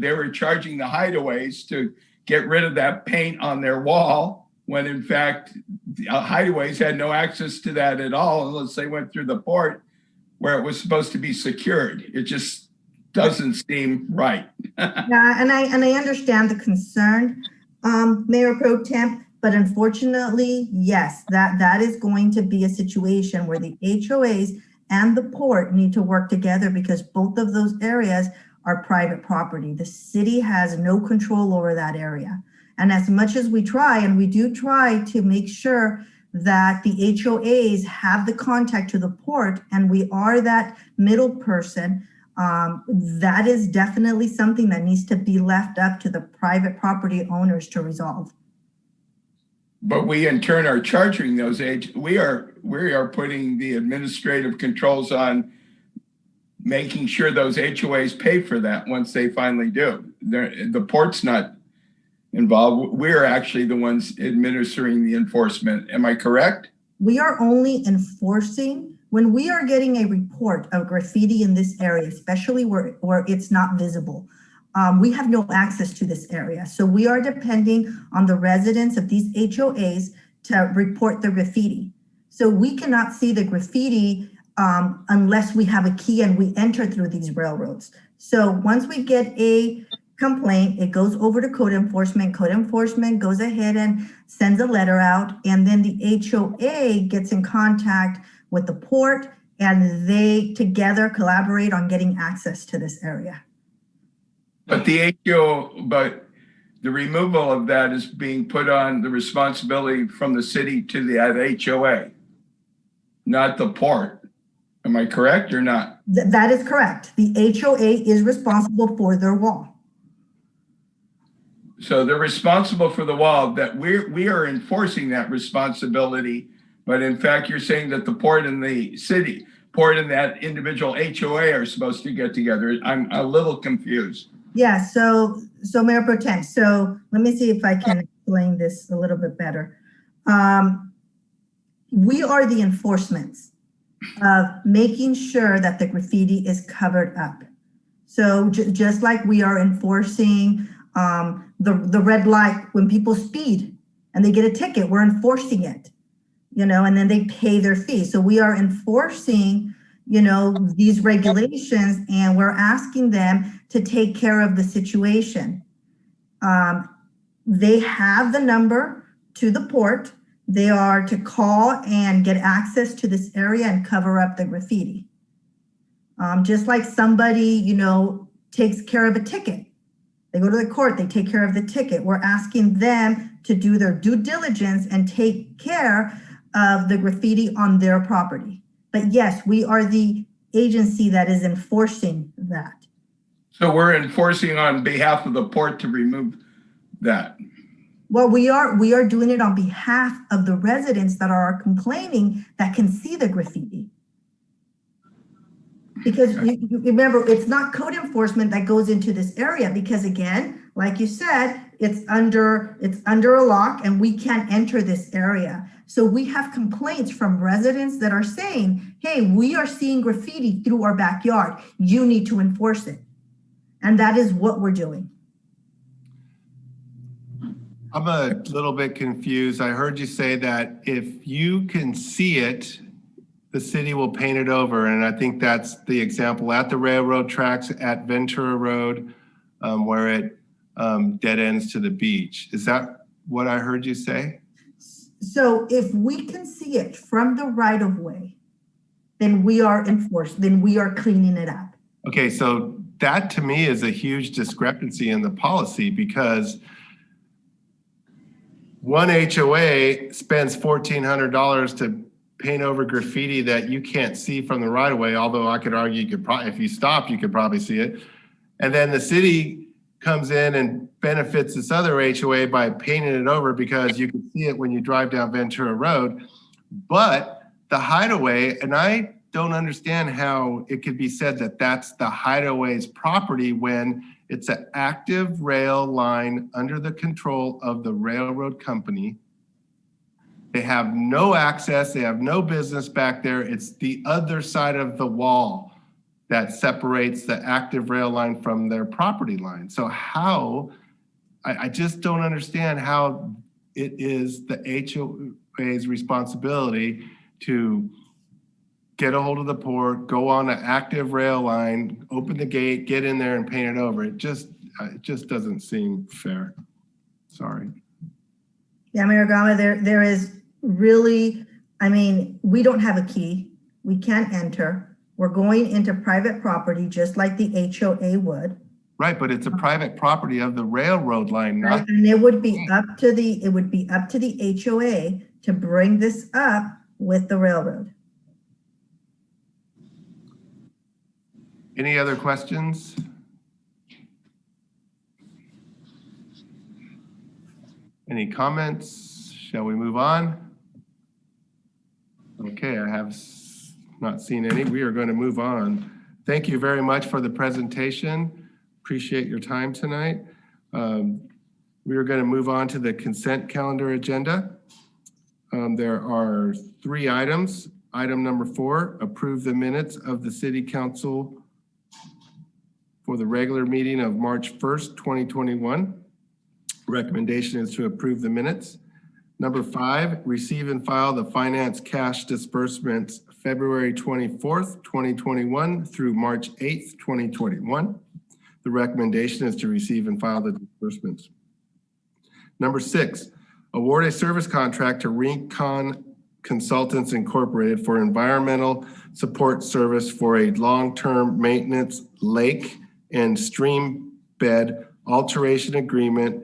They were charging the hideaways to get rid of that paint on their wall, when in fact, hideaways had no access to that at all unless they went through the port where it was supposed to be secured. It just doesn't seem right. Yeah, and I understand the concern, Mayor Pro Temp, but unfortunately, yes, that is going to be a situation where the HOAs and the port need to work together, because both of those areas are private property. The city has no control over that area. And as much as we try, and we do try to make sure that the HOAs have the contact to the port, and we are that middle person, that is definitely something that needs to be left up to the private property owners to resolve. But we in turn are charging those we are putting the administrative controls on making sure those HOAs pay for that once they finally do. The port's not involved. We're actually the ones administering the enforcement. Am I correct? We are only enforcing when we are getting a report of graffiti in this area, especially where it's not visible. We have no access to this area. So we are depending on the residents of these HOAs to report the graffiti. So we cannot see the graffiti unless we have a key and we enter through these railroads. So once we get a complaint, it goes over to code enforcement. Code enforcement goes ahead and sends a letter out, and then the HOA gets in contact with the port, and they together collaborate on getting access to this area. But the removal of that is being put on the responsibility from the city to the HOA, not the port. Am I correct or not? That is correct. The HOA is responsible for their wall. So they're responsible for the wall. That we are enforcing that responsibility, but in fact, you're saying that the port and the city, port and that individual HOA are supposed to get together. I'm a little confused. Yeah, so Mayor Pro Tem, so let me see if I can explain this a little bit better. We are the enforcements of making sure that the graffiti is covered up. So just like we are enforcing the red light when people speed and they get a ticket, we're enforcing it, and then they pay their fee. So we are enforcing, these regulations, and we're asking them to take care of the situation. They have the number to the port. They are to call and get access to this area and cover up the graffiti. Just like somebody, takes care of a ticket. They go to the court, they take care of the ticket. We're asking them to do their due diligence and take care of the graffiti on their property. But yes, we are the agency that is enforcing that. So we're enforcing on behalf of the port to remove that. Well, we are doing it on behalf of the residents that are complaining that can see the graffiti. Because you remember, it's not code enforcement that goes into this area, because again, like you said, it's under a lock and we can't enter this area. So we have complaints from residents that are saying, hey, we are seeing graffiti through our backyard. You need to enforce it. And that is what we're doing. I'm a little bit confused. I heard you say that if you can see it, the city will paint it over. And I think that's the example at the railroad tracks at Ventura Road, where it dead ends to the beach. Is that what I heard you say? So if we can see it from the right of way, then we are enforced, then we are cleaning it up. Okay, so that to me is a huge discrepancy in the policy, because one HOA spends $1,400 to paint over graffiti that you can't see from the right of way, although I could argue you could probably, if you stopped, you could probably see it. And then the city comes in and benefits this other HOA by painting it over because you can see it when you drive down Ventura Road. But the hideaway, and I don't understand how it could be said that that's the hideaway's property when it's an active rail line under the control of the railroad company. They have no access, they have no business back there. It's the other side of the wall. that separates the active rail line from their property line. So how, I just don't understand how it is the HOA's responsibility to get a hold of the port, go on an active rail line, open the gate, get in there and paint it over. It just doesn't seem fair. Sorry. Yeah, Mayor Gama, there is really, I mean, we don't have a key. We can't enter. We're going into private property just like the HOA would. Right, but it's a private property of the railroad line, not. Right, and it would be up to the HOA to bring this up with the railroad. Any other questions? Any comments? Shall we move on? Okay, I have not seen any. We are going to move on. Thank you very much for the presentation. Appreciate your time tonight. We are going to move on to the consent calendar agenda. There are 3 items. Item number 4, approve the minutes of the City Council for the regular meeting of March 1st, 2021. Recommendation is to approve the minutes. Number 5, receive and file the finance cash disbursements February 24th, 2021 through March 8th, 2021. The recommendation is to receive and file the disbursements. Number 6, award a service contract to Rincon Consultants Incorporated for environmental support service for a long-term maintenance lake and stream bed alteration agreement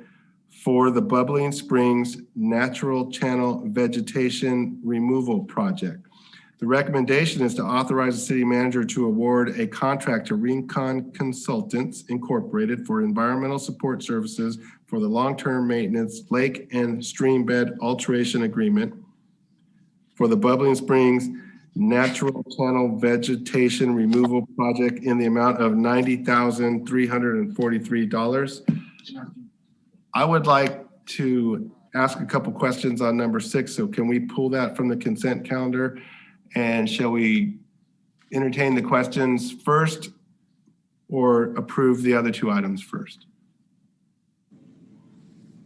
for the Bubbling Springs Natural Channel Vegetation Removal Project. The recommendation is to authorize the city manager to award a contract to Rincon Consultants Incorporated for environmental support services for the long-term maintenance lake and stream bed alteration agreement for the Bubbling Springs Natural Channel Vegetation Removal Project in the amount of $90,343. I would like to ask a couple questions on number 6. So can we pull that from the consent calendar? And shall we entertain the questions first or approve the other 2 items first?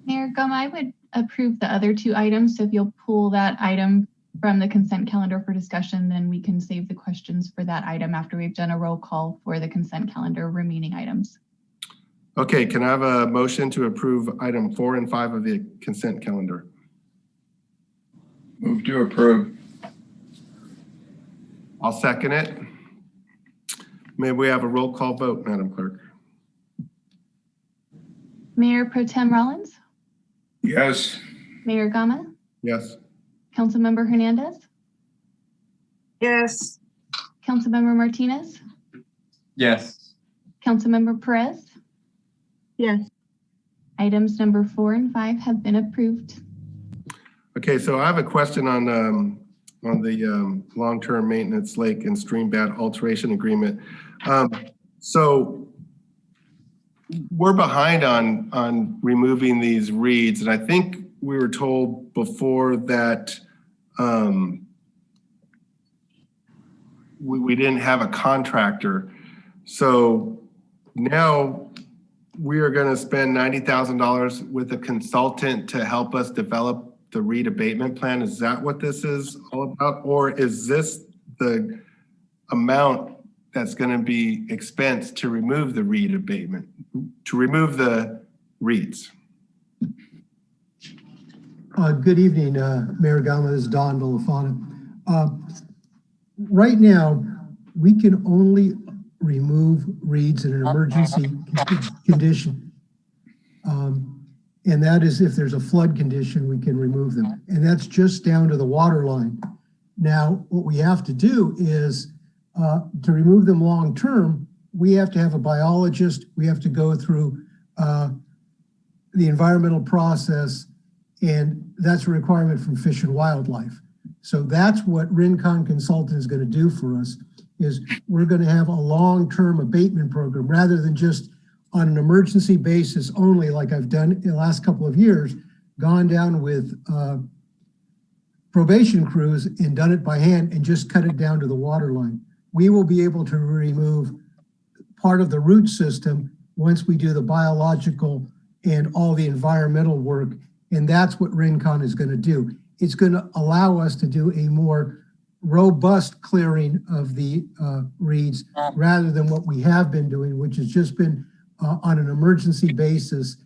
Mayor Gama, I would approve the other 2 items. So if you'll pull that item from the consent calendar for discussion, then we can save the questions for that item after we've done a roll call for the consent calendar remaining items. Okay, can I have a motion to approve item 4 and 5 of the consent calendar? Move to approve. I'll second it. May we have a roll call vote, Madam Clerk? Mayor Pro Tem Rollins, Yes. Mayor Gama, Yes. Councilmember Hernandez, Yes. Councilmember Martinez, Yes. Councilmember Perez. Yes. Items number 4 and 5 have been approved. Okay, so I have a question on the long-term maintenance lake and stream bed alteration agreement. So we're behind on removing these reeds, and I think we were told before that we didn't have a contractor. So now we are going to spend $90,000 with a consultant to help us develop the reed abatement plan. Is that what this is all about? Or is this the amount that's going to be expensed to remove the reed abatement, to remove the reeds? Good evening, Mayor Gama. This is Don Villafana. Right now, we can only remove reeds in an emergency condition. And that is if there's a flood condition, we can remove them. And that's just down to the water line. Now, what we have to do is to remove them long-term, we have to have a biologist. We have to go through the environmental process, and that's a requirement from Fish and Wildlife. So that's what Rincon Consultant is going to do for us, is we're going to have a long-term abatement program rather than just on an emergency basis only, like I've done in the last couple of years, gone down with probation crews and done it by hand and just cut it down to the water line. we will be able to remove part of the root system once we do the biological and all the environmental work. And that's what Rincon is going to do. It's going to allow us to do a more robust clearing of the reeds rather than what we have been doing, which has just been on an emergency basis.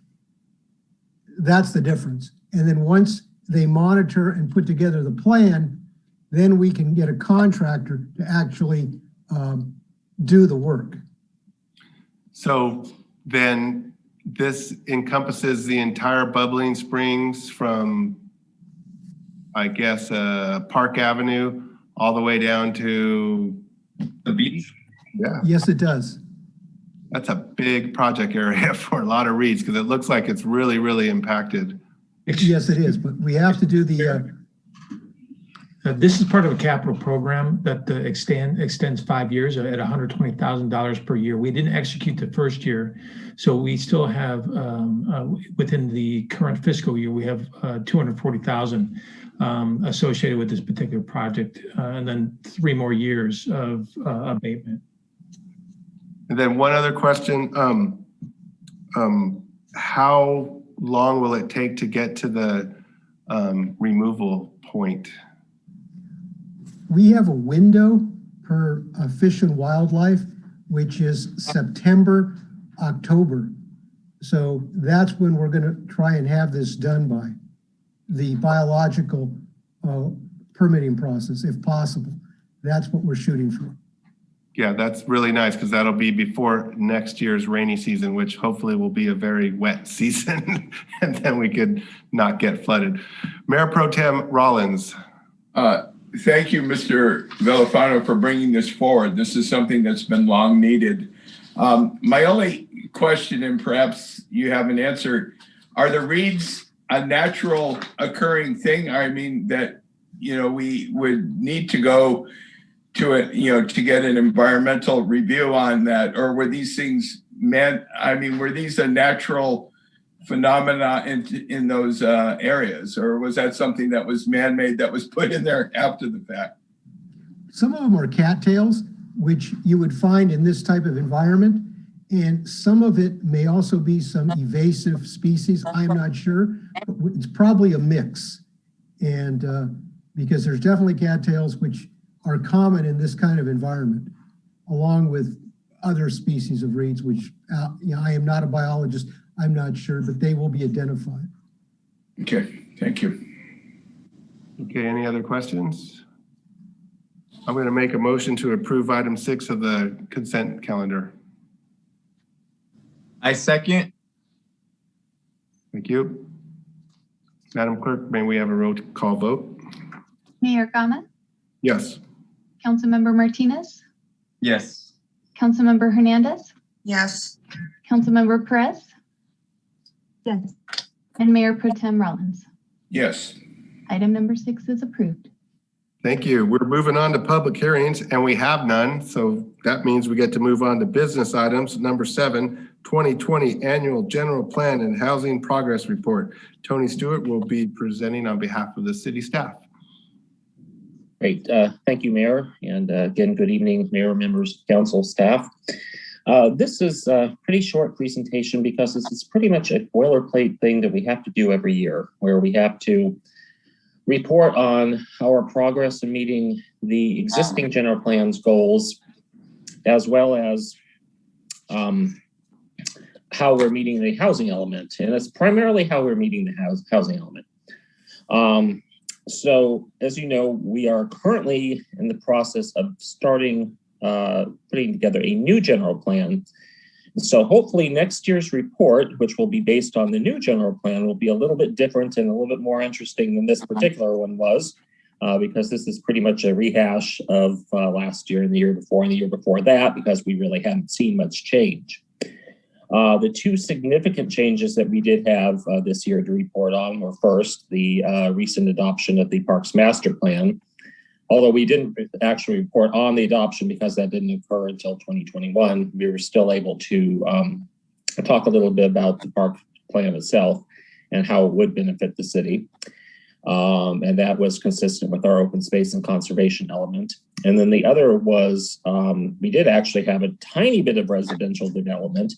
That's the difference. And then once they monitor and put together the plan, then we can get a contractor to actually do the work. So then this encompasses the entire Bubbling Springs from, I guess, Park Avenue all the way down to the beach? Yeah. Yes, it does. That's a big project area for a lot of reeds because it looks like it's really, really impacted. Yes, it is, but we have to do the. This is part of a capital program that extends 5 years at $120,000 per year. We didn't execute the first year, so we still have within the current fiscal year we have $240,000 associated with this particular project, and then 3 more years of abatement. And then one other question: how long will it take to get to the removal point? We have a window per Fish and Wildlife, which is September, October. So that's when we're going to try and have this done by, the biological permitting process, if possible. That's what we're shooting for. Yeah, that's really nice because that'll be before next year's rainy season, which hopefully will be a very wet season, and then we could not get flooded. Mayor Pro Tem Rollins. Thank you, Mr. Villafano, for bringing this forward. This is something that's been long needed. My only question, and perhaps you have an answer, are the reeds a natural occurring thing? I mean, that, you know, we would need to go to it, you know, to get an environmental review on that, or were these things were these a natural phenomena in those areas, or was that something that was man-made that was put in there after the fact? Some of them are cattails, which you would find in this type of environment, and some of it may also be some invasive species. I'm not sure, but it's probably a mix. And because there's definitely cattails which are common in this kind of environment, along with other species of reeds, which you know, I am not a biologist, I'm not sure, but they will be identified. Okay, thank you. Okay, any other questions? I'm going to make a motion to approve item 6 of the consent calendar. I second. Thank you. Madam Clerk, may we have a roll call vote? Mayor Gama, Yes. Councilmember Martinez, Yes. Councilmember Hernandez, Yes. Councilmember Perez, Yes. and Mayor Pro Tem Rollins. Yes. Item number 6 is approved. Thank you. We're moving on to public hearings, and we have none. So that means we get to move on to business items. Number 7, 2020 Annual General Plan and Housing Progress Report. Tony Stewart will be presenting on behalf of the city staff. Great. Thank you, Mayor. And again, good evening, Mayor, members, council, staff. This is a pretty short presentation because this is pretty much a boilerplate thing that we have to do every year, where we have to report on our progress in meeting the existing general plan's goals, as well as how we're meeting the housing element. And it's primarily how we're meeting the housing element. So as you know, we are currently in the process of starting putting together a new general plan. So hopefully next year's report, which will be based on the new general plan, will be a little bit different and a little bit more interesting than this particular one was, because this is pretty much a rehash of last year and the year before and the year before that, because we really haven't seen much change. The 2 significant changes that we did have this year to report on were, first, the recent adoption of the Parks Master Plan. Although we didn't actually report on the adoption because that didn't occur until 2021, we were still able to talk a little bit about the park plan itself and how it would benefit the city. And that was consistent with our open space and conservation element. And then the other was, we did actually have a tiny bit of residential development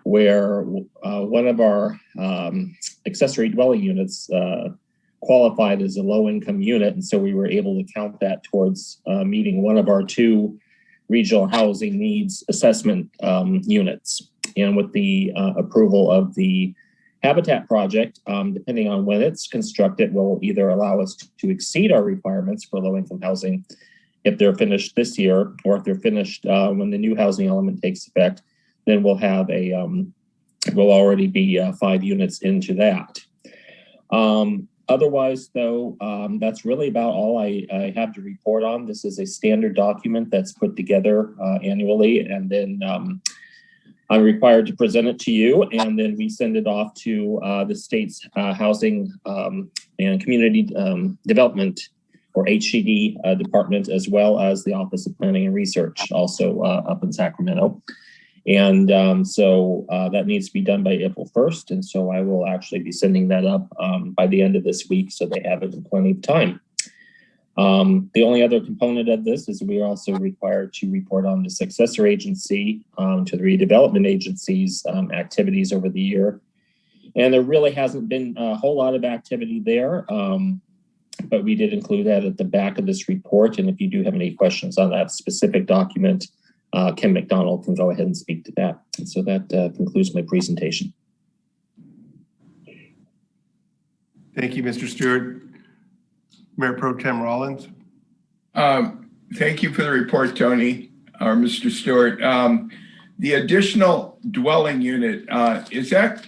where one of our accessory dwelling units qualified as a low-income unit. And so we were able to count that towards meeting one of our 2 regional housing needs assessment units. And with the approval of the Habitat project, depending on when it's constructed, will either allow us to exceed our requirements for low-income housing if they're finished this year, or if they're finished when the new housing element takes effect, then we'll have we'll already be 5 units into that. Otherwise, though, that's really about all I have to report on. This is a standard document that's put together annually, and then I'm required to present it to you, and then we send it off to the state's Housing and Community Development, or HCD department, as well as the Office of Planning and Research, also up in Sacramento. And so that needs to be done by April 1st. And so I will actually be sending that up by the end of this week, so they have it in plenty of time. The only other component of this is we are also required to report on the successor agency to the redevelopment agency's activities over the year. And there really hasn't been a whole lot of activity there, but we did include that at the back of this report. And if you do have any questions on that specific document, Ken McDonald can go ahead and speak to that. And so that concludes my presentation. Thank you, Mr. Stewart. Mayor Pro Tem Rollins. Thank you for the report, Tony, or Mr. Stewart. The additional dwelling unit, is that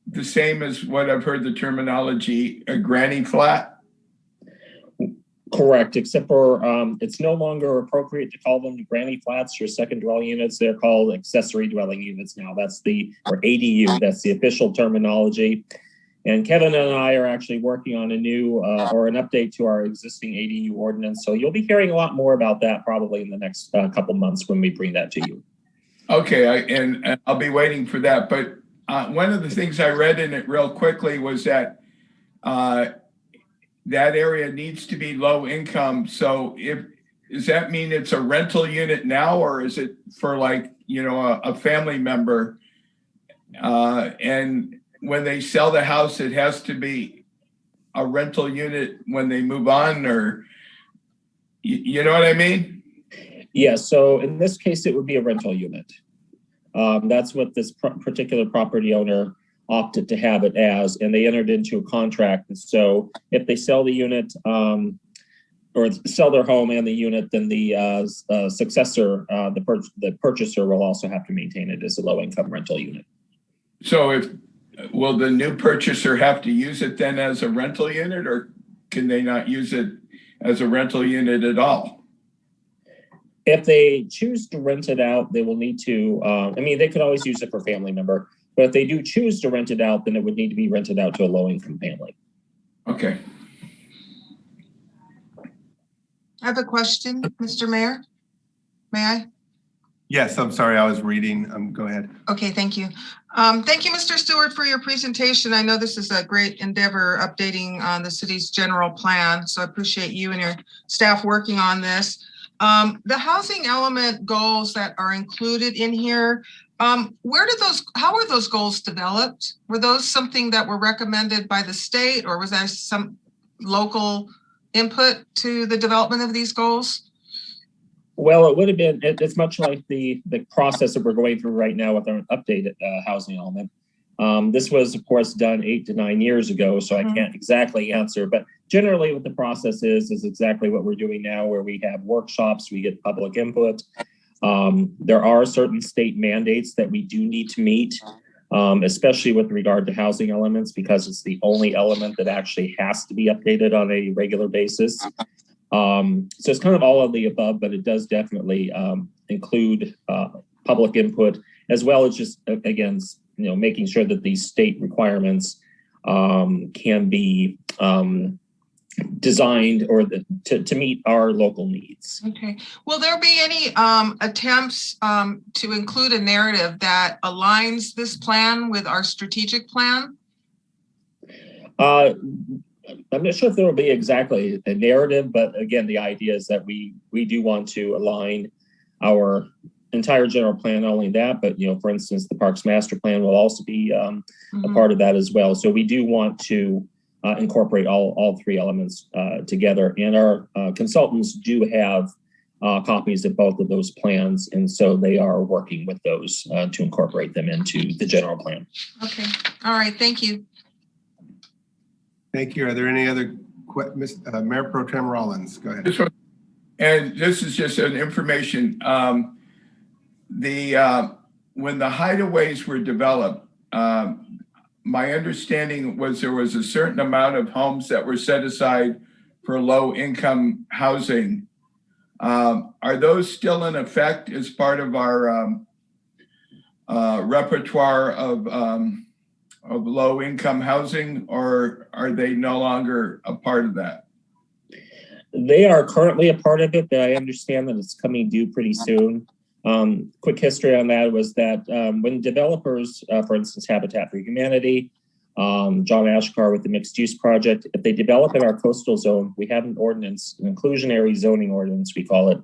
the same as what I've heard the terminology, a granny flat? Correct, except for it's no longer appropriate to call them granny flats or second dwelling units. They're called accessory dwelling units now. That's or ADU, that's the official terminology. And Kevin and I are actually working on a new or an update to our existing ADU ordinance. So you'll be hearing a lot more about that probably in the next couple months when we bring that to you. Okay, and I'll be waiting for that. But one of the things I read in it real quickly was that that area needs to be low income. So does that mean it's a rental unit now, or is it for like, a family member? And when they sell the house, it has to be a rental unit when they move on, or you know what I mean? Yeah, so in this case, it would be a rental unit. That's what this particular property owner opted to have it as, and they entered into a contract. And so if they sell the unit or sell their home and the unit, then the successor, the purchaser will also have to maintain it as a low income rental unit. So will the new purchaser have to use it then as a rental unit, or can they not use it as a rental unit at all? If they choose to rent it out, they will need to, they could always use it for family member, but if they do choose to rent it out, then it would need to be rented out to a low-income family. Okay. I have a question, Mr. Mayor. May I? Yes, I'm sorry, I was reading. Go ahead. Okay, thank you. Thank you, Mr. Stewart, for your presentation. I know this is a great endeavor updating on the city's general plan, so I appreciate you and your staff working on this. The housing element goals that are included in here, how were those goals developed? Were those something that were recommended by the state, or was there some local input to the development of these goals? Well, it would have been, it's much like the process that we're going through right now with our updated housing element. This was, of course, done 8 to 9 years ago, so I can't exactly answer, but generally what the process is exactly what we're doing now, where we have workshops, we get public input. There are certain state mandates that we do need to meet, especially with regard to housing elements, because it's the only element that actually has to be updated on a regular basis. So it's kind of all of the above, but it does definitely include public input, as well as just, again, making sure that these state requirements can be designed or to meet our local needs. Okay. Will there be any attempts to include a narrative that aligns this plan with our strategic plan? I'm not sure if there will be exactly a narrative, but again, the idea is that we do want to align our entire general plan, not only that, but, for instance, the Parks Master Plan will also be a part of that as well. So we do want to incorporate all three elements together. And our consultants do have copies of both of those plans. And so they are working with those to incorporate them into the general plan. Okay. All right. Thank you. Thank you. Are there any other Mayor Pro Tem Rollins? Go ahead. And this is just an information. When the hideaways were developed, my understanding was there was a certain amount of homes that were set aside for low-income housing. Are those still in effect as part of our repertoire of low-income housing, or are they no longer a part of that? They are currently a part of it, but I understand that it's coming due pretty soon. Quick history on that was that when developers, for instance, Habitat for Humanity, John Ashkar with the Mixed Use Project, if they develop in our coastal zone, we have an ordinance, an inclusionary zoning ordinance, we call it,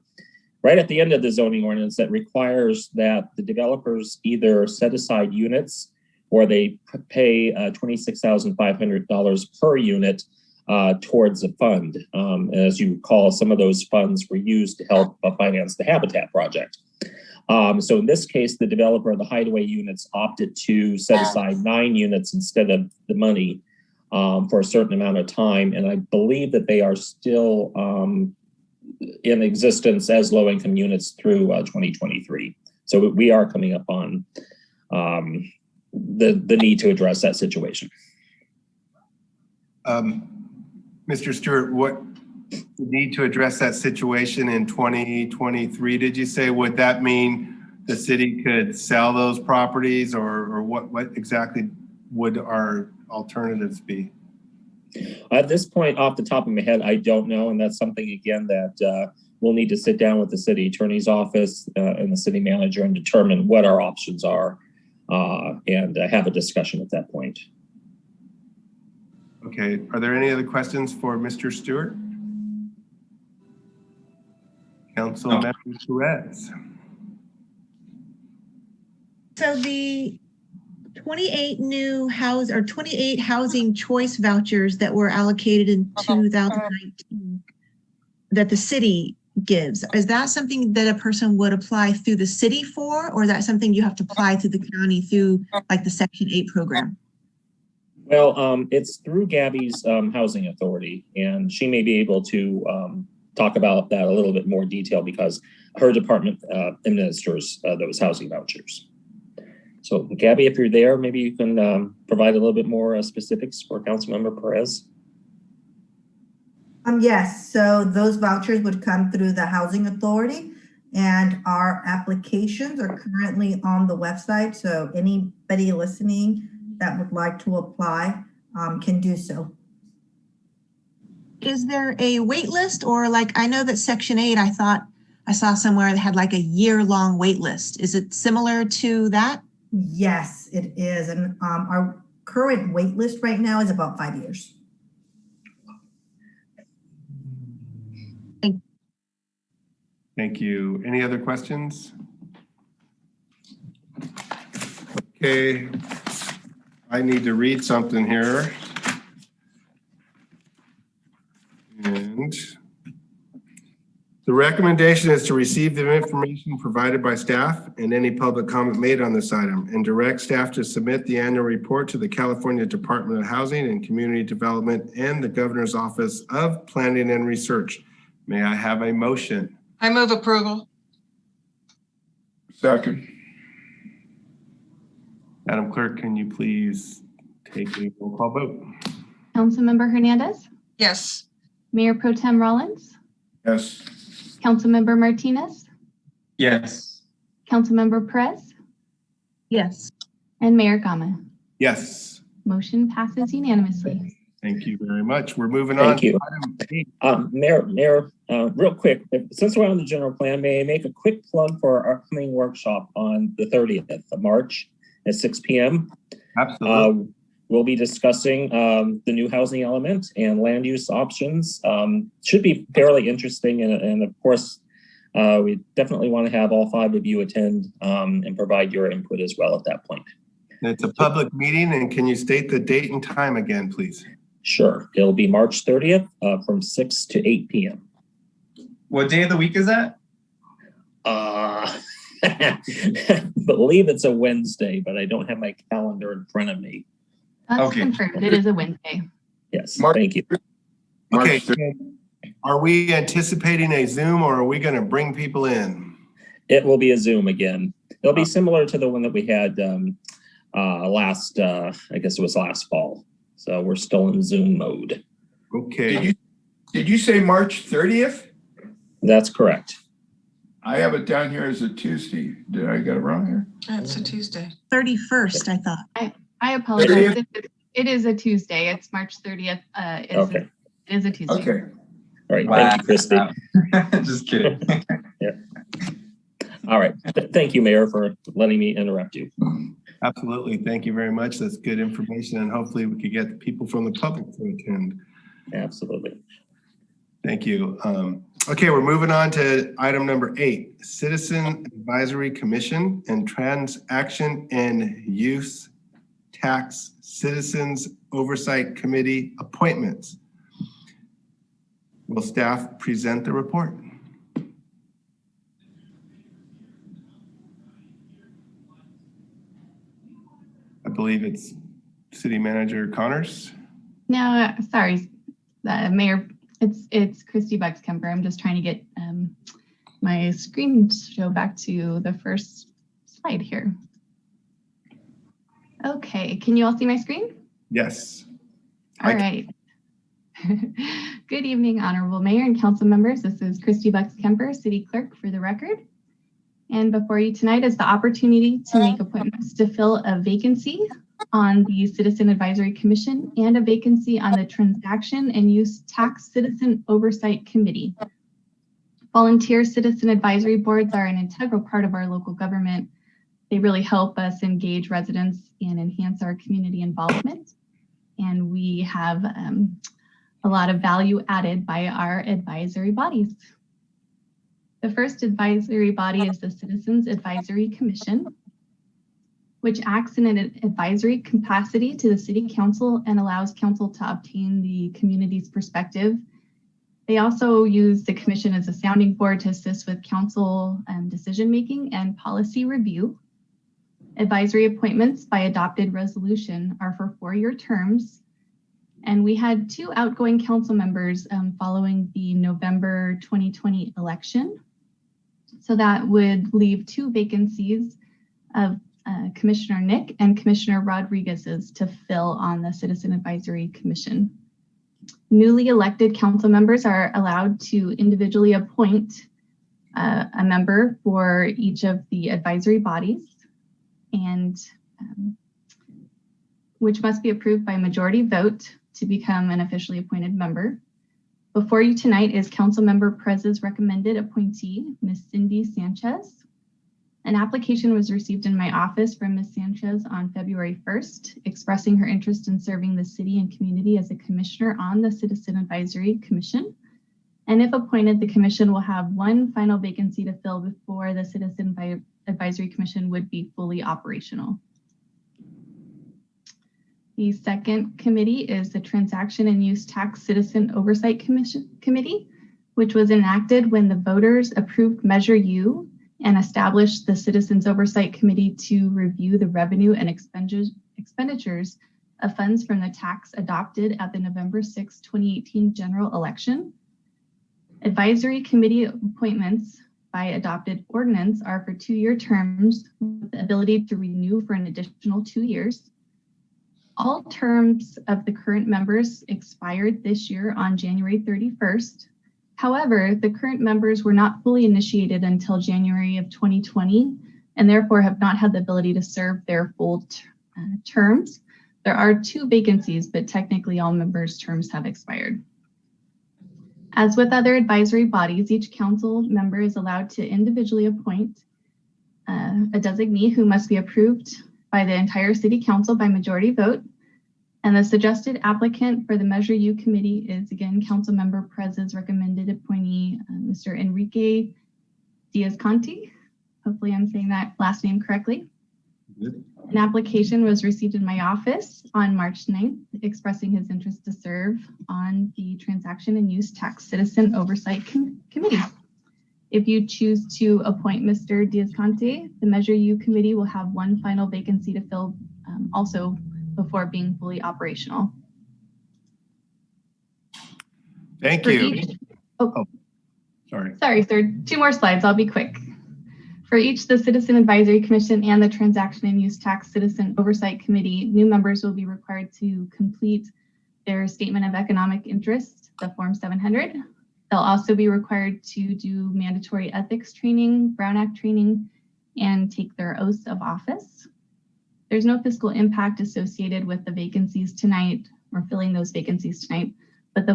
right at the end of the zoning ordinance that requires that the developers either set aside units or they pay $26,500 per unit towards a fund. As you recall, some of those funds were used to help finance the Habitat project. So in this case, the developer of the hideaway units opted to set aside 9 units instead of the money for a certain amount of time. And I believe that they are still in existence as low-income units through 2023. So we are coming up on the need to address that situation. Mr. Stewart, what the need to address that situation in 2023, did you say? Would that mean the city could sell those properties, or what exactly would our alternatives be? At this point, off the top of my head, I don't know. And that's something, again, that we'll need to sit down with the city attorney's office and the city manager and determine what our options are and have a discussion at that point. Okay. Are there any other questions for Mr. Stewart? Councilmember Perez. So the 28 new 28 housing choice vouchers that were allocated in 2019 that the city gives, is that something that a person would apply through the city for, or is that something you have to apply through the county through like the Section 8 program? Well, it's through Gabby's housing authority, and she may be able to talk about that a little bit more detail because her department administers those housing vouchers. So Gabby, if you're there, maybe you can provide a little bit more specifics for Councilmember Perez. Yes, so those vouchers would come through the housing authority, and our applications are currently on the website. So anybody listening that would like to apply can do so. Is there a wait list, or like, I know that Section 8, I thought I saw somewhere that had like a year-long wait list. Is it similar to that? Yes, it is. And our current wait list right now is about 5 years. Thank you. Any other questions? Okay, I need to read something here. And the recommendation is to receive the information provided by staff and any public comment made on this item, and direct staff to submit the annual report to the California Department of Housing and Community Development and the Governor's Office of Planning and Research. May I have a motion? I move approval. Second. Madam Clerk, can you please take a roll call vote? Councilmember Hernandez, Yes. Mayor Pro Tem Rollins, Yes. Councilmember Martinez, Yes. Councilmember Perez, Yes. and Mayor Gama. Yes. Motion passes unanimously. Thank you very much. We're moving on. Thank you. To item 8. Mayor, real quick, since we're on the general plan, may I make a quick plug for our upcoming workshop on the 30th of March at 6 p.m. Absolutely. we'll be discussing the new housing element and land use options. Should be fairly interesting. And of course, we definitely want to have all 5 of you attend and provide your input as well at that point. It's a public meeting, and can you state the date and time again, please? Sure. It'll be March 30th from 6 to 8 p.m. What day of the week is that? Believe it's a Wednesday, but I don't have my calendar in front of me. That's confirmed. It is a Wednesday. Yes, thank you. Okay, are we anticipating a Zoom or are we going to bring people in? It will be a Zoom again. It'll be similar to the one that we had last, I guess it was last fall. So we're still in Zoom mode. Okay. Did you say March 30th? That's correct. I have it down here as a Tuesday. Did I get it wrong here? It's a Tuesday. 31st, I thought. I apologize. It is a Tuesday. It's March 30th. It is a Tuesday. Okay. All right. Thank you, Christy. Just kidding. Yeah. All right. Thank you, Mayor, for letting me interrupt you. Absolutely. Thank you very much. That's good information. And hopefully we could get people from the public to attend. Absolutely. Thank you. Okay, we're moving on to item number 8, Citizen Advisory Commission and Transaction and Use Tax Citizens Oversight Committee appointments. Will staff present the report? I believe it's City Manager Connors. No, sorry, Mayor. It's Christy Bucks-Kemper. I'm just trying to get my screen show back to the first slide here. Okay, can you all see my screen? Yes. All right. Good evening, Honorable Mayor and Council members. This is Christy Bucks-Kemper, City Clerk for the record. And before you tonight is the opportunity to make appointments to fill a vacancy on the Citizen Advisory Commission and a vacancy on the Transaction and Use Tax Citizen Oversight Committee. Volunteer citizen advisory boards are an integral part of our local government. They really help us engage residents and enhance our community involvement. And we have a lot of value added by our advisory bodies. The first advisory body is the Citizens Advisory Commission, which acts in an advisory capacity to the City Council and allows Council to obtain the community's perspective. They also use the Commission as a sounding board to assist with Council decision-making and policy review. Advisory appointments by adopted resolution are for 4-year terms. And we had 2 outgoing Council members following the November 2020 election. So that would leave 2 vacancies of Commissioner Nick and Commissioner Rodriguez's to fill on the Citizen Advisory Commission. Newly elected council members are allowed to individually appoint a member for each of the advisory bodies, and which must be approved by majority vote to become an officially appointed member. Before you tonight is Councilmember Perez's recommended appointee, Ms. Cindy Sanchez. An application was received in my office from Ms. Sanchez on February 1st, expressing her interest in serving the city and community as a commissioner on the Citizen Advisory Commission. And if appointed, the commission will have 1 final vacancy to fill before the Citizen Advisory Commission would be fully operational. The second committee is the Transaction and Use Tax Citizen Oversight Committee, which was enacted when the voters approved Measure U and established the Citizens Oversight Committee to review the revenue and expenditures of funds from the tax adopted at the November 6, 2018 general election. Advisory committee appointments by adopted ordinance are for 2-year terms with the ability to renew for an additional 2 years. All terms of the current members expired this year on January 31st. However, the current members were not fully initiated until January of 2020 and therefore have not had the ability to serve their full terms. There are 2 vacancies, but technically all members' terms have expired. As with other advisory bodies, each council member is allowed to individually appoint a designee who must be approved by the entire city council by majority vote. And the suggested applicant for the Measure U committee is again Councilmember Perez's recommended appointee, Mr. Enrique Diaz-Conti. Hopefully I'm saying that last name correctly. An application was received in my office on March 9th expressing his interest to serve on the Transaction and Use Tax Citizen Oversight Committee. If you choose to appoint Mr. Diaz-Conti, the Measure U committee will have one final vacancy to fill also before being fully operational. Thank For you. each- Sorry, sir. 2 more slides. I'll be quick. For each, the Citizen Advisory Commission and the Transaction and Use Tax Citizen Oversight Committee, new members will be required to complete their Statement of Economic Interest, the Form 700. They'll also be required to do mandatory ethics training, Brown Act training, and take their oaths of office. There's no fiscal impact associated with the vacancies tonight or filling those vacancies tonight, but the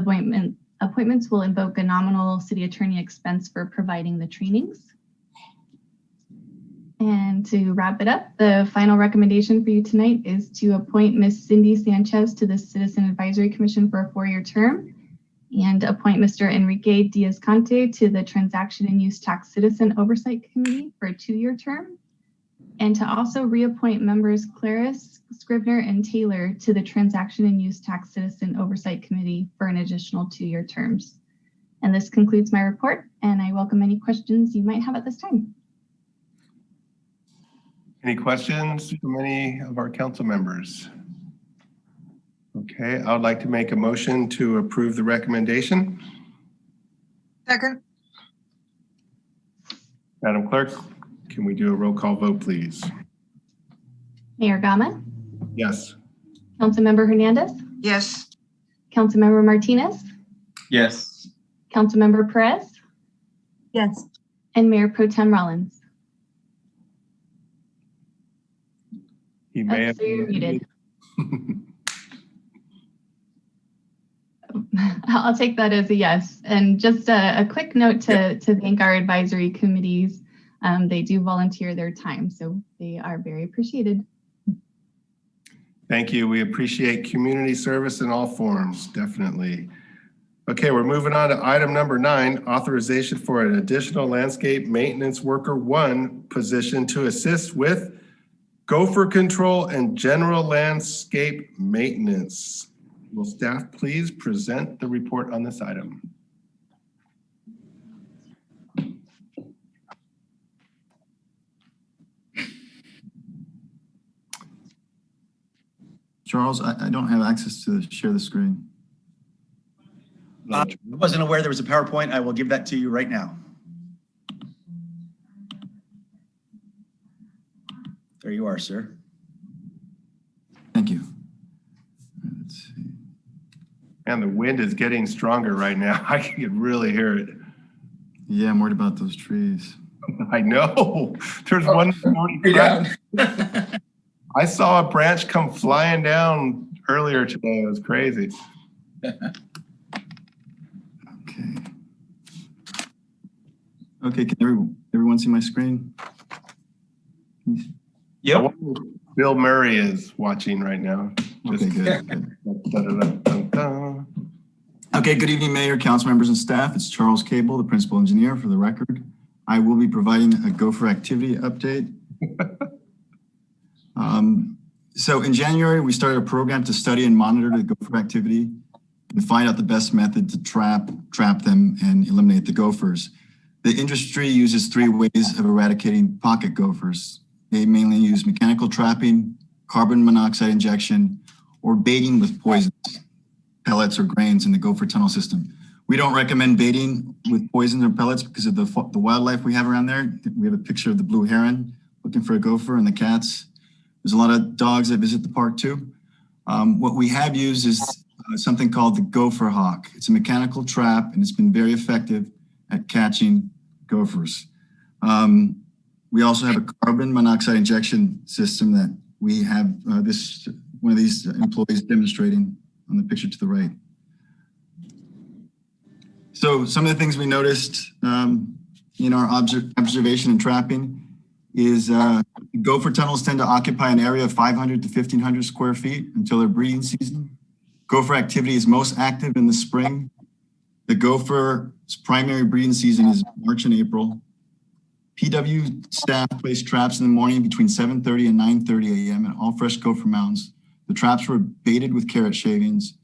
appointments will invoke a nominal city attorney expense for providing the trainings. And to wrap it up, the final recommendation for you tonight is to appoint Ms. Cindy Sanchez to the Citizen Advisory Commission for a 4-year term and appoint Mr. Enrique Diaz-Conti to the Transaction and Use Tax Citizen Oversight Committee for a 2-year term, and to also reappoint members Claris, Scribner, and Taylor to the Transaction and Use Tax Citizen Oversight Committee for an additional 2-year terms. And this concludes my report, and I welcome any questions you might have at this time. any questions from any of our council members? Okay, I would like to make a motion to approve the recommendation. Second. Madam Clerk, can we do a roll call vote, please? Mayor Gama, Yes. Councilmember Hernandez, Yes. Councilmember Martinez, Yes. Councilmember Perez, Yes. and Mayor Pro Tem Rollins. He may have So you're muted. I'll take that as a yes. And just a quick note to thank our advisory committees. They do volunteer their time, so they are very appreciated. Thank you. We appreciate community service in all forms, definitely. Okay, we're moving on to item number 9, authorization for an additional landscape maintenance worker 1 position to assist with gopher control and general landscape maintenance. Will staff please present the report on this item? Charles, I don't have access to share the screen. I wasn't aware there was a PowerPoint. I will give that to you right now. There you are, sir. Thank you. Let's see. And the wind is getting stronger right now. I can really hear it. Yeah, I'm worried about those trees. I know. There's one. I saw a branch come flying down earlier today. It was crazy. Okay, can everyone see my screen? Yep. Bill Murray is watching right now. Okay, good. Okay, good evening, Mayor, council members, and staff. It's Charles Cable, the principal engineer, for the record. I will be providing a gopher activity update. So in January, we started a program to study and monitor the gopher activity and find out the best method to trap them and eliminate the gophers. The industry uses 3 ways of eradicating pocket gophers. They mainly use mechanical trapping, carbon monoxide injection, or baiting with poisons, pellets or grains in the gopher tunnel system. We don't recommend baiting with poisons or pellets because of the wildlife we have around there. We have a picture of the blue heron looking for a gopher and the cats. There's a lot of dogs that visit the park too. What we have used is something called the gopher hawk. It's a mechanical trap and it's been very effective at catching gophers. We also have a carbon monoxide injection system that we have one of these employees demonstrating on the picture to the right. So some of the things we noticed in our observation and trapping is Gopher tunnels tend to occupy an area of 500 to 1,500 square feet until their breeding season. Gopher activity is most active in the spring. The gopher's primary breeding season is March and April. PW staff placed traps in the morning between 7:30 and 9:30 a.m. at all fresh gopher mounds. The traps were baited with carrot shavings.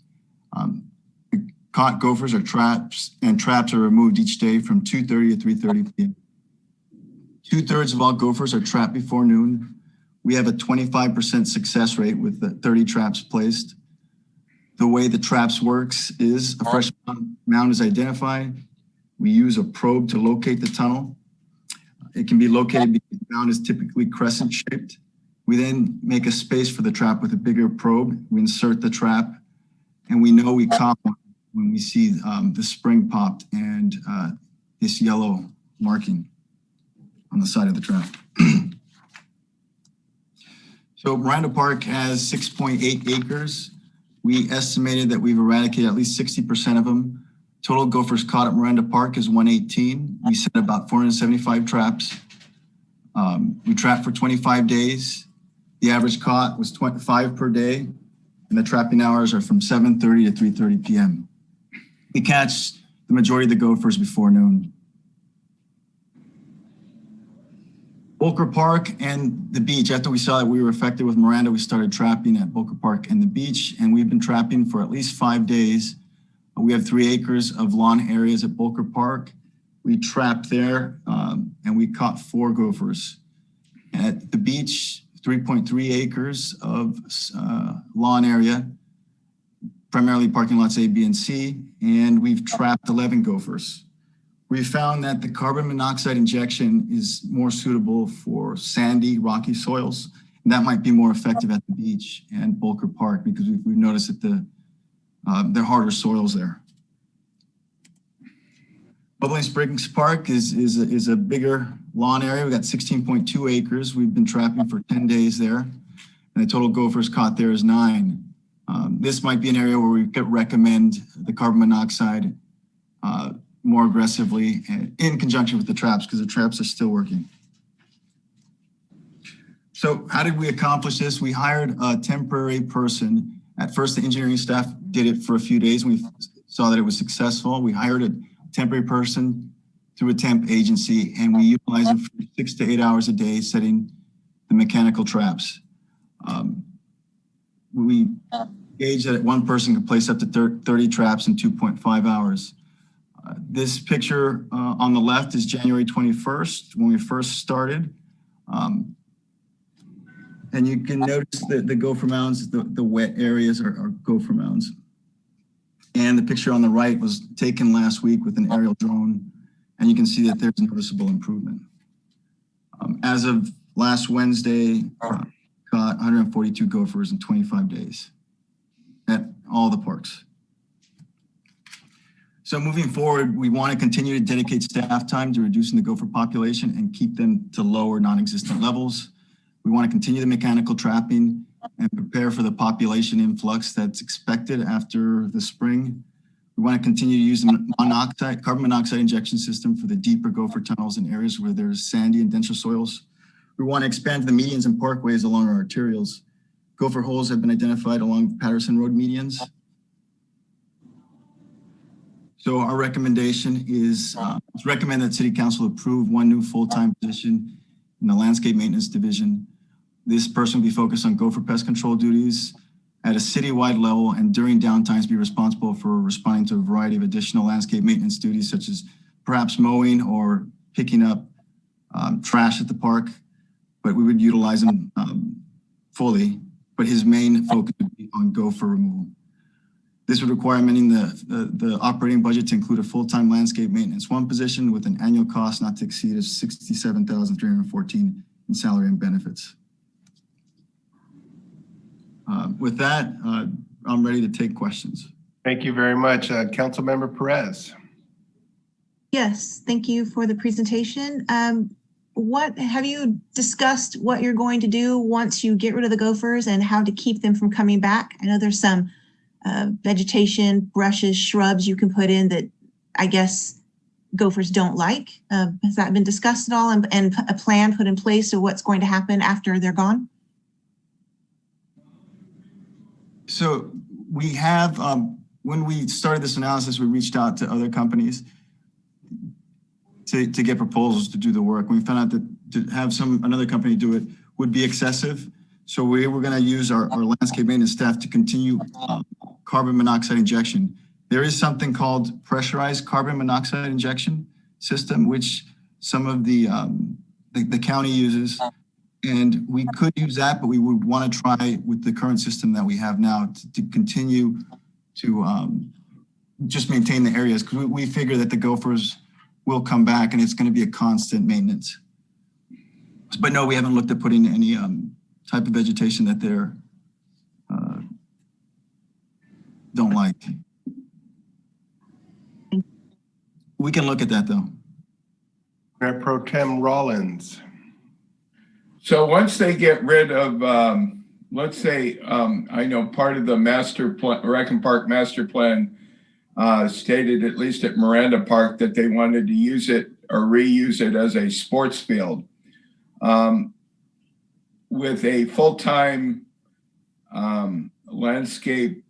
The caught gophers are traps, and traps are removed each day from 2:30 to 3:30 p.m. 2/3 of all gophers are trapped before noon. We have a 25% success rate with the 30 traps placed. The way the traps works is a fresh mound is identified. We use a probe to locate the tunnel. It can be located because the mound is typically crescent shaped. We then make a space for the trap with a bigger probe. We insert the trap, and we know we caught one when we see the spring popped and this yellow marking on the side of the trap. So Miranda Park has 6.8 acres. We estimated that we've eradicated at least 60% of them. Total gophers caught at Miranda Park is 118. We set about 475 traps. We trapped for 25 days. The average caught was 25 per day, and the trapping hours are from 7:30 to 3:30 p.m. We catch the majority of the gophers before noon. Boulker Park and the beach. After we saw that we were affected with Miranda, we started trapping at Boulker Park and the beach, and we've been trapping for at least 5 days. We have 3 acres of lawn areas at Boulker Park. We trapped there and we caught 4 gophers. At the beach, 3.3 acres of lawn area, primarily parking lots A, B, and C, and we've trapped 11 gophers. We found that the carbon monoxide injection is more suitable for sandy, rocky soils, and that might be more effective at the beach and Boulker Park because we've noticed that they're harder soils there. Bubbling Springs Park is a bigger lawn area. We got 16.2 acres. We've been trapping for 10 days there, and the total gophers caught there is 9. This might be an area where we could recommend the carbon monoxide more aggressively in conjunction with the traps because the traps are still working. So how did we accomplish this? We hired a temporary person. At first, the engineering staff did it for a few days. We saw that it was successful. We hired a temporary person through a temp agency, and we utilized them for 6 to 8 hours a day setting the mechanical traps. We gauged that one person could place up to 30 traps in 2.5 hours. This picture on the left is January 21st, when we first started. And you can notice that the gopher mounds, the wet areas are gopher mounds. And the picture on the right was taken last week with an aerial drone, and you can see that there's noticeable improvement. As of last Wednesday, caught 142 gophers in 25 days at all the parks. So moving forward, we want to continue to dedicate staff time to reducing the gopher population and keep them to low or non-existent levels. We want to continue the mechanical trapping and prepare for the population influx that's expected after the spring. We want to continue to use the carbon monoxide injection system for the deeper gopher tunnels in areas where there's sandy and denser soils. We want to expand the medians and parkways along our arterials. Gopher holes have been identified along Patterson Road medians. So our recommendation is recommend that City Council approve 1 new full-time position in the Landscape Maintenance Division. This person will be focused on gopher pest control duties at a citywide level and during downtimes be responsible for responding to a variety of additional landscape maintenance duties such as perhaps mowing or picking up trash at the park, but we would utilize him fully, but his main focus would be on gopher removal. This would require amending the operating budget to include a full-time landscape maintenance 1 position with an annual cost not to exceed $67,314 in salary and benefits. With that, I'm ready to take questions. Thank you very much. Councilmember Perez. Yes, thank you for the presentation. What have you discussed what you're going to do once you get rid of the gophers and how to keep them from coming back? I know there's some vegetation, brushes, shrubs you can put in that I guess gophers don't like? Has that been discussed at all and a plan put in place of what's going to happen after they're gone? So we have, when we started this analysis, we reached out to other companies to get proposals to do the work. We found out that to have another company do it would be excessive. So we were going to use our landscape maintenance staff to continue carbon monoxide injection. There is something called pressurized carbon monoxide injection system, which some of the county uses. And we could use that, but we would want to try with the current system that we have now to continue to just maintain the areas, because we figure that the gophers will come back and it's going to be a constant maintenance. But no, we haven't looked at putting any type of vegetation that they're don't like. We can look at that though. Mayor Pro Tem Rollins. So once they get rid of, let's say, I know part of the master plan, Rec and Park master plan stated, at least at Miranda Park, that they wanted to use it or reuse it as a sports field. With a full-time landscape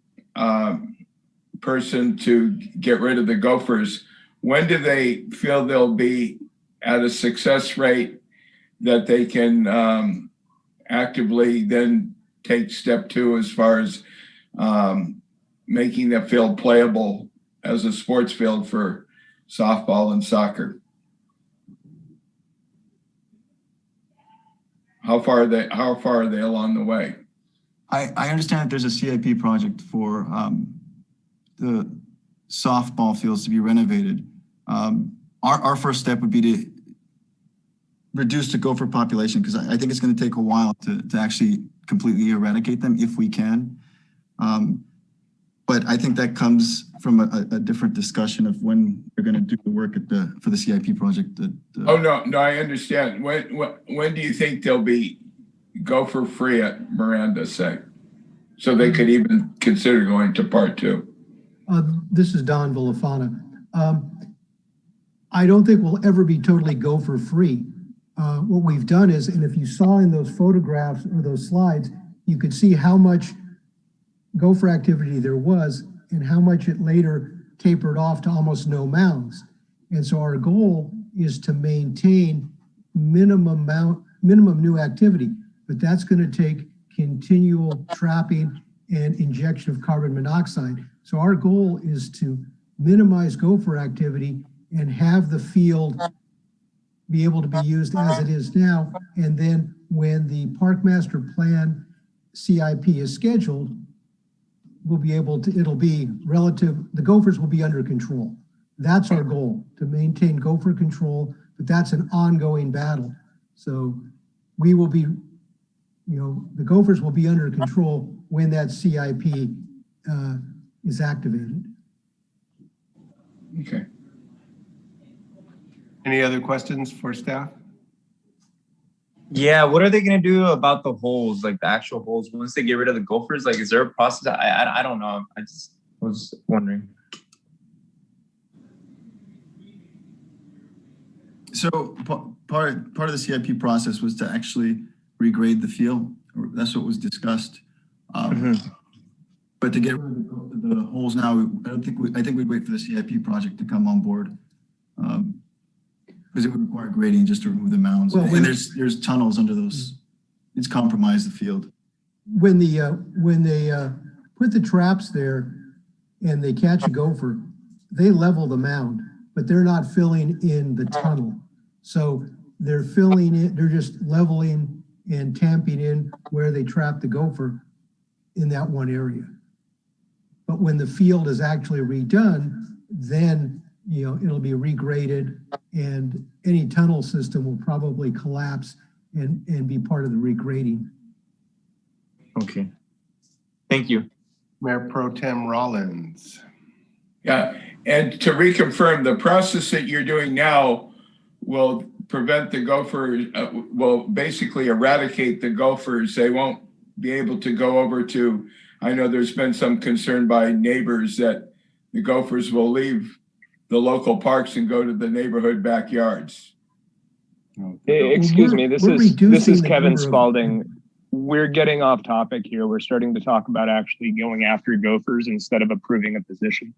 person to get rid of the gophers, when do they feel they'll be at a success rate that they can actively then take step two as far as making the field playable as a sports field for softball and soccer? How far are they along the way? I understand that there's a CIP project for the softball fields to be renovated. Our first step would be to reduce the gopher population, because I think it's going to take a while to actually completely eradicate them if we can. But I think that comes from a different discussion of when they're going to do the work for the CIP project. Oh, no, I understand. When do you think they'll be gopher free at Miranda, say? So they could even consider going to part two? This is Don Villafana. I don't think we'll ever be totally gopher free. What we've done is, and if you saw in those photographs or those slides, you could see how much gopher activity there was and how much it later tapered off to almost no mounds. And so our goal is to maintain minimum new activity, but that's going to take continual trapping and injection of carbon monoxide. So our goal is to minimize gopher activity and have the field be able to be used as it is now. And then when the Park Master Plan CIP is scheduled, we'll be able to, the gophers will be under control. That's our goal, to maintain gopher control, but that's an ongoing battle. So we will be, the gophers will be under control when that CIP is activated. Okay. Any other questions for staff? Yeah, what are they gonna do about the holes, like the actual holes, once they get rid of the gophers? Like, is there a process? I don't know. I just was wondering. So part of the CIP process was to actually regrade the field. That's what was discussed. But to get rid of the holes now, I think we'd wait for the CIP project to come on board. Because it would require grading just to remove the mounds. Well, and there's tunnels under those. It's compromised the field. When they put the traps there and they catch a gopher, they level the mound, but they're not filling in the tunnel. So they're filling it, they're just leveling and tamping in where they trap the gopher in that one area. But when the field is actually redone, then it'll be regraded and any tunnel system will probably collapse and be part of the regrading. Okay. Thank you. Mayor Pro Tem Rollins. Yeah, and to reconfirm, the process that you're doing now will prevent the gophers, will basically eradicate the gophers. They won't be able to go over to, I know there's been some concern by neighbors that the gophers will leave the local parks and go to the neighborhood backyards. Excuse me, this we're is reducing the Kevin number of- Spalding. We're getting off topic here. We're starting to talk about actually going after gophers instead of approving a position.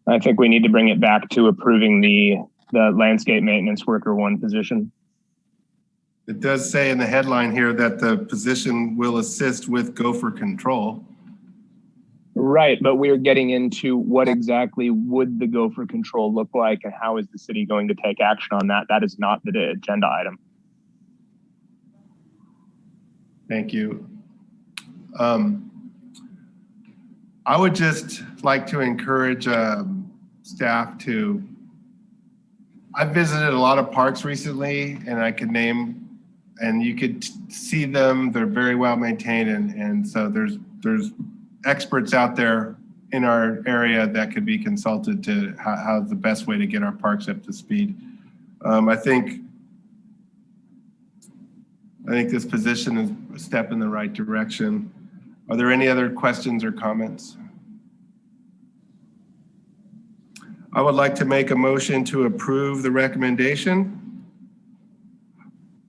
I think we need to bring it back to approving the landscape maintenance worker 1 position. It does say in the headline here that the position will assist with gopher control. Right, but we're getting into what exactly would the gopher control look like and how is the city going to take action on that? That is not the agenda item. Thank you. I would just like to encourage staff to, I've visited a lot of parks recently and I could name, and you could see them, they're very well maintained and so there's experts out there in our area that could be consulted to how the best way to get our parks up to speed. I think this position is a step in the right direction. Are there any other questions or comments? I would like to make a motion to approve the recommendation.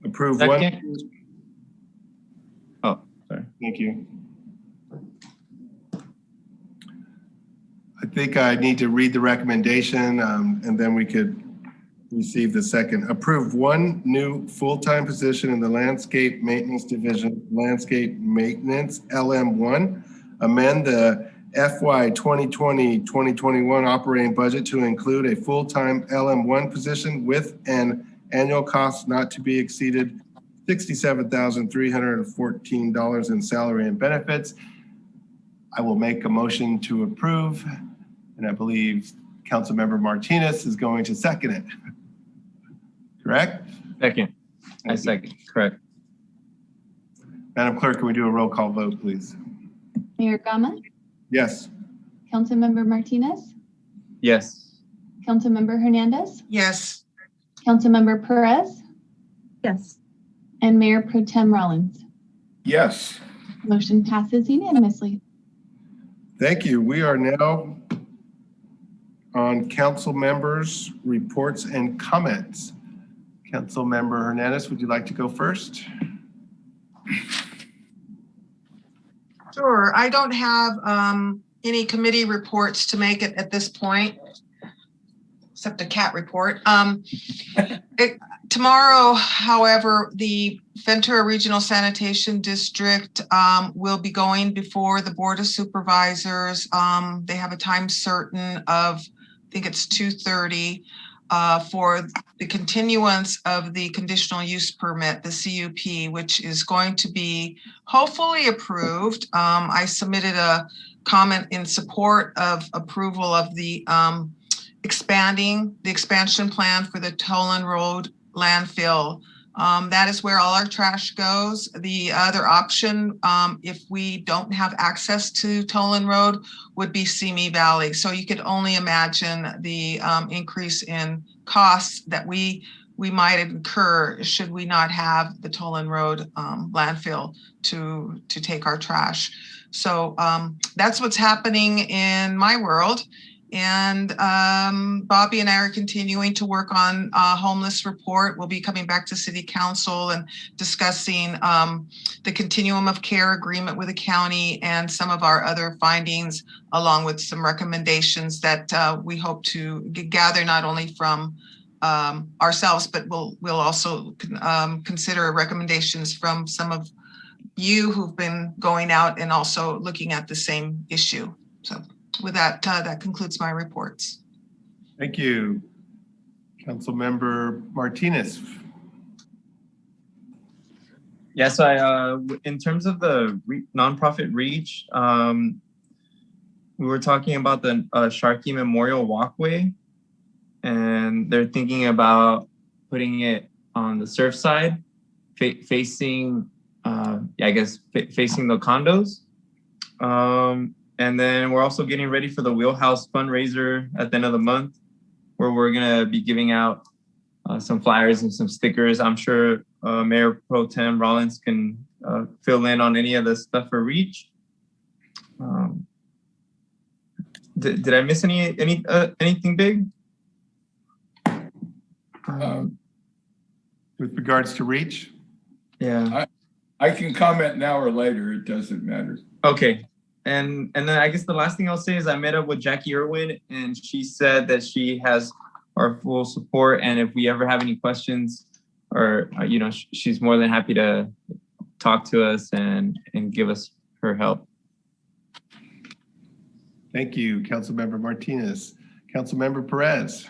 Approve Second. 1. Oh, sorry. Thank you. I think I need to read the recommendation and then we could receive the second. Approve 1 new full-time position in the Landscape Maintenance Division, Landscape Maintenance, LM1. Amend the FY 2020-2021 operating budget to include a full-time LM1 position with an annual cost not to be exceeded $67,314 in salary and benefits. I will make a motion to approve, and I believe Councilmember Martinez is going to second it. Correct? Second. I second. Correct. Madam Clerk, can we do a roll call vote, please? Mayor Gama, Yes. Councilmember Martinez, Yes. Councilmember Hernandez, Yes. Councilmember Perez, Yes. and Mayor Pro Tem Rollins. Yes. Motion passes unanimously. Thank you. We are now on council members' reports and comments. Councilmember Hernandez, would you like to go first? Sure. I don't have any committee reports to make it at this point, except a cat report. Tomorrow, however, the Ventura Regional Sanitation District will be going before the Board of Supervisors. They have a time certain of, I think it's 2:30 for the continuance of the conditional use permit, the CUP, which is going to be hopefully approved. I submitted a comment in support of approval of the expansion plan for the Tolan Road landfill. That is where all our trash goes. The other option, if we don't have access to Tolan Road, would be Simi Valley. So you could only imagine the increase in costs that we might incur should we not have the Tolan Road landfill to take our trash. So that's what's happening in my world. And Bobby and I are continuing to work on a homeless report. We'll be coming back to City Council and discussing the continuum of care agreement with the county and some of our other findings, along with some recommendations that we hope to gather not only from ourselves, but we'll also consider recommendations from some of you who've been going out and also looking at the same issue. So with that, that concludes my reports. Thank you. Councilmember Martinez. Yes, in terms of the nonprofit reach, we were talking about the Sharkey Memorial Walkway, and they're thinking about putting it on the surf side, facing, facing the condos. And then we're also getting ready for the Wheelhouse fundraiser at the end of the month, where we're gonna be giving out some flyers and some stickers. I'm sure Mayor Pro Tem Rollins can fill in on any of the stuff for reach. Did I miss anything big? With regards to reach? Yeah. I can comment now or later. It doesn't matter. Okay. And then I guess the last thing I'll say is I met up with Jackie Irwin, and she said that she has our full support. And if we ever have any questions, or she's more than happy to talk to us and give us her help. Thank you, Councilmember Martinez. Councilmember Perez.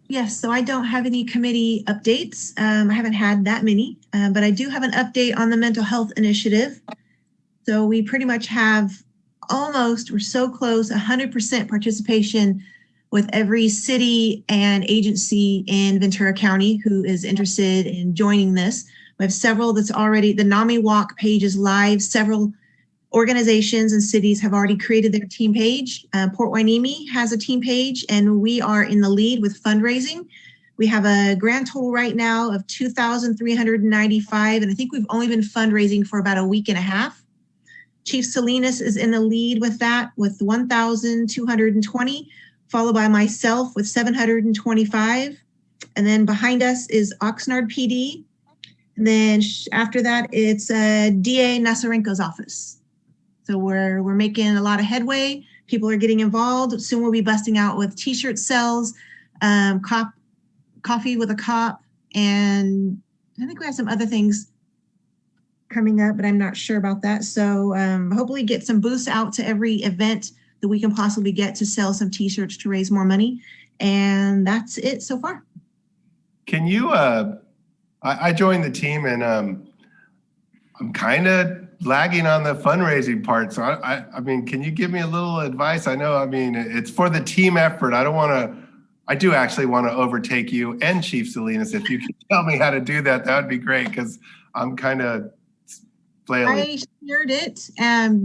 Yes, so I don't have any committee updates. I haven't had that many, but I do have an update on the mental health initiative. So we pretty much have we're so close, 100% participation with every city and agency in Ventura County who is interested in joining this. We have several that's already, the NAMI Walk page is live. Several organizations and cities have already created their team page. Port Hueneme has a team page, and we are in the lead with fundraising. We have a grand total right now of $2,395, and I think we've only been fundraising for about a week and a half. Chief Salinas is in the lead with that with 1,220, followed by myself with 725. And then behind us is Oxnard PD. And then after that, it's DA Nazarenko's office. So we're making a lot of headway. People are getting involved. Soon we'll be busting out with t-shirt sales, coffee with a cop, and I think we have some other things coming up, but I'm not sure about that. So hopefully get some booths out to every event that we can possibly get to sell some t-shirts to raise more money. And that's it so far. Can you, I joined the team, and I'm kind of lagging on the fundraising part. So I mean, can you give me a little advice? I know, I mean, it's for the team effort. I do actually want to overtake you and Chief Salinas. If you can tell me how to do that, that would be great, because I'm kind of flailing. I shared it.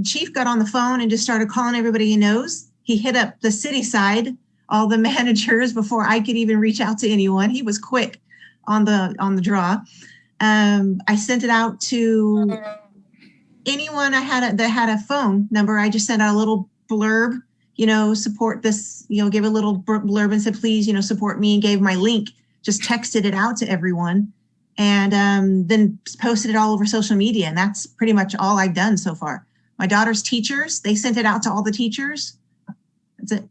Chief got on the phone and just started calling everybody he knows. He hit up the city side, all the managers, before I could even reach out to anyone. He was quick on the draw. I sent it out to anyone that had a phone number. I just sent out a little blurb, support this, give a little blurb and said, please, support me, and gave my link, just texted it out to everyone, and then posted it all over social media. And that's pretty much all I've done so far. My daughter's teachers, they sent it out to all the teachers. That's it.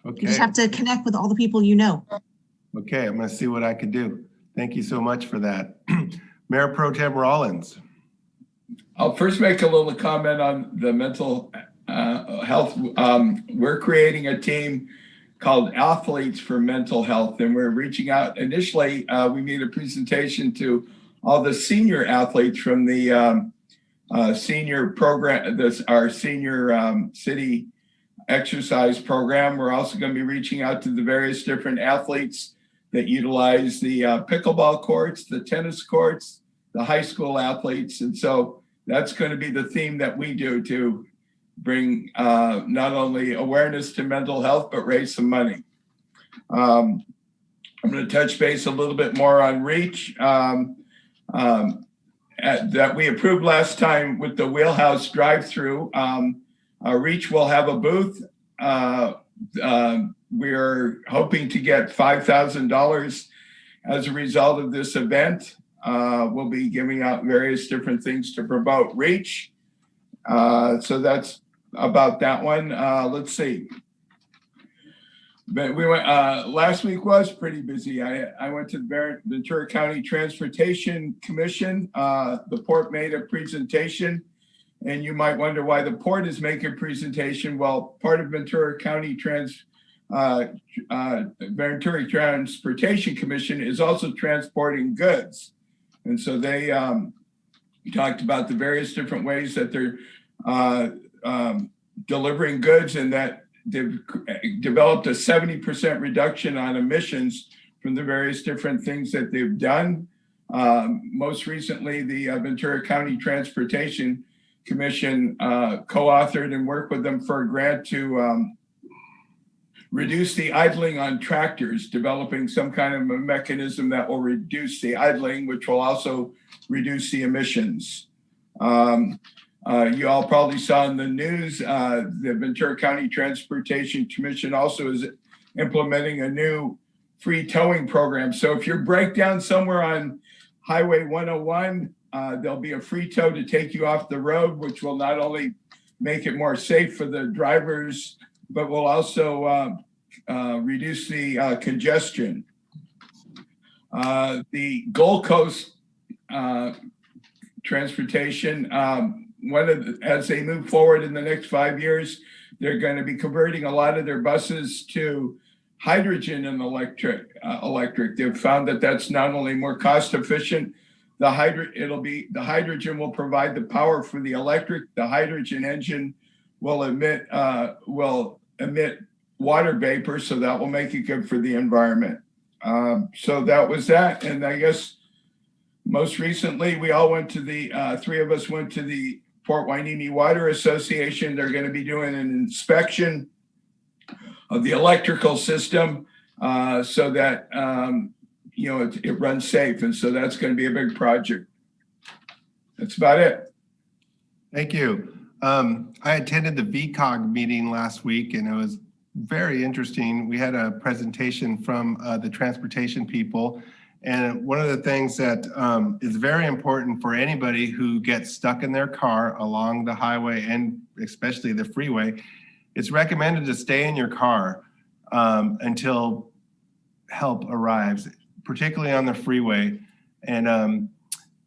Okay. You just have to connect with all the people you know. Okay, I'm going to see what I can do. Thank you so much for that. Mayor Pro Tem Rollins. I'll first make a little comment on the mental health. We're creating a team called Athletes for Mental Health, and we're reaching out. Initially, we made a presentation to all the senior athletes from the senior program, our senior city exercise program. We're also going to be reaching out to the various different athletes that utilize the pickleball courts, the tennis courts, the high school athletes. And so that's going to be the theme that we do to bring not only awareness to mental health, but raise some money. I'm going to touch base a little bit more on REACH that we approved last time with the Wheelhouse drive-through. REACH will have a booth. We're hoping to get $5,000 as a result of this event. We'll be giving out various different things to promote REACH. So that's about that one. Let's see. But we went, last week was pretty busy. I went to the Ventura County Transportation Commission. The port made a presentation, and you might wonder why the port is making a presentation. Well, part of Ventura County Ventura Transportation Commission is also transporting goods. And so they talked about the various different ways that they're delivering goods, and that they've developed a 70% reduction on emissions from the various different things that they've done. Most recently, the Ventura County Transportation Commission co-authored and worked with them for a grant to reduce the idling on tractors, developing some kind of a mechanism that will reduce the idling, which will also reduce the emissions. You all probably saw in the news, the Ventura County Transportation Commission also is implementing a new free towing program. So if you're break down somewhere on Highway 101, there'll be a free tow to take you off the road, which will not only make it more safe for the drivers, but will also reduce the congestion. The Gold Coast Transportation, as they move forward in the next 5 years, they're going to be converting a lot of their buses to hydrogen and electric. They've found that that's not only more cost efficient, the hydrogen will provide the power for the electric. The hydrogen engine will emit water vapor, so that will make it good for the environment. So that was that. And I guess most recently, we all went to the, three of us went to the Port Hueneme Water Association. They're going to be doing an inspection of the electrical system so that, it runs safe. And so that's going to be a big project. That's about it. Thank you. I attended the VCOG meeting last week, and it was very interesting. We had a presentation from the transportation people. And one of the things that is very important for anybody who gets stuck in their car along the highway and especially the freeway, it's recommended to stay in your car until help arrives, particularly on the freeway. And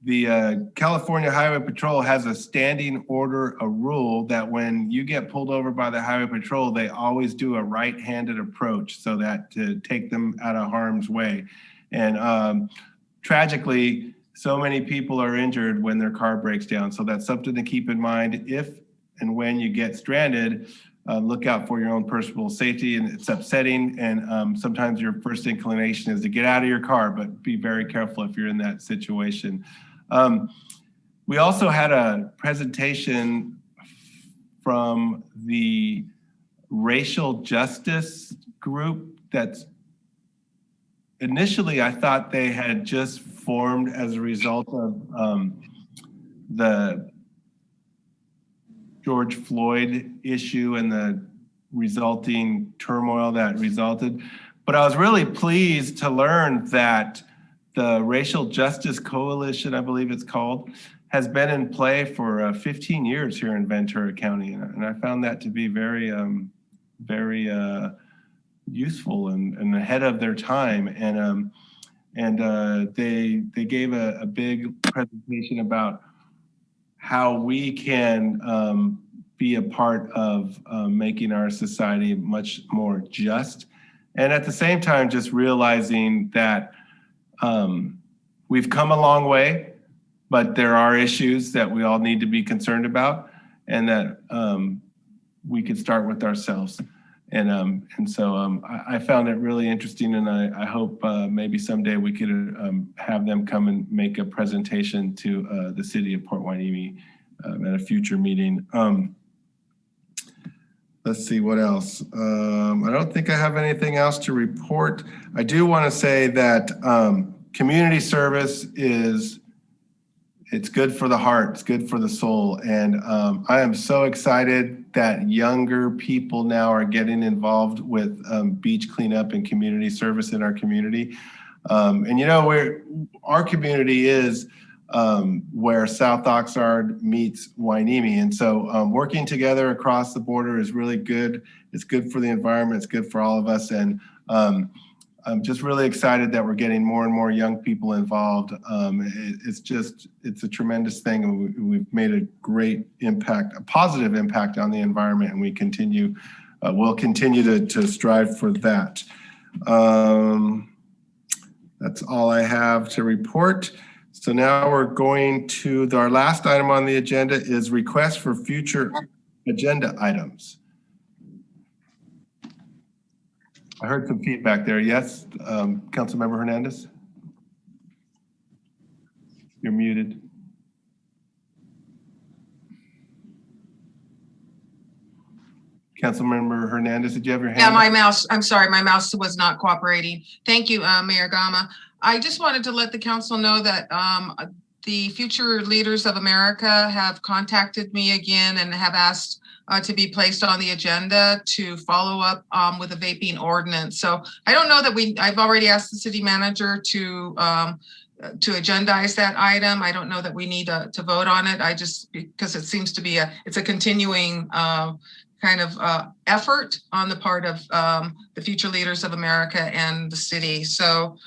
the California Highway Patrol has a standing order, a rule that when you get pulled over by the Highway Patrol, they always do a right-handed approach so that to take them out of harm's way. And tragically, so many people are injured when their car breaks down. So that's something to keep in mind. If and when you get stranded, look out for your own personal safety. And it's upsetting. And sometimes your first inclination is to get out of your car, but be very careful if you're in that situation. We also had a presentation from the racial justice group that's initially, I thought they had just formed as a result of the George Floyd issue and the resulting turmoil that resulted. But I was really pleased to learn that the Racial Justice Coalition, I believe it's called, has been in play for 15 years here in Ventura County. And I found that to be very, very useful and ahead of their time. And they gave a big presentation about how we can be a part of making our society much more just. And at the same time, just realizing that we've come a long way, but there are issues that we all need to be concerned about, and that we could start with ourselves. And so I found it really interesting, and I hope maybe someday we could have them come and make a presentation to the city of Port Hueneme at a future meeting. Let's see what else. I don't think I have anything else to report. I do want to say that community service it's good for the heart, it's good for the soul. And I am so excited that younger people now are getting involved with beach cleanup and community service in our community. And our community is where South Oxnard meets Hueneme. And so working together across the border is really good. It's good for the environment, it's good for all of us. And I'm just really excited that we're getting more and more young people involved. It's a tremendous thing. And we've made a great impact, a positive impact on the environment, and we'll continue to strive for that. That's all I have to report. So now we're going to our last item on the agenda is requests for future agenda items. I heard some feedback there. Yes, Councilmember Hernandez? You're muted. Councilmember Hernandez, did you have your hand? Yeah, my mouse, I'm sorry, my mouse was not cooperating. Thank you, Mayor Gama. I just wanted to let the council know that the Future Leaders of America have contacted me again and have asked to be placed on the agenda to follow up with a vaping ordinance. So I don't know that I've already asked the city manager to agendize that item. I don't know that we need to vote on it. Because it seems to be it's a continuing kind of effort on the part of the Future Leaders of America and the city. So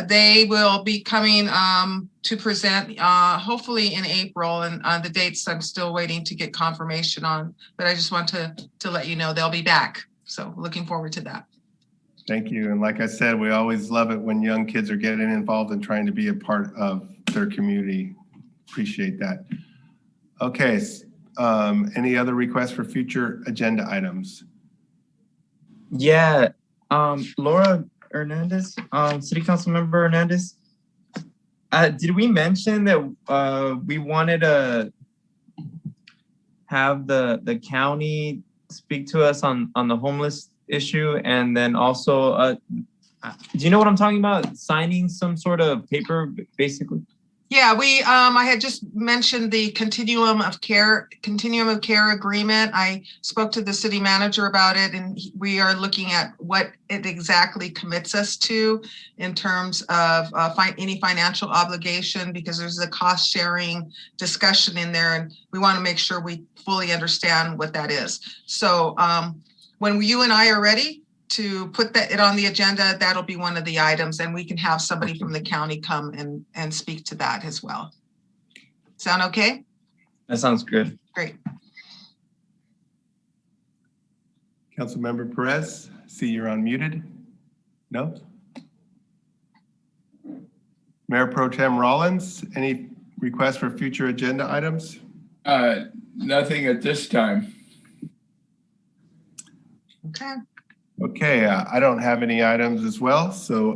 they will be coming to present hopefully in April, and the dates I'm still waiting to get confirmation on, but I just want to let you know they'll be back. So looking forward to that. Thank you. And like I said, we always love it when young kids are getting involved and trying to be a part of their community. Appreciate that. Okay. Any other requests for future agenda items? Yeah, Laura Hernandez, City Council Member Hernandez. Did we mention that we wanted to have the county speak to us on the homeless issue, and then also, do you know what I'm talking about? Signing some sort of paper, basically. Yeah, I had just mentioned the continuum of care agreement. I spoke to the city manager about it, and we are looking at what it exactly commits us to in terms of any financial obligation, because there's a cost sharing discussion in there, and we want to make sure we fully understand what that is. So when you and I are ready to put it on the agenda, that'll be one of the items, and we can have somebody from the county come and speak to that as well. Sound okay? That sounds good. Great. Councilmember Perez, see you're unmuted. No? Mayor Pro Tem Rollins, any requests for future agenda items? Nothing at this time. Okay. Okay, I don't have any items as well, so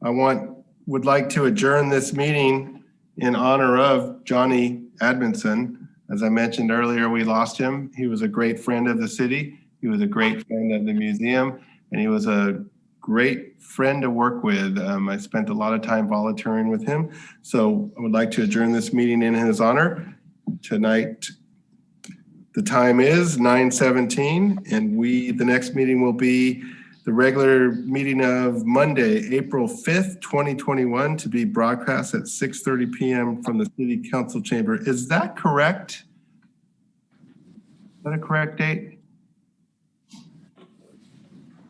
I would like to adjourn this meeting in honor of Johnny Admonson. As I mentioned earlier, we lost him. He was a great friend of the city. He was a great friend of the museum, and he was a great friend to work with. I spent a lot of time volunteering with him, so I would like to adjourn this meeting in his honor. Tonight, the time is 9:17, and the next meeting will be the regular meeting of Monday, April 5th, 2021, to be broadcast at 6:30 p.m. from the City Council chamber. Is that correct? Is that a correct date?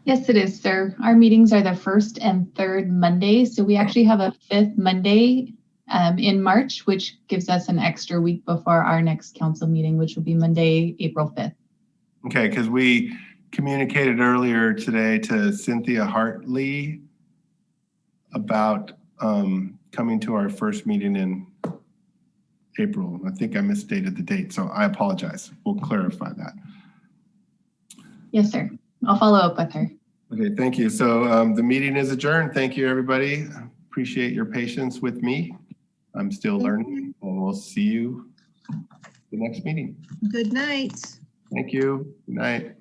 Yes, it is, sir. Our meetings are the first and third Mondays, so we actually have a fifth Monday in March, which gives us an extra week before our next council meeting, which will be Monday, April 5th. Okay, because we communicated earlier today to Cynthia Hartley about coming to our first meeting in April. I think I misstated the date, so I apologize. We'll clarify that. Yes, sir. I'll follow up with her. Okay, thank you. So the meeting is adjourned. Thank you, everybody. Appreciate your patience with me. I'm still learning, and we'll see you the next meeting. Good night. Thank you. Good night.